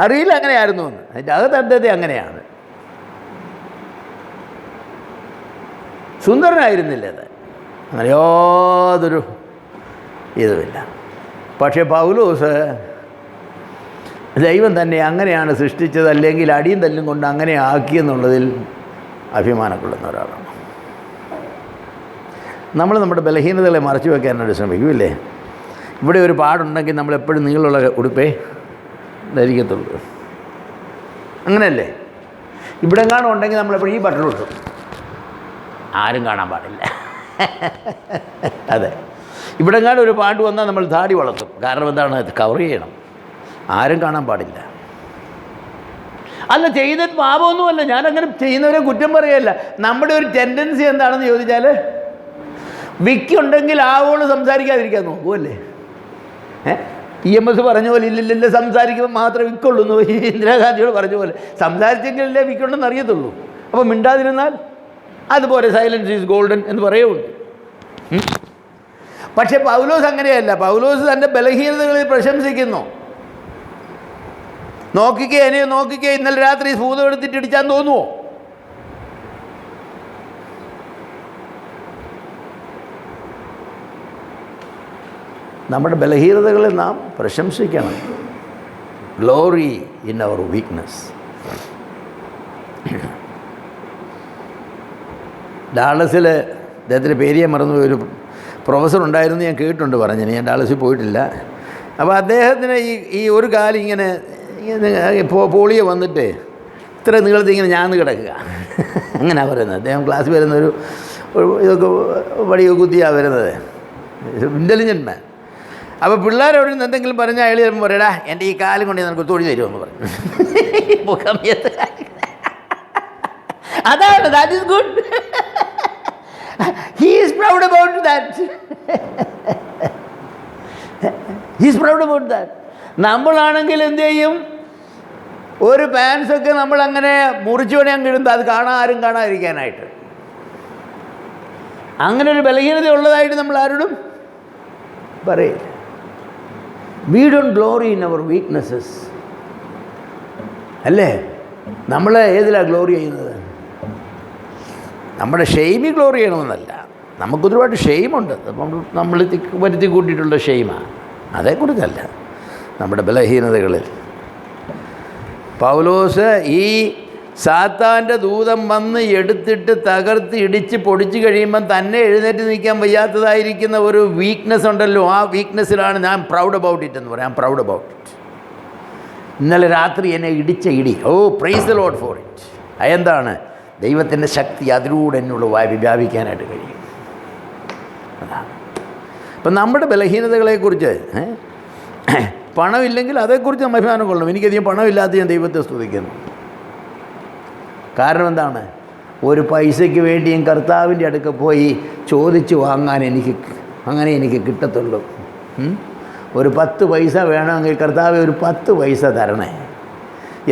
A: അറിയില്ല അങ്ങനെയായിരുന്നു എന്ന്. അതിൻ്റെ അകത്തത്തെ അങ്ങനെയാണ്. സുന്ദരനായിരുന്നില്ല അത്, അങ്ങനെ യാതൊരു ഇതുമില്ല. പക്ഷേ പൗലോസ് ദൈവം തന്നെ അങ്ങനെയാണ് സൃഷ്ടിച്ചത്, അല്ലെങ്കിൽ അടിയും തല്ലും കൊണ്ട് അങ്ങനെ ആക്കിയെന്നുള്ളതിൽ അഭിമാനം കൊള്ളുന്ന ഒരാളാണ്. നമ്മൾ നമ്മുടെ ബലഹീനതകളെ മറച്ചു വയ്ക്കാനായിട്ട് ശ്രമിക്കുമില്ലേ? ഇവിടെ ഒരു പാടുണ്ടെങ്കിൽ നമ്മളെപ്പോഴും നീളമുള്ള ഉടുപ്പേ ധരിക്കത്തുള്ളൂ, അങ്ങനെയല്ലേ? ഇവിടെ എങ്ങാനും ഉണ്ടെങ്കിൽ നമ്മളെപ്പോഴും ഈ ബട്ടൺ ഇട്ടു, ആരും കാണാൻ പാടില്ല. അതെ, ഇവിടെ എങ്ങാനും ഒരു പാട്ട് വന്നാൽ നമ്മൾ താടി വളർത്തും. കാരണം എന്താണ്? കവർ ചെയ്യണം, ആരും കാണാൻ പാടില്ല. അല്ല, ചെയ്യുന്നത് പാപമൊന്നുമല്ല, ഞാനങ്ങനെ ചെയ്യുന്നവരെ കുറ്റം പറയുകയല്ല. നമ്മുടെ ഒരു ടെൻഡൻസി എന്താണെന്ന് ചോദിച്ചാൽ, വിക്കുണ്ടെങ്കിൽ ആവോളം സംസാരിക്കാതിരിക്കാൻ നോക്കുമല്ലേ? EMS പറഞ്ഞ പോലെ ഇല്ലില്ല സംസാരിക്കുമ്പോൾ മാത്രമേ വിക്കുള്ളൂ എന്ന് ഇന്ദിരാഗാന്ധിയോട് പറഞ്ഞ പോലെ, സംസാരിച്ചെങ്കിലല്ലേ വിക്കുണ്ടെന്ന് അറിയത്തുള്ളൂ. അപ്പോൾ മിണ്ടാതിരുന്നാൽ അതുപോലെ സൈലൻസ് ഈസ് ഗോൾഡൻ എന്ന് പറയുള്ളൂ. പക്ഷേ പൗലോസ് അങ്ങനെയല്ല. പൗലോസ് തൻ്റെ ബലഹീനതകളിൽ പ്രശംസിക്കുന്നു. നോക്കിക്കേ, എന്നെ നോക്കിക്കേ, ഇന്നലെ രാത്രി ഭൂതം എടുത്തിട്ട് ഇടിച്ചാൻ തോന്നുമോ? നമ്മുടെ ബലഹീനതകളെ നാം പ്രശംസിക്കണം. Glory in our weakness. ഡാളസിൽ അദ്ദേഹത്തിൻ്റെ പേര് ഞാൻ മറന്നു, ഒരു പ്രൊഫസർ ഉണ്ടായിരുന്നു, ഞാൻ കേട്ടിട്ടുണ്ട് പറഞ്ഞിന്, ഞാൻ ഡാളസിൽ പോയിട്ടില്ല. അപ്പോൾ അദ്ദേഹത്തിന് ഈ ഒരു കാലം ഇങ്ങനെ പോളിയോ വന്നിട്ട് ഇത്ര നീളത്തിൽ ഇങ്ങനെ ഞാന്ന് കിടക്കുക, അങ്ങനെയാണ് പറയുന്നത്. അദ്ദേഹം ക്ലാസ്സിൽ വരുന്നൊരു ഇതൊക്കെ വടിയൊക്കെ കുത്തിയാണ് വരുന്നത്, ഇൻ്റലിജൻറ്റ് മാൻ. അപ്പോൾ പിള്ളേരോട് എന്തെങ്കിലും പറഞ്ഞാൽ അയാൾ ചിലപ്പോൾ പറയടാ എൻ്റെ ഈ കാലം കൊണ്ട് നിനക്ക് തൊഴി തരുമെന്ന് പറഞ്ഞു. അതാണ്, that is good. He is proud about that. He is proud about that. നമ്മളാണെങ്കിൽ എന്ത് ചെയ്യും, ഒരു പാൻസൊക്കെ നമ്മളങ്ങനെ മുറിച്ചു പണിയാൻ കിടുമ്പോൾ അത് ആരും കാണാതിരിക്കാനായിട്ട്, അങ്ങനെ ഒരു ബലഹീനത ഉള്ളതായിട്ട് നമ്മൾ ആരോടും പറയില്ല. We don't glory in our weaknesses. അല്ലേ? നമ്മൾ ഏതിലാണ് ഗ്ലോറി ചെയ്യുന്നത്? നമ്മുടെ ഷെയിമിൽ ഗ്ലോറി ചെയ്യണമെന്നല്ല. നമുക്കൊരുപാട് ഷെയിമുണ്ട്, നമ്മൾ വരുത്തി കൂട്ടിയിട്ടുള്ള ഷെയിമാണ്, അതേക്കുറിച്ചല്ല. നമ്മുടെ ബലഹീനതകളിൽ പൗലോസ് ഈ സാത്താൻ്റെ ദൂതം വന്ന് എടുത്തിട്ട് തകർത്ത് ഇടിച്ച് പൊടിച്ച് കഴിയുമ്പം തന്നെ എഴുന്നേറ്റ് നിൽക്കാൻ വയ്യാത്തതായിരിക്കുന്ന ഒരു വീക്ക്നെസ് ഉണ്ടല്ലോ, ആ വീക്ക്നെസ്സിലാണ് ഞാൻ പ്രൗഡ് അബൌട്ട് ഇറ്റ് എന്ന് പറയാം. Proud about it. ഇന്നലെ രാത്രി എന്നെ ഇടിച്ച ഇടി, oh praise the Lord for it. അതെന്താണ്? ദൈവത്തിൻ്റെ ശക്തി അതിലൂടെ എന്നോട് വ്യാപിക്കാനായിട്ട് കഴിയും. അതാണ്. അപ്പം നമ്മുടെ ബലഹീനതകളെക്കുറിച്ച്, പണമില്ലെങ്കിൽ അതേക്കുറിച്ച് നമ്മൾ അഭിമാനം കൊള്ളണം. എനിക്കധികം പണമില്ലാത്ത ഞാൻ ദൈവത്തെ സ്തുതിക്കുന്നു. കാരണം എന്താണ്? ഒരു പൈസയ്ക്ക് വേണ്ടിയും കർത്താവിൻ്റെ അടുക്ക പോയി ചോദിച്ച് വാങ്ങാൻ അങ്ങനെ എനിക്ക് കിട്ടത്തുള്ളൂ. ഒരു 10 പൈസ വേണമെങ്കിൽ കർത്താവ് ഒരു 10 പൈസ തരണേ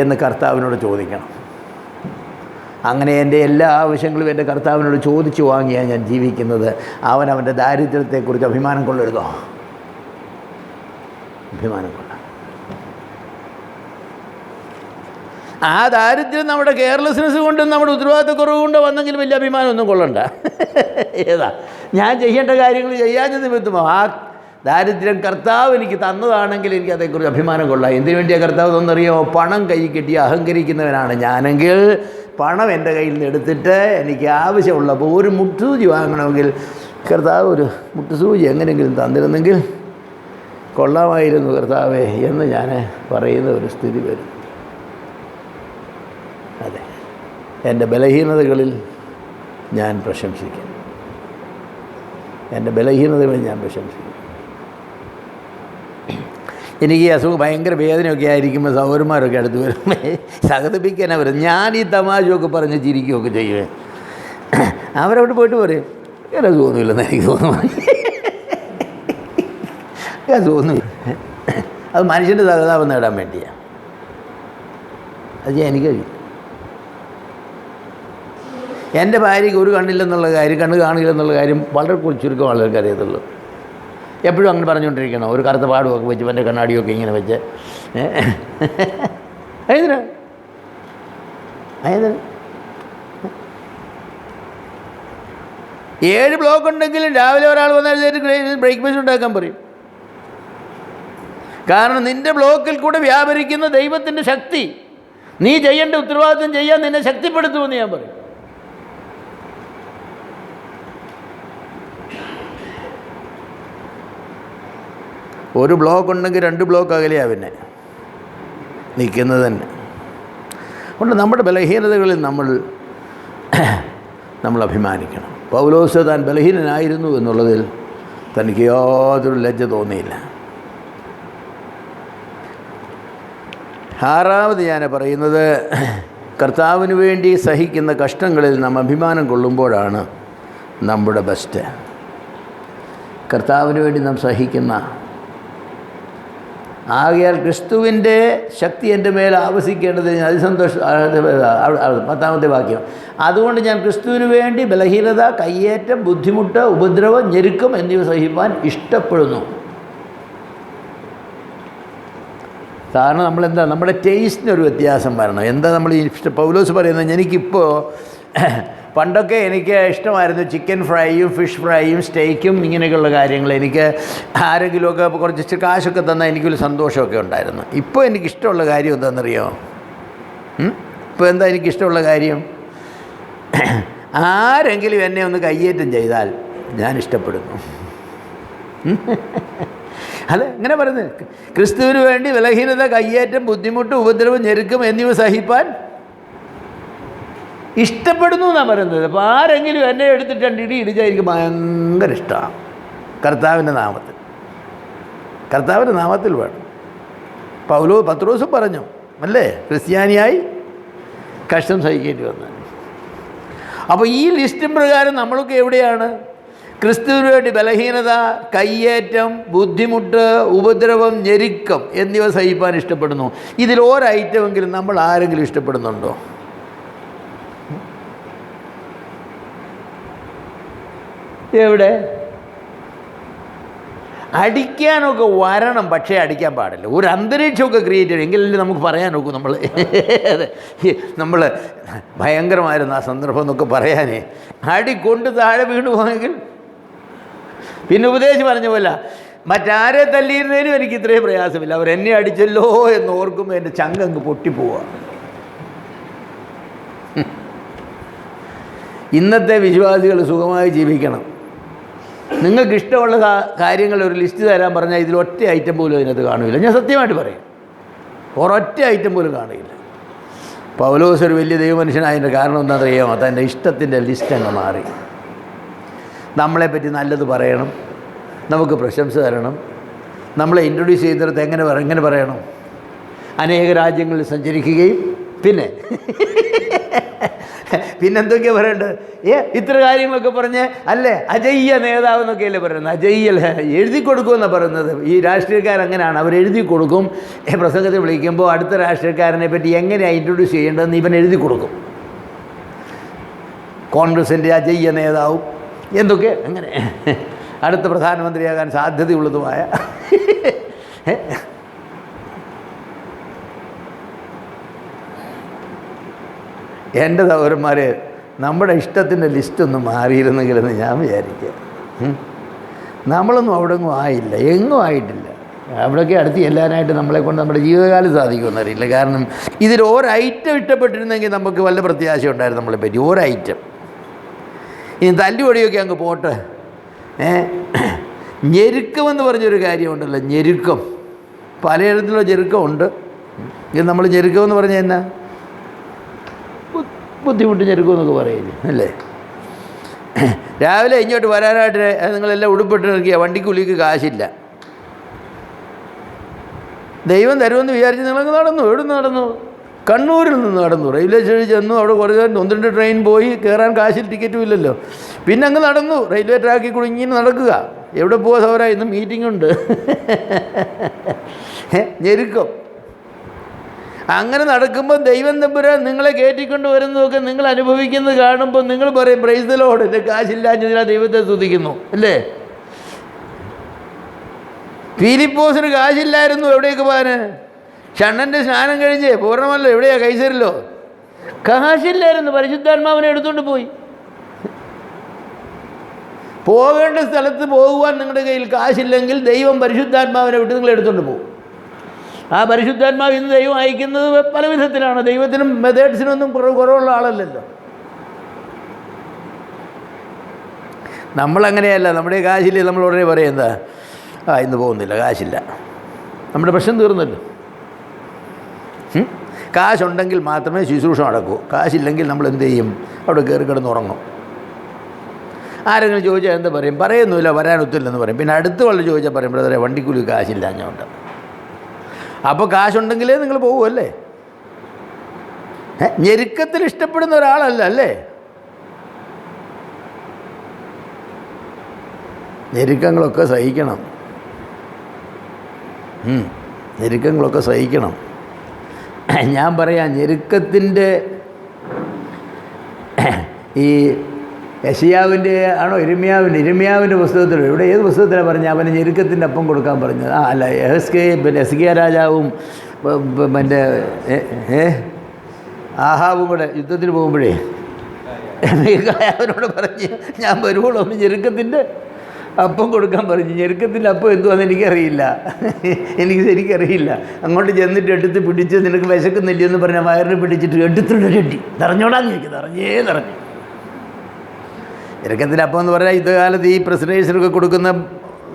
A: എന്ന് കർത്താവിനോട് ചോദിക്കണം. അങ്ങനെ എൻ്റെ എല്ലാ ആവശ്യങ്ങളും എൻ്റെ കർത്താവിനോട് ചോദിച്ച് വാങ്ങിയാണ് ഞാൻ ജീവിക്കുന്നത്. അവൻ്റെ ദാരിദ്ര്യത്തെക്കുറിച്ച് അഭിമാനം കൊള്ളരുതോ? അഭിമാനം കൊള്ളാം. ആ ദാരിദ്ര്യം നമ്മുടെ കെയർലെസ്നെസ് കൊണ്ടും നമ്മുടെ ഉത്തരവാദിത്തക്കുറവ് കൊണ്ടോ വന്നെങ്കിലും വലിയ അഭിമാനമൊന്നും കൊള്ളണ്ട. ഏതാ ഞാൻ ചെയ്യേണ്ട കാര്യങ്ങൾ ചെയ്യാഞ്ഞ നിമിത്തമോ ആ ദാരിദ്ര്യം കർത്താവ് എനിക്ക് തന്നതാണെങ്കിൽ എനിക്ക് അതേക്കുറിച്ച് അഭിമാനം കൊള്ളാം. എന്തിനു വേണ്ടിയാണ് കർത്താവ് തന്നറിയോ? പണം കൈ കിട്ടി അഹങ്കരിക്കുന്നവനാണ് ഞാനെങ്കിൽ പണം എൻ്റെ കയ്യിൽ നിന്ന് എടുത്തിട്ട് എനിക്ക് ആവശ്യമുള്ളപ്പോൾ ഒരു മുട്ടുസൂചി വാങ്ങണമെങ്കിൽ കർത്താവ് ഒരു മുട്ടുസൂചി എങ്ങനെയെങ്കിലും തന്നിരുന്നെങ്കിൽ കൊള്ളാമായിരുന്നു കർത്താവേ എന്ന് ഞാൻ പറയുന്ന ഒരു സ്ഥിതി വരും. അതെ, എൻ്റെ ബലഹീനതകളിൽ ഞാൻ പ്രശംസിക്കും. എൻ്റെ ബലഹീനതകളിൽ ഞാൻ പ്രശംസിക്കും. എനിക്ക് ഈ അസുഖം ഭയങ്കര വേദനയൊക്കെ ആയിരിക്കുമ്പോൾ സഹോദരന്മാരൊക്കെ അടുത്ത് വരും, സഹതപിക്കാനാണ് വരും. ഞാൻ ഈ തമാശയൊക്കെ പറഞ്ഞ് ചിരിക്കുകയൊക്കെ ചെയ്യുവേ. അവരവിടെ പോയിട്ട് പറയും എനിക്ക് അസുഖമൊന്നുമില്ലെന്ന് എനിക്ക് തോന്നുന്നു. അസുഖമൊന്നുമില്ല. അത് മനുഷ്യൻ്റെ സഹതാപം നേടാൻ വേണ്ടിയാണ്. അത് ചെയ്യാൻ എനിക്ക് കഴിയും. എൻ്റെ ഭാര്യയ്ക്ക് ഒരു കണ്ണില്ലെന്നുള്ള കാര്യം, കണ്ണ് കാണില്ലെന്നുള്ള കാര്യം വളരെ ചുരുക്കം ആളുകൾക്ക് അറിയത്തുള്ളൂ. എപ്പോഴും അങ്ങനെ പറഞ്ഞുകൊണ്ടിരിക്കണം. ഒരു കറുത്ത പാടുമൊക്കെ വെച്ച് എൻ്റെ കണ്ണാടിയൊക്കെ ഇങ്ങനെ വെച്ച് ഏതിനാ 7 ബ്ലോക്ക് ഉണ്ടെങ്കിലും രാവിലെ ഒരാൾ വന്നാൽ ബ്രേക്ക്ഫാസ്റ്റ് ഉണ്ടാക്കാൻ പറയും. കാരണം നിൻ്റെ ബ്ലോക്കിൽ കൂടെ വ്യാപരിക്കുന്ന ദൈവത്തിൻ്റെ ശക്തി നീ ചെയ്യേണ്ട ഉത്തരവാദിത്വം ചെയ്യാൻ നിന്നെ ശക്തിപ്പെടുത്തുമെന്ന് ഞാൻ പറയും. ഒരു ബ്ലോക്ക് ഉണ്ടെങ്കിൽ 2 ബ്ലോക്ക് അകലെയാണ് പിന്നെ നിൽക്കുന്നത് തന്നെ. അതുകൊണ്ട് നമ്മുടെ ബലഹീനതകളിൽ നമ്മൾ അഭിമാനിക്കണം. പൗലോസ് താൻ ബലഹീനനായിരുന്നു എന്നുള്ളതിൽ തനിക്ക് യാതൊരു ലജ്ജ തോന്നിയില്ല. 6ാമത് ഞാൻ പറയുന്നത്, കർത്താവിന് വേണ്ടി സഹിക്കുന്ന കഷ്ടങ്ങളിൽ നാം അഭിമാനം കൊള്ളുമ്പോഴാണ് നമ്മുടെ ബെസ്റ്റ്. കർത്താവിന് വേണ്ടി നാം സഹിക്കുന്ന, ആകയാൽ ക്രിസ്തുവിൻ്റെ ശക്തി എൻ്റെ മേൽ ആവസിക്കേണ്ടത് അതിസന്തോഷം. 10ാമത്തെ വാക്യം, അതുകൊണ്ട് ഞാൻ ക്രിസ്തുവിന് വേണ്ടി ബലഹീനത, കയ്യേറ്റം, ബുദ്ധിമുട്ട്, ഉപദ്രവം, ഞെരുക്കം എന്നിവ സഹിപ്പാൻ ഇഷ്ടപ്പെടുന്നു. സാധാരണ നമ്മളെന്താ, നമ്മുടെ ടേസ്റ്റിനൊരു വ്യത്യാസം വരണം. എന്താ നമ്മൾ പൗലോസ് പറയുന്നത്, എനിക്കിപ്പോൾ പണ്ടൊക്കെ എനിക്ക് ഇഷ്ടമായിരുന്നു ചിക്കൻ ഫ്രൈയും ഫിഷ് ഫ്രൈയും സ്റ്റേക്കും ഇങ്ങനെയൊക്കെയുള്ള കാര്യങ്ങൾ. എനിക്ക് ആരെങ്കിലുമൊക്കെ കുറച്ച് കാശൊക്കെ തന്നാൽ എനിക്കൊരു സന്തോഷമൊക്കെ ഉണ്ടായിരുന്നു. ഇപ്പോൾ എനിക്കിഷ്ടമുള്ള കാര്യം എന്താണെന്നറിയോ? ഇപ്പോൾ എന്താ എനിക്കിഷ്ടമുള്ള കാര്യം? ആരെങ്കിലും എന്നെ ഒന്ന് കയ്യേറ്റം ചെയ്താൽ ഞാൻ ഇഷ്ടപ്പെടുന്നു. അതെ, ഇങ്ങനെ പറയുന്നത്, ക്രിസ്തുവിന് വേണ്ടി ബലഹീനത, കയ്യേറ്റം, ബുദ്ധിമുട്ട്, ഉപദ്രവം, ഞെരുക്കം എന്നിവ സഹിപ്പാൻ ഇഷ്ടപ്പെടുന്നു എന്നാണ് പറയുന്നത്. അപ്പോൾ ആരെങ്കിലും എന്നെ എടുത്തിട്ട് ഇടിച്ചാൽ എനിക്ക് ഭയങ്കര ഇഷ്ടമാണ്. കർത്താവിൻ്റെ നാമത്തിൽ വേണം. പത്രോസും പറഞ്ഞു അല്ലേ, ക്രിസ്ത്യാനിയായി കഷ്ടം സഹിക്കേണ്ടി വന്നു. അപ്പോൾ ഈ ലിസ്റ്റും പ്രകാരം നമ്മളൊക്കെ എവിടെയാണ്? ക്രിസ്തുവിന് വേണ്ടി ബലഹീനത, കയ്യേറ്റം, ബുദ്ധിമുട്ട്, ഉപദ്രവം, ഞെരുക്കം എന്നിവ സഹിപ്പാൻ ഇഷ്ടപ്പെടുന്നു. ഇതിൽ ഒരൈറ്റമെങ്കിലും നമ്മൾ ആരെങ്കിലും ഇഷ്ടപ്പെടുന്നുണ്ടോ? എവിടെ? അടിക്കാനൊക്കെ വരണം, പക്ഷേ അടിക്കാൻ പാടില്ല. ഒരു അന്തരീക്ഷമൊക്കെ ക്രിയേറ്റ് ചെയ്യണം, എങ്കിലല്ലേ നമുക്ക് പറയാൻ നോക്കൂ. നമ്മൾ ഭയങ്കരമായിരുന്നു ആ സന്ദർഭം എന്നൊക്കെ പറയാനേ. അടി കൊണ്ട് താഴെ വീണു പോയെങ്കിൽ പിന്നെ ഉപദേശം പറഞ്ഞ പോലെ മറ്റാരെ തല്ലിയിരുന്നതിനും എനിക്ക് ഇത്രയും പ്രയാസമില്ല. അവരെന്നെ അടിച്ചല്ലോ എന്ന് ഓർക്കുമ്പോൾ എൻ്റെ ചങ്കങ്ങ് പൊട്ടിപ്പോവുക. ഇന്നത്തെ വിശ്വാസികൾ സുഖമായി ജീവിക്കണം. നിങ്ങൾക്ക് ഇഷ്ടമുള്ള കാര്യങ്ങൾ ഒരു ലിസ്റ്റ് തരാൻ പറഞ്ഞാൽ ഇതിലൊറ്റ ഐറ്റം പോലും അതിനകത്ത് കാണില്ല. ഞാൻ സത്യമായിട്ട് പറയും, ഒരൊറ്റ ഐറ്റം പോലും കാണില്ല. പൗലോസ് ഒരു വലിയ ദൈവമനുഷ്യനായതിൻ്റെ കാരണം എന്താണെന്ന് അറിയാമോ? തൻ്റെ ഇഷ്ടത്തിൻ്റെ ലിസ്റ്റ് അങ്ങ് മാറി. നമ്മളെപ്പറ്റി നല്ലത് പറയണം, നമുക്ക് പ്രശംസ തരണം, നമ്മളെ ഇൻട്രൊഡ്യൂസ് ചെയ്തിടത്ത് എങ്ങനെ പറയണം? അനേക രാജ്യങ്ങളിൽ സഞ്ചരിക്കുകയും പിന്നെന്തൊക്കെയാണ് പറയേണ്ടത്? ഇത്ര കാര്യങ്ങളൊക്കെ പറഞ്ഞ് അല്ലേ അജയ്യ നേതാവ് എന്നൊക്കെയല്ലേ പറയുന്നത്. അജയ്യ എഴുതി കൊടുക്കുമെന്നാണ് പറയുന്നത്. ഈ രാഷ്ട്രീയക്കാരങ്ങനെയാണ്, അവരെഴുതി കൊടുക്കും. പ്രസംഗത്തിൽ വിളിക്കുമ്പോൾ അടുത്ത രാഷ്ട്രീയക്കാരനെ പറ്റി എങ്ങനെയാണ് ഇൻട്രൊഡ്യൂസ് ചെയ്യേണ്ടതെന്ന് ഇവൻ എഴുതി കൊടുക്കും. കോൺഗ്രസിൻ്റെ അജയ്യ നേതാവും എന്തൊക്കെ അങ്ങനെ അടുത്ത പ്രധാനമന്ത്രിയാകാൻ സാധ്യതയുള്ളതുമായ എൻ്റെ സഹോദരന്മാർ, നമ്മുടെ ഇഷ്ടത്തിൻ്റെ ലിസ്റ്റൊന്നും മാറിയിരുന്നെങ്കിലെന്ന് ഞാൻ വിചാരിക്കുക. നമ്മളൊന്നും അവിടെ ആയില്ല, എങ്ങും ആയിട്ടില്ല. അവിടെയൊക്കെ അടുത്ത് ചെല്ലാനായിട്ട് നമ്മളെക്കൊണ്ട് നമ്മുടെ ജീവിതകാലം സാധിക്കുമെന്നറിയില്ല. കാരണം ഇതിൽ ഒരൈറ്റം ഇഷ്ടപ്പെട്ടിരുന്നെങ്കിൽ നമുക്ക് വല്ല പ്രത്യാശ ഉണ്ടായിരുന്നു നമ്മളെപ്പറ്റി. ഒരൈറ്റം. ഇനി തല്ലുപൊടിയൊക്കെ അങ്ങ് പോട്ടെ. ഞെരുക്കമെന്ന് പറഞ്ഞൊരു കാര്യമുണ്ടല്ലോ, ഞെരുക്കം. പലയിടത്തിലുള്ള ഞെരുക്കമുണ്ട്. ഇത് നമ്മൾ ഞെരുക്കമെന്ന് പറഞ്ഞാൽ എന്നാ? ബുദ്ധിമുട്ട് ഞെരുക്കുമെന്നൊക്കെ പറയില്ലേ അല്ലേ? രാവിലെ ഇങ്ങോട്ട് വരാനായിട്ട് നിങ്ങളെല്ലാം ഉടുപ്പിട്ട് നിൽക്കുക, വണ്ടിക്കുള്ളിക്ക് കാശില്ല. ദൈവം തരുമെന്ന് വിചാരിച്ച് നിങ്ങളങ്ങ് നടന്നു. എവിടെ നടന്നു? കണ്ണൂരിൽ നിന്ന് നടന്നു. റെയിൽവേ സ്റ്റേഷനിൽ ചെന്നു. അവിടെ കുറേ നേരം 1-2 ട്രെയിൻ പോയി. കയറാൻ കാശിൽ ടിക്കറ്റും ഇല്ലല്ലോ. പിന്നെ അങ്ങ് നടന്നു. റെയിൽവേ ട്രാക്കിൽ കൂടി ഇങ്ങനെ നടക്കുക. എവിടെ പോവാ സൗര? ഇന്ന് മീറ്റിംഗ് ഉണ്ട്. ഞെരുക്കം. അങ്ങനെ നടക്കുമ്പോൾ ദൈവം തമ്പുരാൻ നിങ്ങളെ കയറ്റിക്കൊണ്ട് വരുന്നതൊക്കെ നിങ്ങൾ അനുഭവിക്കുന്നത് കാണുമ്പോൾ നിങ്ങൾ പറയും, പ്രൈസ് ദി ലോർഡ്, എൻ്റെ കാശില്ലാഞ്ഞതിനാ ദൈവത്തെ സ്തുതിക്കുന്നു അല്ലേ? ഫിലിപ്പോസിന് കാശില്ലായിരുന്നു എവിടേക്ക് പോകാന്? ഷണ്ണൻ്റെ സ്നാനം കഴിഞ്ഞ് പൂർണ്ണമല്ലോ, എവിടെയാ? കൈസരിലോ. കാശില്ലായിരുന്നു, പരിശുദ്ധാത്മാവിനെ എടുത്തുകൊണ്ട് പോയി. പോകേണ്ട സ്ഥലത്ത് പോകുവാൻ നിങ്ങളുടെ കയ്യിൽ കാശില്ലെങ്കിൽ ദൈവം പരിശുദ്ധാത്മാവിനെ വിട്ട് നിങ്ങളെ എടുത്തുകൊണ്ട് പോകും. ആ പരിശുദ്ധാത്മാവ് ഇന്ന് ദൈവം അയക്കുന്നത് പല വിധത്തിലാണ്. ദൈവത്തിനും മെത്തേഡ്സിനൊന്നും കുറവുള്ള ആളല്ലല്ലോ. നമ്മളങ്ങനെയല്ല. നമ്മുടെ കാശില്ല, നമ്മൾ ഉടനെ പറയും എന്താ, ഇന്ന് പോകുന്നില്ല, കാശില്ല. നമ്മുടെ പ്രശ്നം തീർന്നല്ലോ. കാശുണ്ടെങ്കിൽ മാത്രമേ ശുശ്രൂഷ നടക്കൂ. കാശില്ലെങ്കിൽ നമ്മൾ എന്ത് ചെയ്യും? അവിടെ കയറി കിടന്നുറങ്ങും. ആരെങ്കിലും ചോദിച്ചാൽ എന്താ പറയും? പറയുന്നില്ല, വരാനൊത്തില്ലെന്ന് പറയും. പിന്നെ അടുത്ത് വളരെ ചോദിച്ചാൽ പറയും, ബ്രദറെ വണ്ടിക്കൂലി കാശില്ല ഞാനുണ്ട്. അപ്പോൾ കാശുണ്ടെങ്കിലേ നിങ്ങൾ പോകുമല്ലേ? ഞെരുക്കത്തിൽ ഇഷ്ടപ്പെടുന്ന ഒരാളല്ല അല്ലേ? ഞെരുക്കങ്ങളൊക്കെ സഹിക്കണം. ഞെരുക്കങ്ങളൊക്കെ സഹിക്കണം. ഞാൻ പറയാം, ഞെരുക്കത്തിൻ്റെ ഈ യെശയ്യാവിൻ്റെ ആണോ ഇരമ്യാവിൻ്റെ പുസ്തകത്തിൽ ഇവിടെ ഏത് പുസ്തകത്തിലാണ് പറഞ്ഞത് അവന് ഞെരുക്കത്തിൻ്റെ അപ്പം കൊടുക്കാൻ പറഞ്ഞത്? അല്ല, എസ്കേയ രാജാവും മറ്റേ ആഹാബും കൂടെ യുദ്ധത്തിന് പോകുമ്പോഴേ അവനോട് പറഞ്ഞ് ഞാൻ വരുവോളൂ അവന് ഞെരുക്കത്തിൻ്റെ അപ്പം കൊടുക്കാൻ പറഞ്ഞു. ഞെരുക്കത്തിൻ്റെ അപ്പം എന്തുവാന്ന് എനിക്കറിയില്ല, എനിക്ക് ശരിക്കറിയില്ല. അങ്ങോട്ട് ചെന്നിട്ട് എടുത്ത് പിടിച്ച് നിനക്ക് വിശക്കുന്നില്ല എന്ന് പറഞ്ഞാൽ വയറിന് പിടിച്ചിട്ട് എടുത്തിട്ട് നിറഞ്ഞോടാന്ന് ചോദിക്കും. നിറഞ്ഞു. ഞെരുക്കത്തിൻ്റെ അപ്പം എന്ന് പറഞ്ഞാൽ ഇതുകാലത്ത് ഈ പ്രസിഡേഴ്സിനൊക്കെ കൊടുക്കുന്ന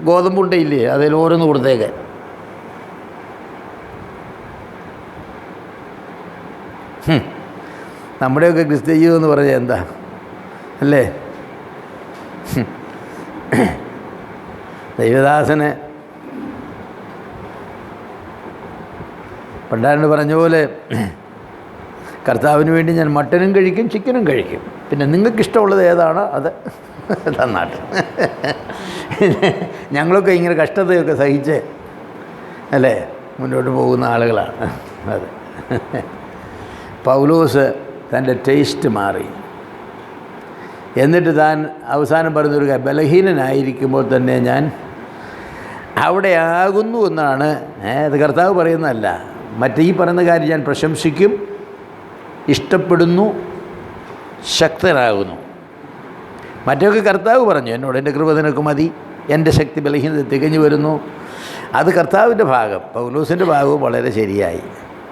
A: ഗോതമ്പുണ്ടയില്ലേ, അതിൽ ഓരോന്ന് കൊടുത്തേക്ക്. നമ്മുടെയൊക്കെ ക്രിസ്ത്യ ജീവിതം എന്ന് പറഞ്ഞാൽ എന്താ അല്ലേ? ദൈവദാസന് പണ്ടാണ്ട് പറഞ്ഞ പോലെ കർത്താവിന് വേണ്ടി ഞാൻ മട്ടനും കഴിക്കും ചിക്കനും കഴിക്കും, പിന്നെ നിങ്ങൾക്കിഷ്ടമുള്ളത് ഏതാണോ അത് തന്നാട്ട്. ഞങ്ങളൊക്കെ ഇങ്ങനെ കഷ്ടതയൊക്കെ സഹിച്ച് അല്ലേ മുന്നോട്ട് പോകുന്ന ആളുകളാണ്. അതെ, പൗലോസ് തൻ്റെ ടേസ്റ്റ് മാറി. എന്നിട്ട് താൻ അവസാനം പറഞ്ഞൊരു ബലഹീനനായിരിക്കുമ്പോൾ തന്നെ ഞാൻ അവിടെ ആകുന്നു എന്നാണ്. അത് കർത്താവ് പറയുന്നതല്ല, മറ്റേ ഈ പറയുന്ന കാര്യം ഞാൻ പ്രശംസിക്കും, ഇഷ്ടപ്പെടുന്നു, ശക്തനാകുന്നു. മറ്റൊക്കെ കർത്താവ് പറഞ്ഞു എന്നോട്, എൻ്റെ കൃപ നിനക്ക് മതി, എൻ്റെ ശക്തി ബലഹീനത തികഞ്ഞു വരുന്നു. അത് കർത്താവിൻ്റെ ഭാഗം. പൗലോസിൻ്റെ ഭാഗവും വളരെ ശരിയായി.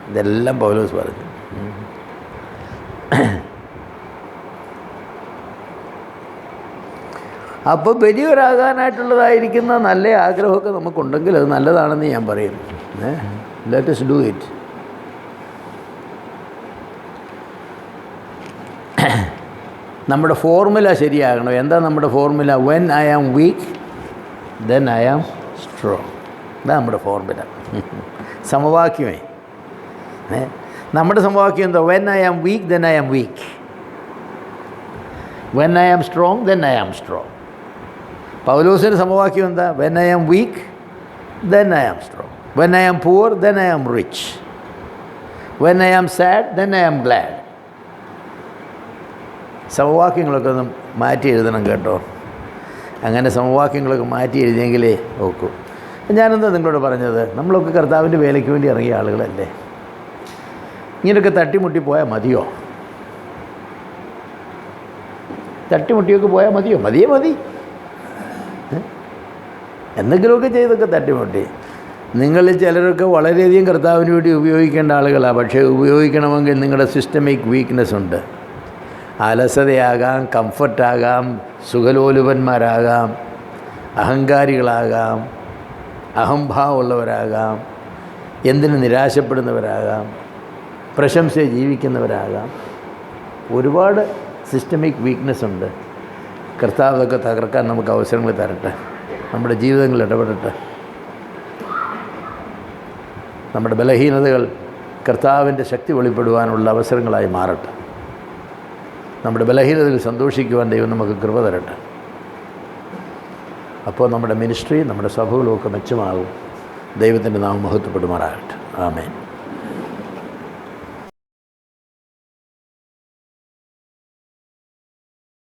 A: ഇതെല്ലാം പൗലോസ് പറഞ്ഞു. അപ്പോൾ വലിയൊരാകാനായിട്ടുള്ളതായിരിക്കുന്ന നല്ല ആഗ്രഹമൊക്കെ നമുക്കുണ്ടെങ്കിൽ അത് നല്ലതാണെന്ന് ഞാൻ പറയും. Let us do it. നമ്മുടെ ഫോർമുല ശരിയാകണം. എന്താ നമ്മുടെ formula? When I am weak then I am strong. ഇതാ നമ്മുടെ ഫോർമുല. സമവാക്യമേ, നമ്മുടെ സമവാക്യം എന്താ? When I am weak then I am weak, when I am strong then I am strong. പൗലോസിൻ്റെ സമവാക്യം എന്താ? When I am weak then I am strong, when I am poor then I am rich, when I am sad then I am glad. സമവാക്യങ്ങളൊക്കെ ഒന്ന് മാറ്റി എഴുതണം കേട്ടോ. അങ്ങനെ സമവാക്യങ്ങളൊക്കെ മാറ്റി എഴുതിയെങ്കിലേ നോക്കൂ. ഞാനെന്താ നിങ്ങളോട് പറഞ്ഞത്? നമ്മളൊക്കെ കർത്താവിൻ്റെ വേലയ്ക്ക് വേണ്ടി ഇറങ്ങിയ ആളുകളല്ലേ. ഇങ്ങനെയൊക്കെ തട്ടിമുട്ടി പോയാൽ മതിയോ? തട്ടിമുട്ടിയൊക്കെ പോയാൽ മതിയോ? മതി. എന്തെങ്കിലുമൊക്കെ ചെയ്തൊക്കെ തട്ടിമുട്ടി. നിങ്ങളിൽ ചിലരൊക്കെ വളരെയധികം കർത്താവിന് വേണ്ടി ഉപയോഗിക്കേണ്ട ആളുകളാണ്. പക്ഷേ ഉപയോഗിക്കണമെങ്കിൽ നിങ്ങളുടെ സിസ്റ്റമിക് വീക്ക്നെസ് ഉണ്ട്. അലസതയാകാം, കംഫർട്ടാകാം, സുഖലോലുപന്മാരാകാം, അഹങ്കാരികളാകാം, അഹംഭാവമുള്ളവരാകാം, എന്തിന് നിരാശപ്പെടുന്നവരാകാം, പ്രശംസയെ ജീവിക്കുന്നവരാകാം. ഒരുപാട് സിസ്റ്റമിക് വീക്ക്നെസ് ഉണ്ട്. കർത്താവ് അതൊക്കെ തകർക്കാൻ നമുക്ക് അവസരങ്ങൾ തരട്ടെ. നമ്മുടെ ജീവിതങ്ങളിൽ ഇടപെടട്ടെ. നമ്മുടെ ബലഹീനതകൾ കർത്താവിൻ്റെ ശക്തി വെളിപ്പെടുവാനുള്ള അവസരങ്ങളായി മാറട്ടെ. നമ്മുടെ ബലഹീനതയിൽ സന്തോഷിക്കുവാൻ ദൈവം നമുക്ക് കൃപ തരട്ടെ. അപ്പോൾ നമ്മുടെ മിനിസ്ട്രി, നമ്മുടെ സഭകളുമൊക്കെ മെച്ചമാകും. ദൈവത്തിൻ്റെ നാമം മഹത്വപ്പെടുമാറാകട്ടെ. ആമേൻ.